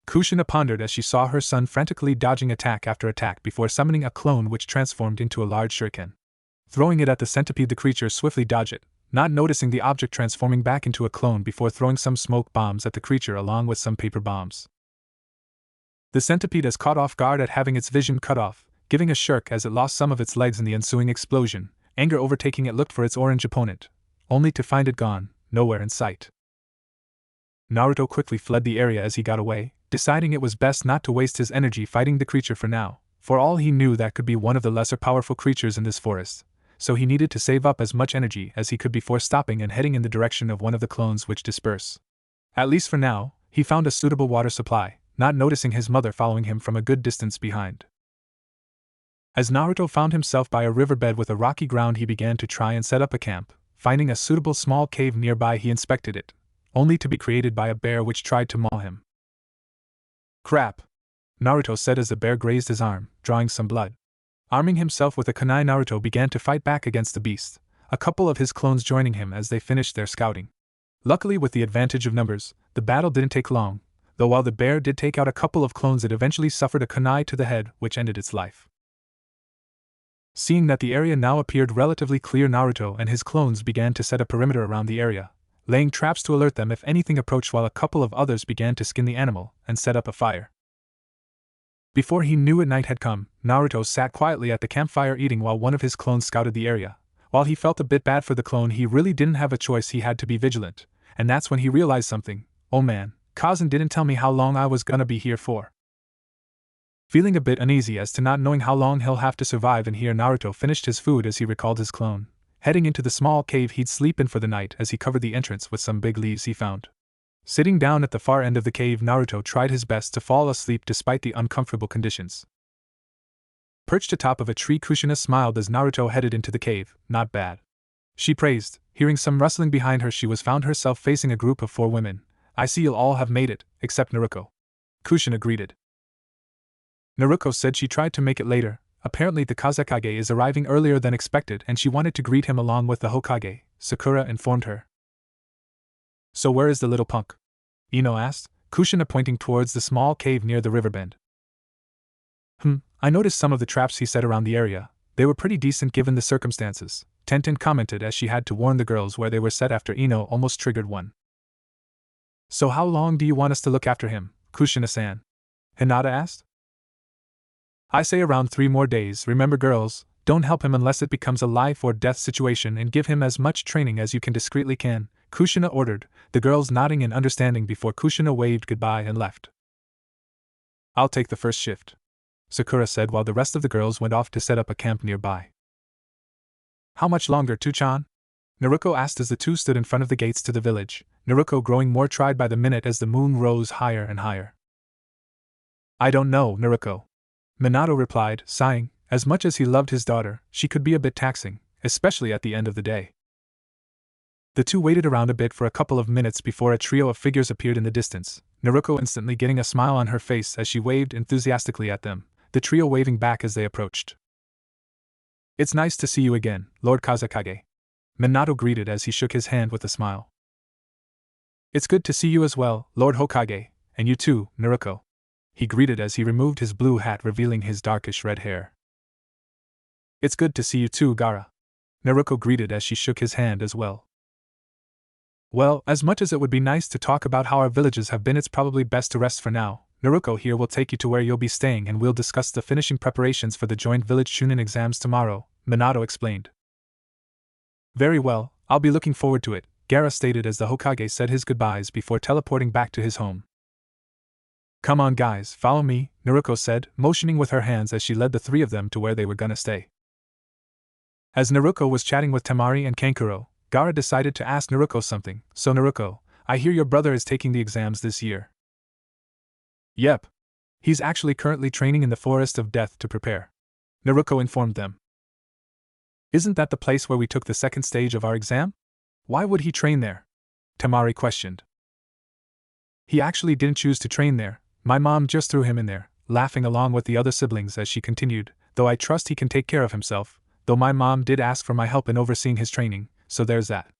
Kushina pondered as she saw her son frantically dodging attack after attack before summoning a clone which transformed into a large shuriken. Throwing it at the centipede, the creature swiftly dodged it, not noticing the object transforming back into a clone before throwing some smoke bombs at the creature along with some paper bombs. The centipede is caught off guard at having its vision cut off, giving a shirk as it lost some of its legs in the ensuing explosion. Anger overtaking it, looked for its orange opponent, only to find it gone, nowhere in sight. Naruto quickly fled the area as he got away, deciding it was best not to waste his energy fighting the creature for now. For all he knew, that could be one of the lesser powerful creatures in this forest, so he needed to save up as much energy as he could before stopping and heading in the direction of one of the clones which disperse. At least for now, he found a suitable water supply, not noticing his mother following him from a good distance behind. As Naruto found himself by a riverbed with a rocky ground, he began to try and set up a camp. Finding a suitable small cave nearby, he inspected it, only to be created by a bear which tried to maul him. Crap! Naruto said as the bear grazed his arm, drawing some blood. Arming himself with a kunai, Naruto began to fight back against the beast, a couple of his clones joining him as they finished their scouting. Luckily, with the advantage of numbers, the battle didn't take long, though while the bear did take out a couple of clones, it eventually suffered a kunai to the head which ended its life. Seeing that the area now appeared relatively clear, Naruto and his clones began to set a perimeter around the area, laying traps to alert them if anything approached, while a couple of others began to skin the animal and set up a fire. Before he knew it, night had come. Naruto sat quietly at the campfire eating while one of his clones scouted the area. While he felt a bit bad for the clone, he really didn't have a choice, he had to be vigilant, and that's when he realized something. Oh man, Kazan didn't tell me how long I was gonna be here for. Feeling a bit uneasy as to not knowing how long he'll have to survive in here, Naruto finished his food as he recalled his clone, heading into the small cave he'd sleep in for the night as he covered the entrance with some big leaves he found. Sitting down at the far end of the cave, Naruto tried his best to fall asleep despite the uncomfortable conditions. Perched atop of a tree, Kushina smiled as Naruto headed into the cave. Not bad, she praised. Hearing some rustling behind her, she found herself facing a group of 4 women. I see you'll all have made it, except Naruto, Kushina greeted. Naruto said she tried to make it later. Apparently the Kazekage is arriving earlier than expected and she wanted to greet him along with the Hokage, Sakura informed her. So where is the little punk? Ino asked, Kushina pointing towards the small cave near the riverbend. I noticed some of the traps he set around the area. They were pretty decent given the circumstances, Tenten commented as she had to warn the girls where they were set after Ino almost triggered one. So how long do you want us to look after him, Kushina-san? Hinata asked. I say around 3 more days. Remember girls, Don't help him unless it becomes a life or death situation and give him as much training as you can discreetly can, Kushina ordered, the girls nodding in understanding before Kushina waved goodbye and left. I'll take the first shift, Sakura said while the rest of the girls went off to set up a camp nearby. How much longer, Tu-chan? Naruto asked as the two stood in front of the gates to the village, Naruto growing more tried by the minute as the moon rose higher and higher. I don't know, Naruto. Minato replied, sighing. As much as he loved his daughter, she could be a bit taxing, especially at the end of the day. The two waited around a bit for a couple of minutes before a trio of figures appeared in the distance, Naruto instantly getting a smile on her face as she waved enthusiastically at them, the trio waving back as they approached. It's nice to see you again, Lord Kazekage. Minato greeted as he shook his hand with a smile. It's good to see you as well, Lord Hokage, and you too, Naruto. He greeted as he removed his blue hat revealing his darkish red hair. It's good to see you too, Gaara. Naruto greeted as she shook his hand as well. Well, as much as it would be nice to talk about how our villages have been, it's probably best to rest for now. Naruto here will take you to where you'll be staying and we'll discuss the finishing preparations for the joint village Chunin exams tomorrow, Minato explained. Very well, I'll be looking forward to it, Gaara stated as the Hokage said his goodbyes before teleporting back to his home. Come on guys, follow me, Naruto said, motioning with her hands as she led the three of them to where they were gonna stay. As Naruto was chatting with Temari and Kankuro, Gaara decided to ask Naruto something. So Naruto, I hear your brother is taking the exams this year. Yep. He's actually currently training in the Forest of Death to prepare. Naruto informed them. Isn't that the place where we took the second stage of our exam? Why would he train there? Temari questioned. He actually didn't choose to train there, my mom just threw him in there, laughing along with the other siblings as she continued, though I trust he can take care of himself. Though my mom did ask for my help in overseeing his training, so there's that.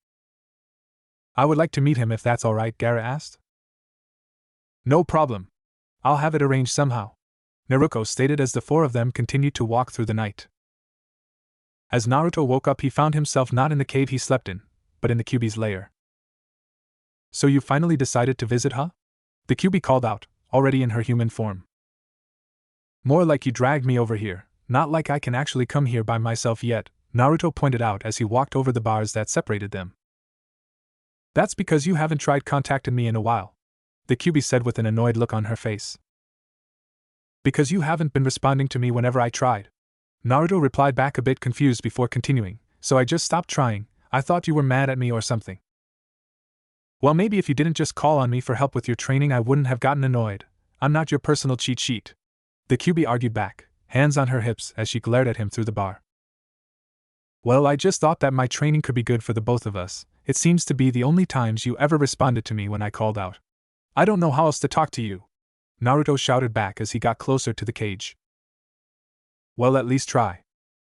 I would like to meet him if that's alright, Gaara asked. No problem. I'll have it arranged somehow, Naruto stated as the four of them continued to walk through the night. As Naruto woke up, he found himself not in the cave he slept in, but in the Kyuubi's lair. So you finally decided to visit, huh? The Kyuubi called out, already in her human form. More like you dragged me over here. Not like I can actually come here by myself yet, Naruto pointed out as he walked over the bars that separated them. That's because you haven't tried contacting me in a while, the Kyuubi said with an annoyed look on her face. Because you haven't been responding to me whenever I tried. Naruto replied back a bit confused before continuing, so I just stopped trying. I thought you were mad at me or something. Well, maybe if you didn't just call on me for help with your training I wouldn't have gotten annoyed. I'm not your personal cheat sheet, the Kyuubi argued back, hands on her hips as she glared at him through the bar. Well, I just thought that my training could be good for the both of us. It seems to be the only times you ever responded to me when I called out. I don't know how else to talk to you, Naruto shouted back as he got closer to the cage. Well, at least try.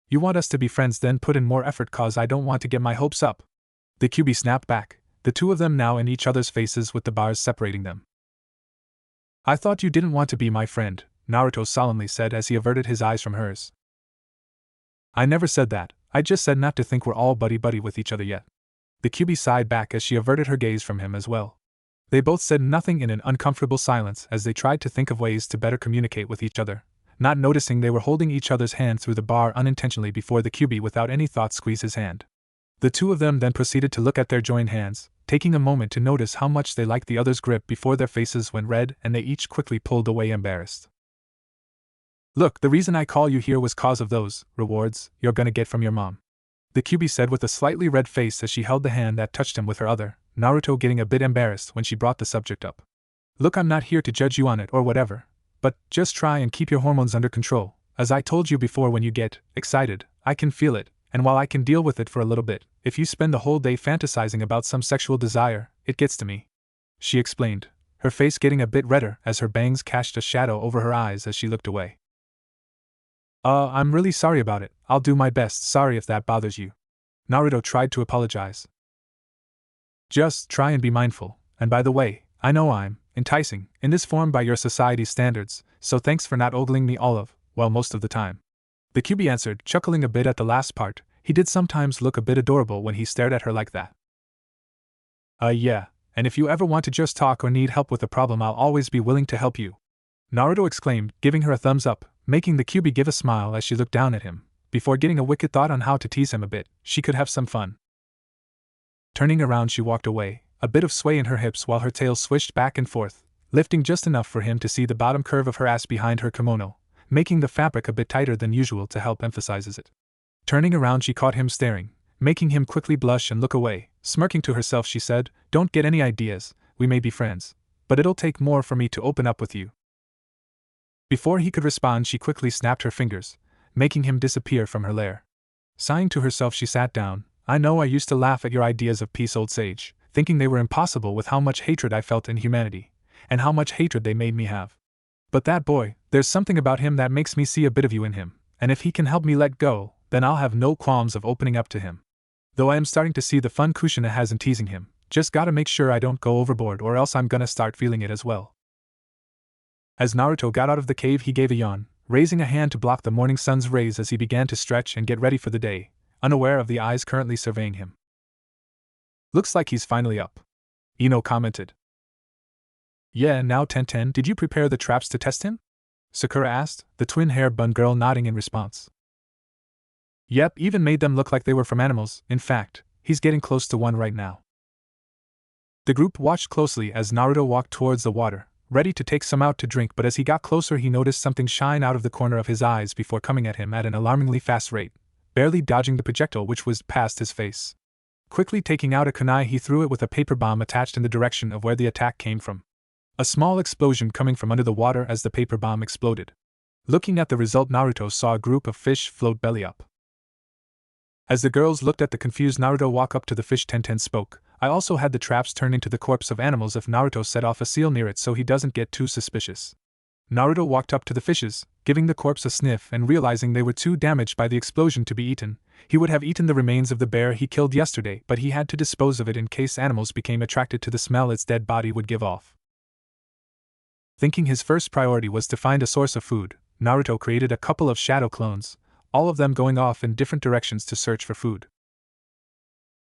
You want us to be friends, then put in more effort cause I don't want to get my hopes up, the Kyuubi snapped back, the two of them now in each other's faces with the bars separating them. I thought you didn't want to be my friend, Naruto solemnly said as he averted his eyes from hers. I never said that, I just said not to think we're all buddy-buddy with each other yet. The Kyuubi sighed back as she averted her gaze from him as well. They both said nothing in an uncomfortable silence as they tried to think of ways to better communicate with each other, not noticing they were holding each other's hand through the bar unintentionally before the Kyuubi without any thought squeezed his hand. The two of them then proceeded to look at their joined hands, taking a moment to notice how much they liked the other's grip before their faces went red and they each quickly pulled away embarrassed. Look, the reason I call you here was cause of those rewards you're gonna get from your mom, the Kyuubi said with a slightly red face as she held the hand that touched him with her other, Naruto getting a bit embarrassed when she brought the subject up. Look, I'm not here to judge you on it or whatever, but just try and keep your hormones under control. As I told you before, when you get excited, I can feel it, and while I can deal with it for a little bit, if you spend the whole day fantasizing about some sexual desire, it gets to me, she explained, her face getting a bit redder as her bangs cast a shadow over her eyes as she looked away. I'm really sorry about it, I'll do my best, sorry if that bothers you. Naruto tried to apologize. Just try and be mindful, and by the way, I know I'm enticing in this form by your society's standards, so thanks for not ogling me most of the time. The Kyuubi answered, chuckling a bit at the last part. He did sometimes look a bit adorable when he stared at her like that. Yeah, and if you ever want to just talk or need help with a problem, I'll always be willing to help you, Naruto exclaimed, giving her a thumbs up, making the Kyuubi give a smile as she looked down at him, before getting a wicked thought on how to tease him a bit, she could have some fun. Turning around, she walked away, a bit of sway in her hips while her tail swished back and forth, lifting just enough for him to see the bottom curve of her ass behind her kimono, making the fabric a bit tighter than usual to help emphasize it. Turning around, she caught him staring, making him quickly blush and look away. Smirking to herself, she said, "Don't get any ideas, we may be friends, but it'll take more for me to open up with you." Before he could respond, she quickly snapped her fingers, making him disappear from her lair. Sighing to herself, she sat down. "I know I used to laugh at your ideas of peace, old sage, thinking they were impossible with how much hatred I felt in humanity, and how much hatred they made me have. But that boy, there's something about him that makes me see a bit of you in him, and if he can help me let go, then I'll have no qualms of opening up to him. Though I am starting to see the fun Kushina has in teasing him, just gotta make sure I don't go overboard or else I'm gonna start feeling it as well." As Naruto got out of the cave, he gave a yawn, raising a hand to block the morning sun's rays as he began to stretch and get ready for the day, unaware of the eyes currently surveying him. "Looks like he's finally up," Ino commented. "Yeah, now Tenten, did you prepare the traps to test him?" Sakura asked, the twin-hair bun girl nodding in response. "Yep, even made them look like they were from animals. In fact, he's getting close to one right now." The group watched closely as Naruto walked towards the water, ready to take some out to drink, but as he got closer he noticed something shine out of the corner of his eyes before coming at him at an alarmingly fast rate, barely dodging the projectile which whizzed past his face. Quickly taking out a kunai, he threw it with a paper bomb attached in the direction of where the attack came from. A small explosion coming from under the water as the paper bomb exploded. Looking at the result, Naruto saw a group of fish float belly up. As the girls looked at the confused Naruto walk up to the fish, Tenten spoke, "I also had the traps turn into the corpse of animals if Naruto set off a seal near it so he doesn't get too suspicious." Naruto walked up to the fishes, giving the corpse a sniff and realizing they were too damaged by the explosion to be eaten. He would have eaten the remains of the bear he killed yesterday, but he had to dispose of it in case animals became attracted to the smell its dead body would give off. Thinking his first priority was to find a source of food, Naruto created a couple of shadow clones, all of them going off in different directions to search for food.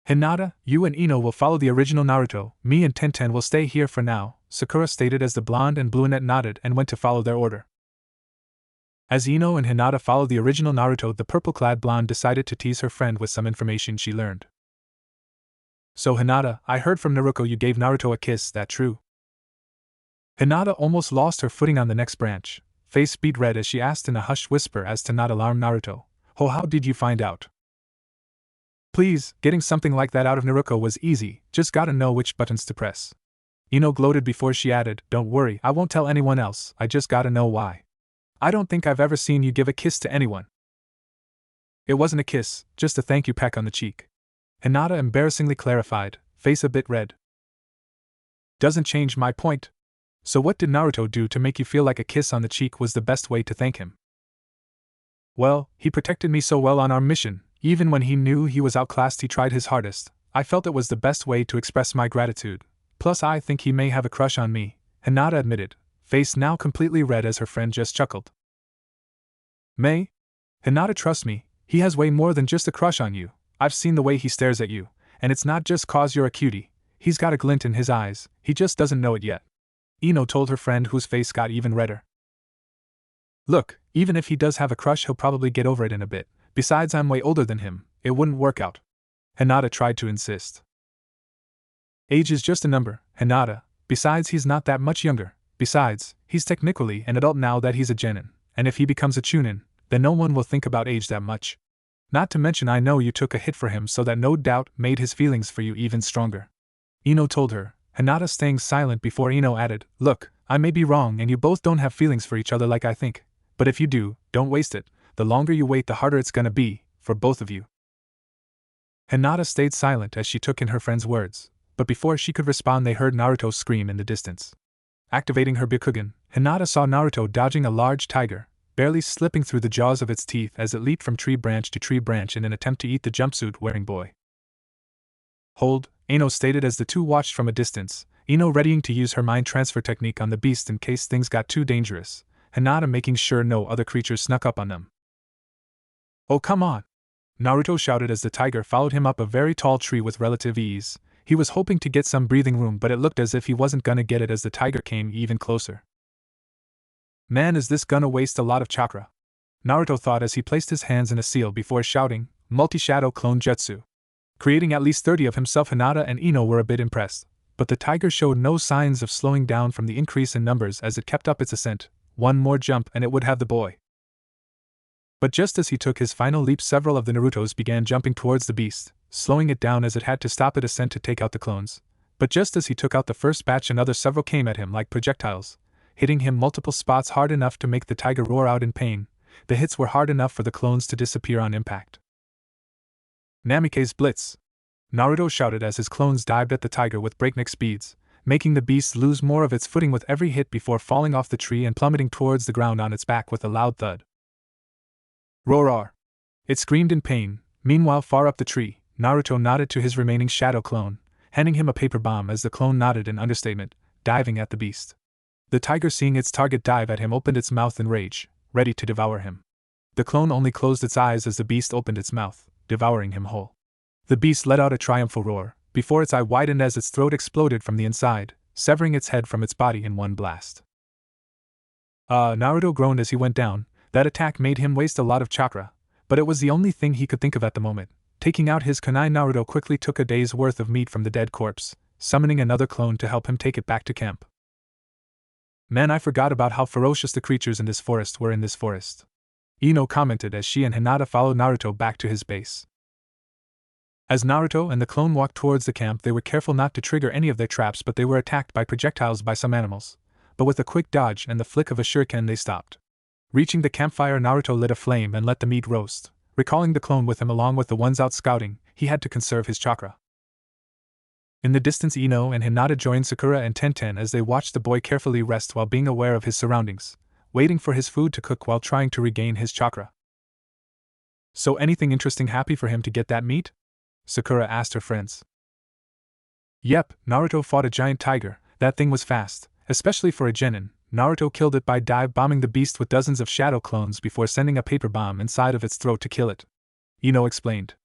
"Hinata, you and Ino will follow the original Naruto, me and Tenten will stay here for now," Sakura stated as the blonde and brunette nodded and went to follow their order. As Ino and Hinata followed the original Naruto, the purple-clad blonde decided to tease her friend with some information she learned. "So Hinata, I heard from Naruto you gave Naruto a kiss, that true?" Hinata almost lost her footing on the next branch, face beet red as she asked in a hushed whisper as to not alarm Naruto. "Oh, how did you find out?" "Please, getting something like that out of Naruto was easy, just gotta know which buttons to press." Ino gloated before she added, "Don't worry, I won't tell anyone else, I just gotta know why. I don't think I've ever seen you give a kiss to anyone." "It wasn't a kiss, just a thank you peck on the cheek," Hinata embarrassingly clarified, face a bit red. "Doesn't change my point. So what did Naruto do to make you feel like a kiss on the cheek was the best way to thank him?" "Well, he protected me so well on our mission, even when he knew he was outclassed he tried his hardest. I felt it was the best way to express my gratitude. Plus I think he may have a crush on me," Hinata admitted, face now completely red as her friend just chuckled. "May? Hinata, trust me, he has way more than just a crush on you. I've seen the way he stares at you, and it's not just 'cause you're a cutie, he's got a glint in his eyes, he just doesn't know it yet," Ino told her friend, whose face got even redder. "Look, even if he does have a crush he'll probably get over it in a bit, besides I'm way older than him, it wouldn't work out," Hinata tried to insist. "Age is just a number, Hinata, besides he's not that much younger, besides, he's technically an adult now that he's a genin, and if he becomes a chunin, then no one will think about age that much. Not to mention I know you took a hit for him so that no doubt made his feelings for you even stronger," Ino told her, Hinata staying silent before Ino added, "Look, I may be wrong and you both don't have feelings for each other like I think, but if you do, don't waste it, the longer you wait the harder it's gonna be, for both of you." Hinata stayed silent as she took in her friend's words, but before she could respond they heard Naruto scream in the distance. Activating her Byakugan, Hinata saw Naruto dodging a large tiger, barely slipping through the jaws of its teeth as it leaped from tree branch to tree branch in an attempt to eat the jumpsuit-wearing boy. "Hold," Ino stated as the two watched from a distance, Ino readying to use her mind transfer technique on the beast in case things got too dangerous, Hinata making sure no other creatures snuck up on them. "Oh, come on!" Naruto shouted as the tiger followed him up a very tall tree with relative ease. He was hoping to get some breathing room, but it looked as if he wasn't gonna get it as the tiger came even closer. "Man, is this gonna waste a lot of chakra?" Naruto thought as he placed his hands in a seal before shouting, "Multi-shadow clone jutsu." Creating at least 30 of himself. Hinata and Ino were a bit impressed, but the tiger showed no signs of slowing down from the increase in numbers as it kept up its ascent. One more jump and it would have the boy. But just as he took his final leap, several of the Narutos began jumping towards the beast, slowing it down as it had to stop its ascent to take out the clones. But just as he took out the first batch, another several came at him like projectiles, hitting him multiple spots hard enough to make the tiger roar out in pain. The hits were hard enough for the clones to disappear on impact. Namikaze Blitz! Naruto shouted as his clones dived at the tiger with breakneck speeds, making the beast lose more of its footing with every hit before falling off the tree and plummeting towards the ground on its back with a loud thud. Roar! It screamed in pain. Meanwhile, far up the tree, Naruto nodded to his remaining shadow clone, handing him a paper bomb as the clone nodded in understatement, diving at the beast. The tiger, seeing its target dive at him, opened its mouth in rage, ready to devour him. The clone only closed its eyes as the beast opened its mouth, devouring him whole. The beast let out a triumphal roar, before its eye widened as its throat exploded from the inside, severing its head from its body in one blast. Naruto groaned as he went down. That attack made him waste a lot of chakra, but it was the only thing he could think of at the moment. Taking out his kunai, Naruto quickly took a day's worth of meat from the dead corpse, summoning another clone to help him take it back to camp. Man, I forgot about how ferocious the creatures in this forest were in this forest. Ino commented as she and Hinata followed Naruto back to his base. As Naruto and the clone walked towards the camp, they were careful not to trigger any of their traps, but they were attacked by projectiles by some animals. But with a quick dodge and the flick of a shuriken, they stopped. Reaching the campfire, Naruto lit a flame and let the meat roast. Recalling the clone with him along with the ones out scouting, he had to conserve his chakra. In the distance, Ino and Hinata joined Sakura and Tenten as they watched the boy carefully rest while being aware of his surroundings, waiting for his food to cook while trying to regain his chakra. So anything interesting happy for him to get that meat? Sakura asked her friends. Yep, Naruto fought a giant tiger. That thing was fast, especially for a genin. Naruto killed it by dive-bombing the beast with dozens of shadow clones before sending a paper bomb inside of its throat to kill it. Ino explained.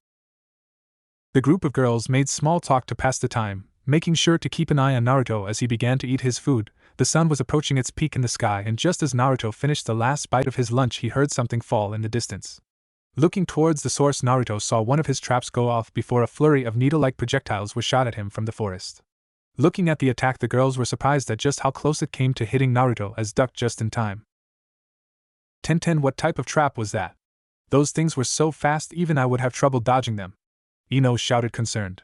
The group of girls made small talk to pass the time, making sure to keep an eye on Naruto as he began to eat his food. The sun was approaching its peak in the sky, and just as Naruto finished the last bite of his lunch, he heard something fall in the distance. Looking towards the source, Naruto saw one of his traps go off before a flurry of needle-like projectiles were shot at him from the forest. Looking at the attack, the girls were surprised at just how close it came to hitting Naruto, as ducked just in time. Tenten, what type of trap was that? Those things were so fast even I would have trouble dodging them. Ino shouted, concerned.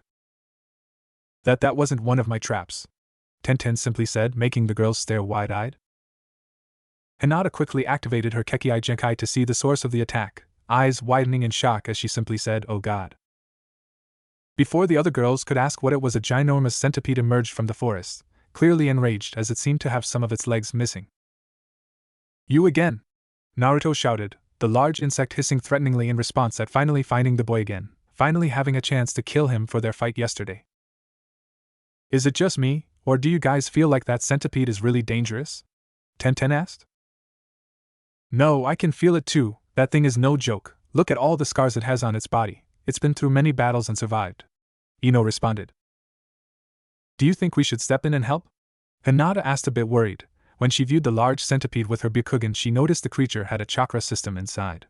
That wasn't one of my traps, Tenten simply said, making the girls stare wide-eyed. Hinata quickly activated her Kekkai Genkai to see the source of the attack, eyes widening in shock as she simply said, "Oh God." Before the other girls could ask what it was, a ginormous centipede emerged from the forest, clearly enraged as it seemed to have some of its legs missing. "You again!" Naruto shouted, the large insect hissing threateningly in response at finally finding the boy again, finally having a chance to kill him for their fight yesterday. "Is it just me, or do you guys feel like that centipede is really dangerous?" Tenten asked. "No, I can feel it too. That thing is no joke. Look at all the scars it has on its body. It's been through many battles and survived," Ino responded. "Do you think we should step in and help?" Hinata asked, a bit worried. When she viewed the large centipede with her Byakugan, she noticed the creature had a chakra system inside.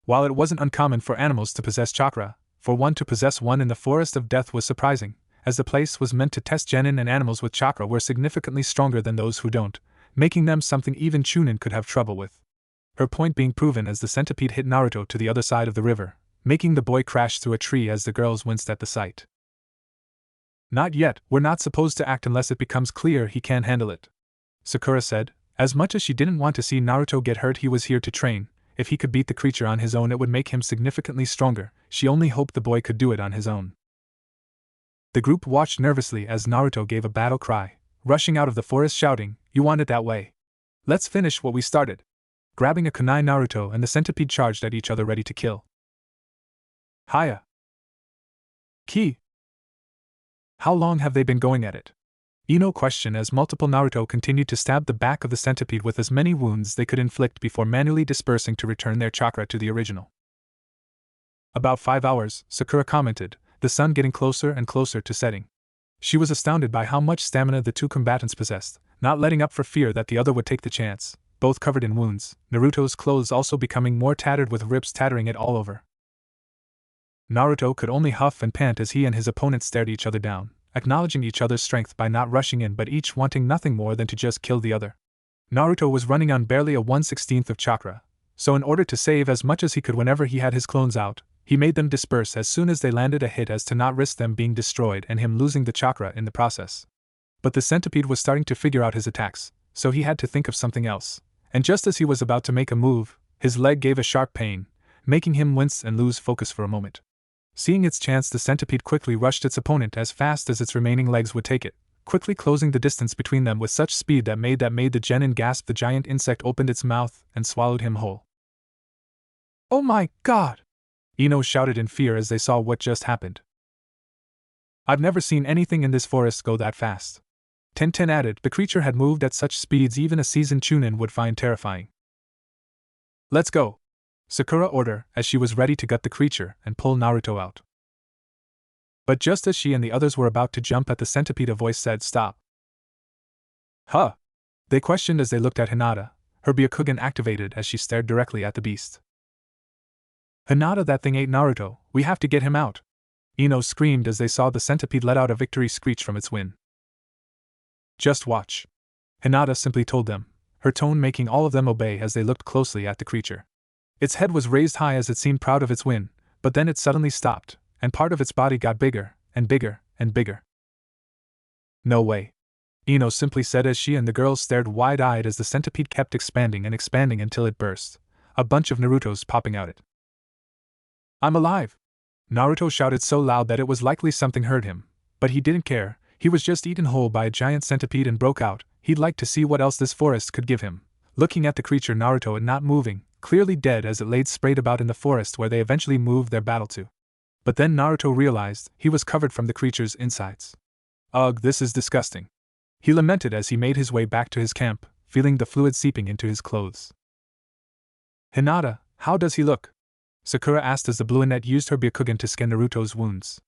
While it wasn't uncommon for animals to possess chakra, for one to possess one in the Forest of Death was surprising, as the place was meant to test genin, and animals with chakra were significantly stronger than those who don't, making them something even Chunin could have trouble with. Her point being proven as the centipede hit Naruto to the other side of the river, making the boy crash through a tree as the girls winced at the sight. "Not yet, we're not supposed to act unless it becomes clear he can't handle it," Sakura said. As much as she didn't want to see Naruto get hurt, he was here to train. If he could beat the creature on his own, it would make him significantly stronger. She only hoped the boy could do it on his own. The group watched nervously as Naruto gave a battle cry, rushing out of the forest shouting, "You want it that way? Let's finish what we started." Grabbing a kunai, Naruto and the centipede charged at each other, ready to kill. "Hiya! Ki! How long have they been going at it?" Ino questioned as multiple Naruto continued to stab the back of the centipede with as many wounds they could inflict before manually dispersing to return their chakra to the original. "About 5 hours, Sakura commented, the sun getting closer and closer to setting. She was astounded by how much stamina the two combatants possessed, not letting up for fear that the other would take the chance. both covered in wounds, Naruto's clothes also becoming more tattered with rips tattering it all over. Naruto could only huff and pant as he and his opponent stared each other down, acknowledging each other's strength by not rushing in but each wanting nothing more than to just kill the other. Naruto was running on barely a 1/16 of chakra, so in order to save as much as he could whenever he had his clones out, he made them disperse as soon as they landed a hit as to not risk them being destroyed and him losing the chakra in the process. But the centipede was starting to figure out his attacks, so he had to think of something else, and just as he was about to make a move, his leg gave a sharp pain, making him wince and lose focus for a moment. Seeing its chance, the centipede quickly rushed its opponent as fast as its remaining legs would take it, quickly closing the distance between them with such speed that made the genin gasp. The giant insect opened its mouth and swallowed him whole. "Oh my god!" Ino shouted in fear as they saw what just happened. "I've never seen anything in this forest go that fast." Tenten added, the creature had moved at such speeds even a seasoned chunin would find terrifying. "Let's go," Sakura ordered as she was ready to gut the creature and pull Naruto out. But just as she and the others were about to jump at the centipede, a voice said, "Stop." "Huh?" they questioned as they looked at Hinata, her Byakugan activated as she stared directly at the beast. "Hinata, that thing ate Naruto, we have to get him out," Ino screamed as they saw the centipede let out a victory screech from its win. "Just watch," Hinata simply told them, her tone making all of them obey as they looked closely at the creature. Its head was raised high as it seemed proud of its win, but then it suddenly stopped, and part of its body got bigger, and bigger, and bigger. "No way," Ino simply said as she and the girls stared wide-eyed as the centipede kept expanding and expanding until it burst, a bunch of Narutos popping out it. "I'm alive!" Naruto shouted so loud that it was likely something heard him, but he didn't care. He was just eaten whole by a giant centipede and broke out. He'd like to see what else this forest could give him. Looking at the creature, Naruto had not moving, clearly dead as it laid sprayed about in the forest where they eventually moved their battle to. But then Naruto realized he was covered from the creature's insides. "Ugh, this is disgusting," he lamented as he made his way back to his camp, feeling the fluid seeping into his clothes. "Hinata, how does he look?" Sakura asked as the Bluenet used her Byakugan to scan Naruto's wounds.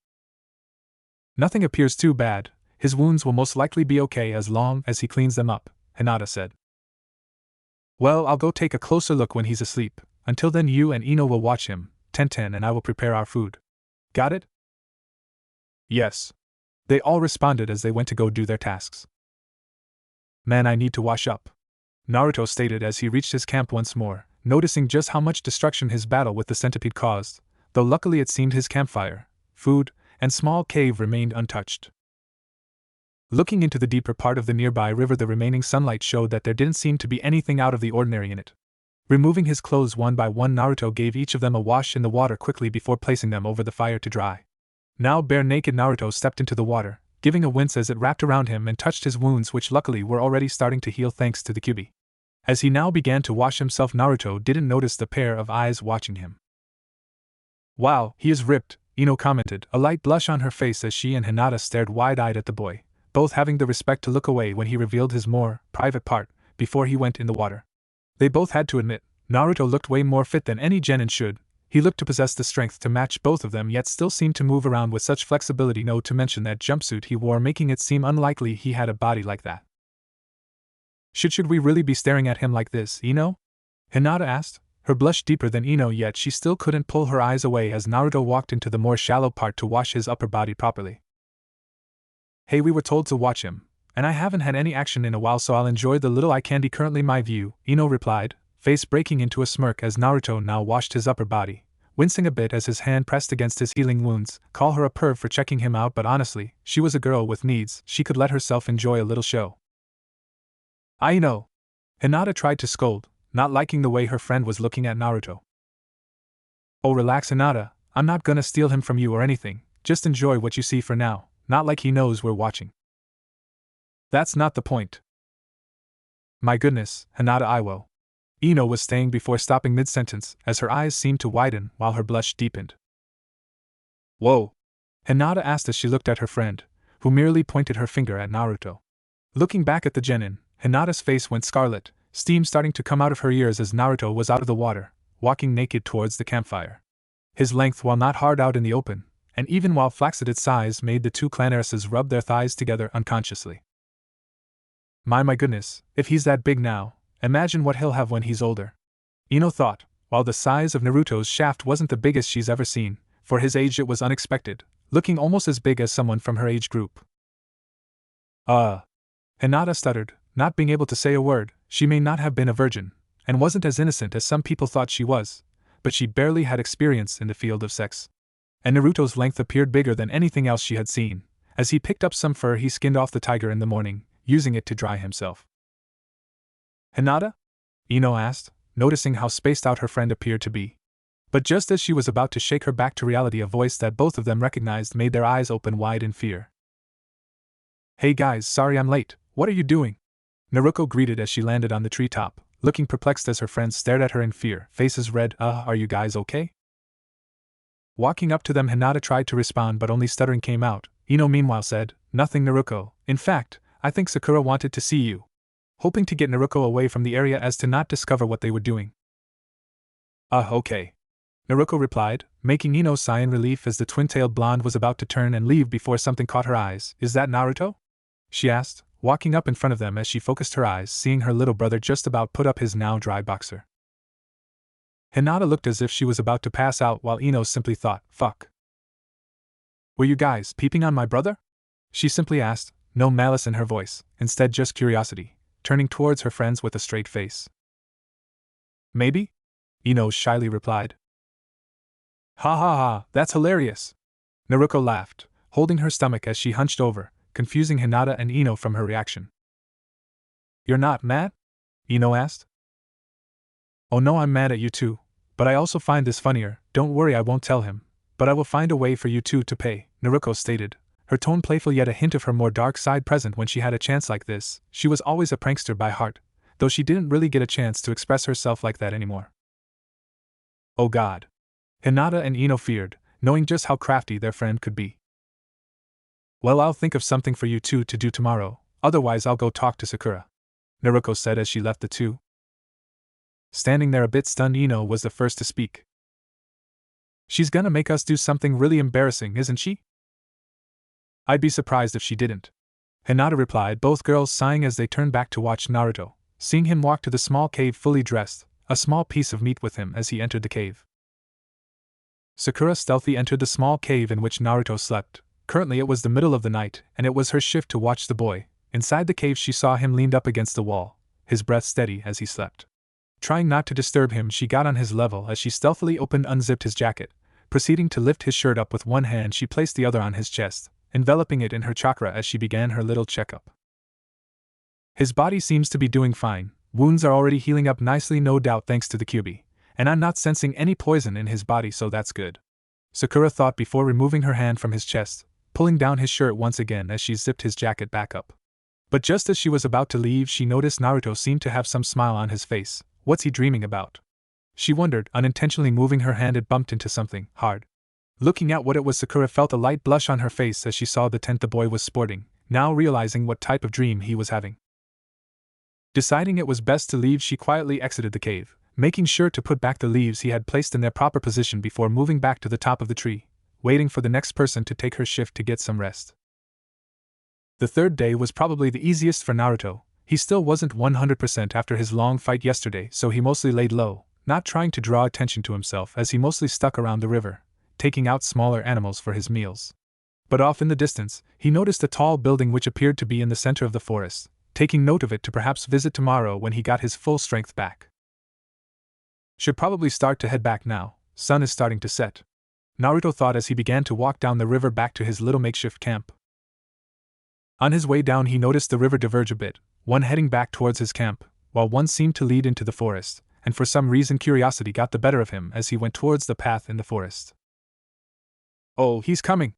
"Nothing appears too bad. His wounds will most likely be okay as long as he cleans them up," Hinata said. "Well, I'll go take a closer look when he's asleep. Until then, you and Ino will watch him. Tenten and I will prepare our food. Got it?" "Yes," they all responded as they went to go do their tasks. "Man, I need to wash up," Naruto stated as he reached his camp once more, noticing just how much destruction his battle with the centipede caused, though luckily it seemed his campfire, food, and small cave remained untouched. Looking into the deeper part of the nearby river, the remaining sunlight showed that there didn't seem to be anything out of the ordinary in it. Removing his clothes one by one, Naruto gave each of them a wash in the water quickly before placing them over the fire to dry. Now bare-naked Naruto stepped into the water, giving a wince as it wrapped around him and touched his wounds, which luckily were already starting to heal thanks to the Kyuubi. As he now began to wash himself, Naruto didn't notice the pair of eyes watching him. "Wow, he is ripped," Ino commented, a light blush on her face as she and Hinata stared wide-eyed at the boy, both having the respect to look away when he revealed his more private part before he went in the water. They both had to admit, Naruto looked way more fit than any genin should. He looked to possess the strength to match both of them, yet still seemed to move around with such flexibility, not to mention that jumpsuit he wore, making it seem unlikely he had a body like that. Should we really be staring at him like this, Ino?" Hinata asked, her blush deeper than Ino, yet she still couldn't pull her eyes away as Naruto walked into the more shallow part to wash his upper body properly. "Hey, we were told to watch him, and I haven't had any action in a while, so I'll enjoy the little eye candy currently my view," Ino replied, face breaking into a smirk as Naruto now washed his upper body, wincing a bit as his hand pressed against his healing wounds. Call her a perv for checking him out, but honestly, she was a girl with needs. She could let herself enjoy a little show. "I know," Hinata tried to scold, not liking the way her friend was looking at Naruto. "Oh, relax, Hinata, I'm not gonna steal him from you or anything, just enjoy what you see for now, not like he knows we're watching." "That's not the point." "My goodness, Hinata Iwo." Ino was saying before stopping mid-sentence as her eyes seemed to widen while her blush deepened. "Whoa," Hinata asked as she looked at her friend, who merely pointed her finger at Naruto. Looking back at the genin, Hinata's face went scarlet, steam starting to come out of her ears as Naruto was out of the water, walking naked towards the campfire. His length, while not hard out in the open, and even while flaccid its size, made the two claneiresses rub their thighs together unconsciously. My goodness, if he's that big now, Imagine what he'll have when he's older. Ino thought, while the size of Naruto's shaft wasn't the biggest she's ever seen. For his age it was unexpected, looking almost as big as someone from her age group. Hinata stuttered, not being able to say a word. She may not have been a virgin, and wasn't as innocent as some people thought she was, but she barely had experience in the field of sex. And Naruto's length appeared bigger than anything else she had seen, as he picked up some fur he skinned off the tiger in the morning, using it to dry himself. Hinata? Ino asked, noticing how spaced out her friend appeared to be. But just as she was about to shake her back to reality, a voice that both of them recognized made their eyes open wide in fear. Hey guys, sorry I'm late, what are you doing? Naruto greeted as she landed on the treetop, looking perplexed as her friends stared at her in fear, faces red. Are you guys okay? Walking up to them, Hinata tried to respond but only stuttering came out. Ino meanwhile said, Nothing Naruto, in fact, I think Sakura wanted to see you. Hoping to get Naruto away from the area as to not discover what they were doing. Okay. Naruto replied, making Ino sigh in relief as the twin-tailed blonde was about to turn and leave before something caught her eyes. Is that Naruto? She asked, walking up in front of them as she focused her eyes, seeing her little brother just about put up his now dry boxer. Hinata looked as if she was about to pass out while Ino simply thought, fuck. Were you guys peeping on my brother? She simply asked, no malice in her voice, instead just curiosity, turning towards her friends with a straight face. Maybe? Ino shyly replied. Ha ha ha, that's hilarious. Naruto laughed, holding her stomach as she hunched over, confusing Hinata and Ino from her reaction. You're not mad? Ino asked. Oh no, I'm mad at you too, but I also find this funnier. Don't worry, I won't tell him, but I will find a way for you two to pay, Naruto stated, her tone playful yet a hint of her more dark side present when she had a chance like this. She was always a prankster by heart, though she didn't really get a chance to express herself like that anymore. Oh God. Hinata and Ino feared, knowing just how crafty their friend could be. Well, I'll think of something for you two to do tomorrow, otherwise I'll go talk to Sakura, Naruto said as she left the two. Standing there a bit stunned, Ino was the first to speak. She's gonna make us do something really embarrassing, isn't she? I'd be surprised if she didn't, Hinata replied, both girls sighing as they turned back to watch Naruto, seeing him walk to the small cave fully dressed, a small piece of meat with him as he entered the cave. Sakura stealthily entered the small cave in which Naruto slept. Currently it was the middle of the night, and it was her shift to watch the boy. Inside the cave she saw him leaned up against the wall, his breath steady as he slept. Trying not to disturb him, she got on his level as she stealthily unzipped his jacket. Proceeding to lift his shirt up with one hand, she placed the other on his chest, enveloping it in her chakra as she began her little checkup. His body seems to be doing fine, wounds are already healing up nicely, no doubt thanks to the Kyuubi. And I'm not sensing any poison in his body, so that's good, Sakura thought before removing her hand from his chest, pulling down his shirt once again as she zipped his jacket back up. But just as she was about to leave, she noticed Naruto seemed to have some smile on his face. What's he dreaming about? She wondered, unintentionally moving her hand. It bumped into something hard. Looking at what it was, Sakura felt a light blush on her face as she saw the tent the boy was sporting, now realizing what type of dream he was having. Deciding it was best to leave, she quietly exited the cave, making sure to put back the leaves he had placed in their proper position before moving back to the top of the tree, waiting for the next person to take her shift to get some rest. The third day was probably the easiest for Naruto. He still wasn't 100% after his long fight yesterday, so he mostly laid low, not trying to draw attention to himself as he mostly stuck around the river, taking out smaller animals for his meals. But off in the distance, he noticed a tall building which appeared to be in the center of the forest, taking note of it to perhaps visit tomorrow when he got his full strength back. Should probably start to head back now, sun is starting to set, Naruto thought as he began to walk down the river back to his little makeshift camp. On his way down he noticed the river diverge a bit, one heading back towards his camp, while one seemed to lead into the forest, and for some reason curiosity got the better of him as he went towards the path in the forest. Oh, he's coming!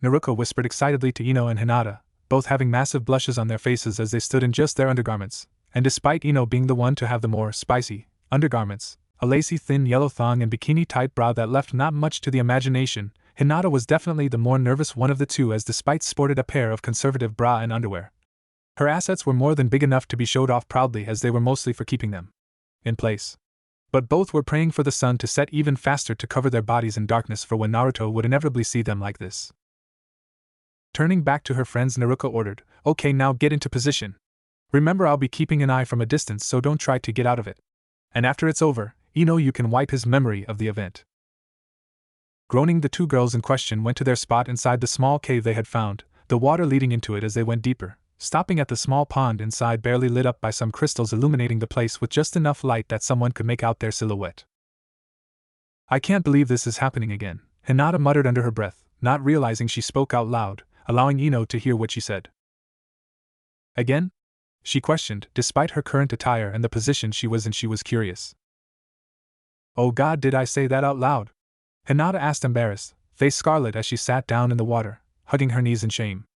Naruto whispered excitedly to Ino and Hinata, both having massive blushes on their faces as they stood in just their undergarments, and despite Ino being the one to have the more spicy undergarments, a lacy thin yellow thong and bikini-tight bra that left not much to the imagination, Hinata was definitely the more nervous one of the two as despite sported a pair of conservative bra and underwear. Her assets were more than big enough to be showed off proudly as they were mostly for keeping them in place. But both were praying for the sun to set even faster to cover their bodies in darkness for when Naruto would inevitably see them like this. Turning back to her friends, Naruto ordered, "Okay, now get into position." Remember, I'll be keeping an eye from a distance, so don't try to get out of it. And after it's over, you can wipe his memory of the event." Groaning, the two girls in question went to their spot inside the small cave they had found, the water leading into it as they went deeper, stopping at the small pond inside, barely lit up by some crystals illuminating the place with just enough light that someone could make out their silhouette. "I can't believe this is happening again," Hinata muttered under her breath, not realizing she spoke out loud, allowing Ino to hear what she said. "Again?" she questioned. Despite her current attire and the position she was in, she was curious. "Oh God, did I say that out loud?" Hinata asked, embarrassed, face scarlet as she sat down in the water, hugging her knees in shame.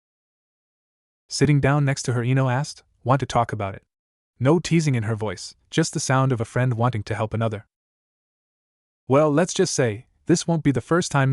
Sitting down next to her, Ino asked, "Want to talk about it?" No teasing in her voice, just the sound of a friend wanting to help another. "Well, let's just say, this won't be the first time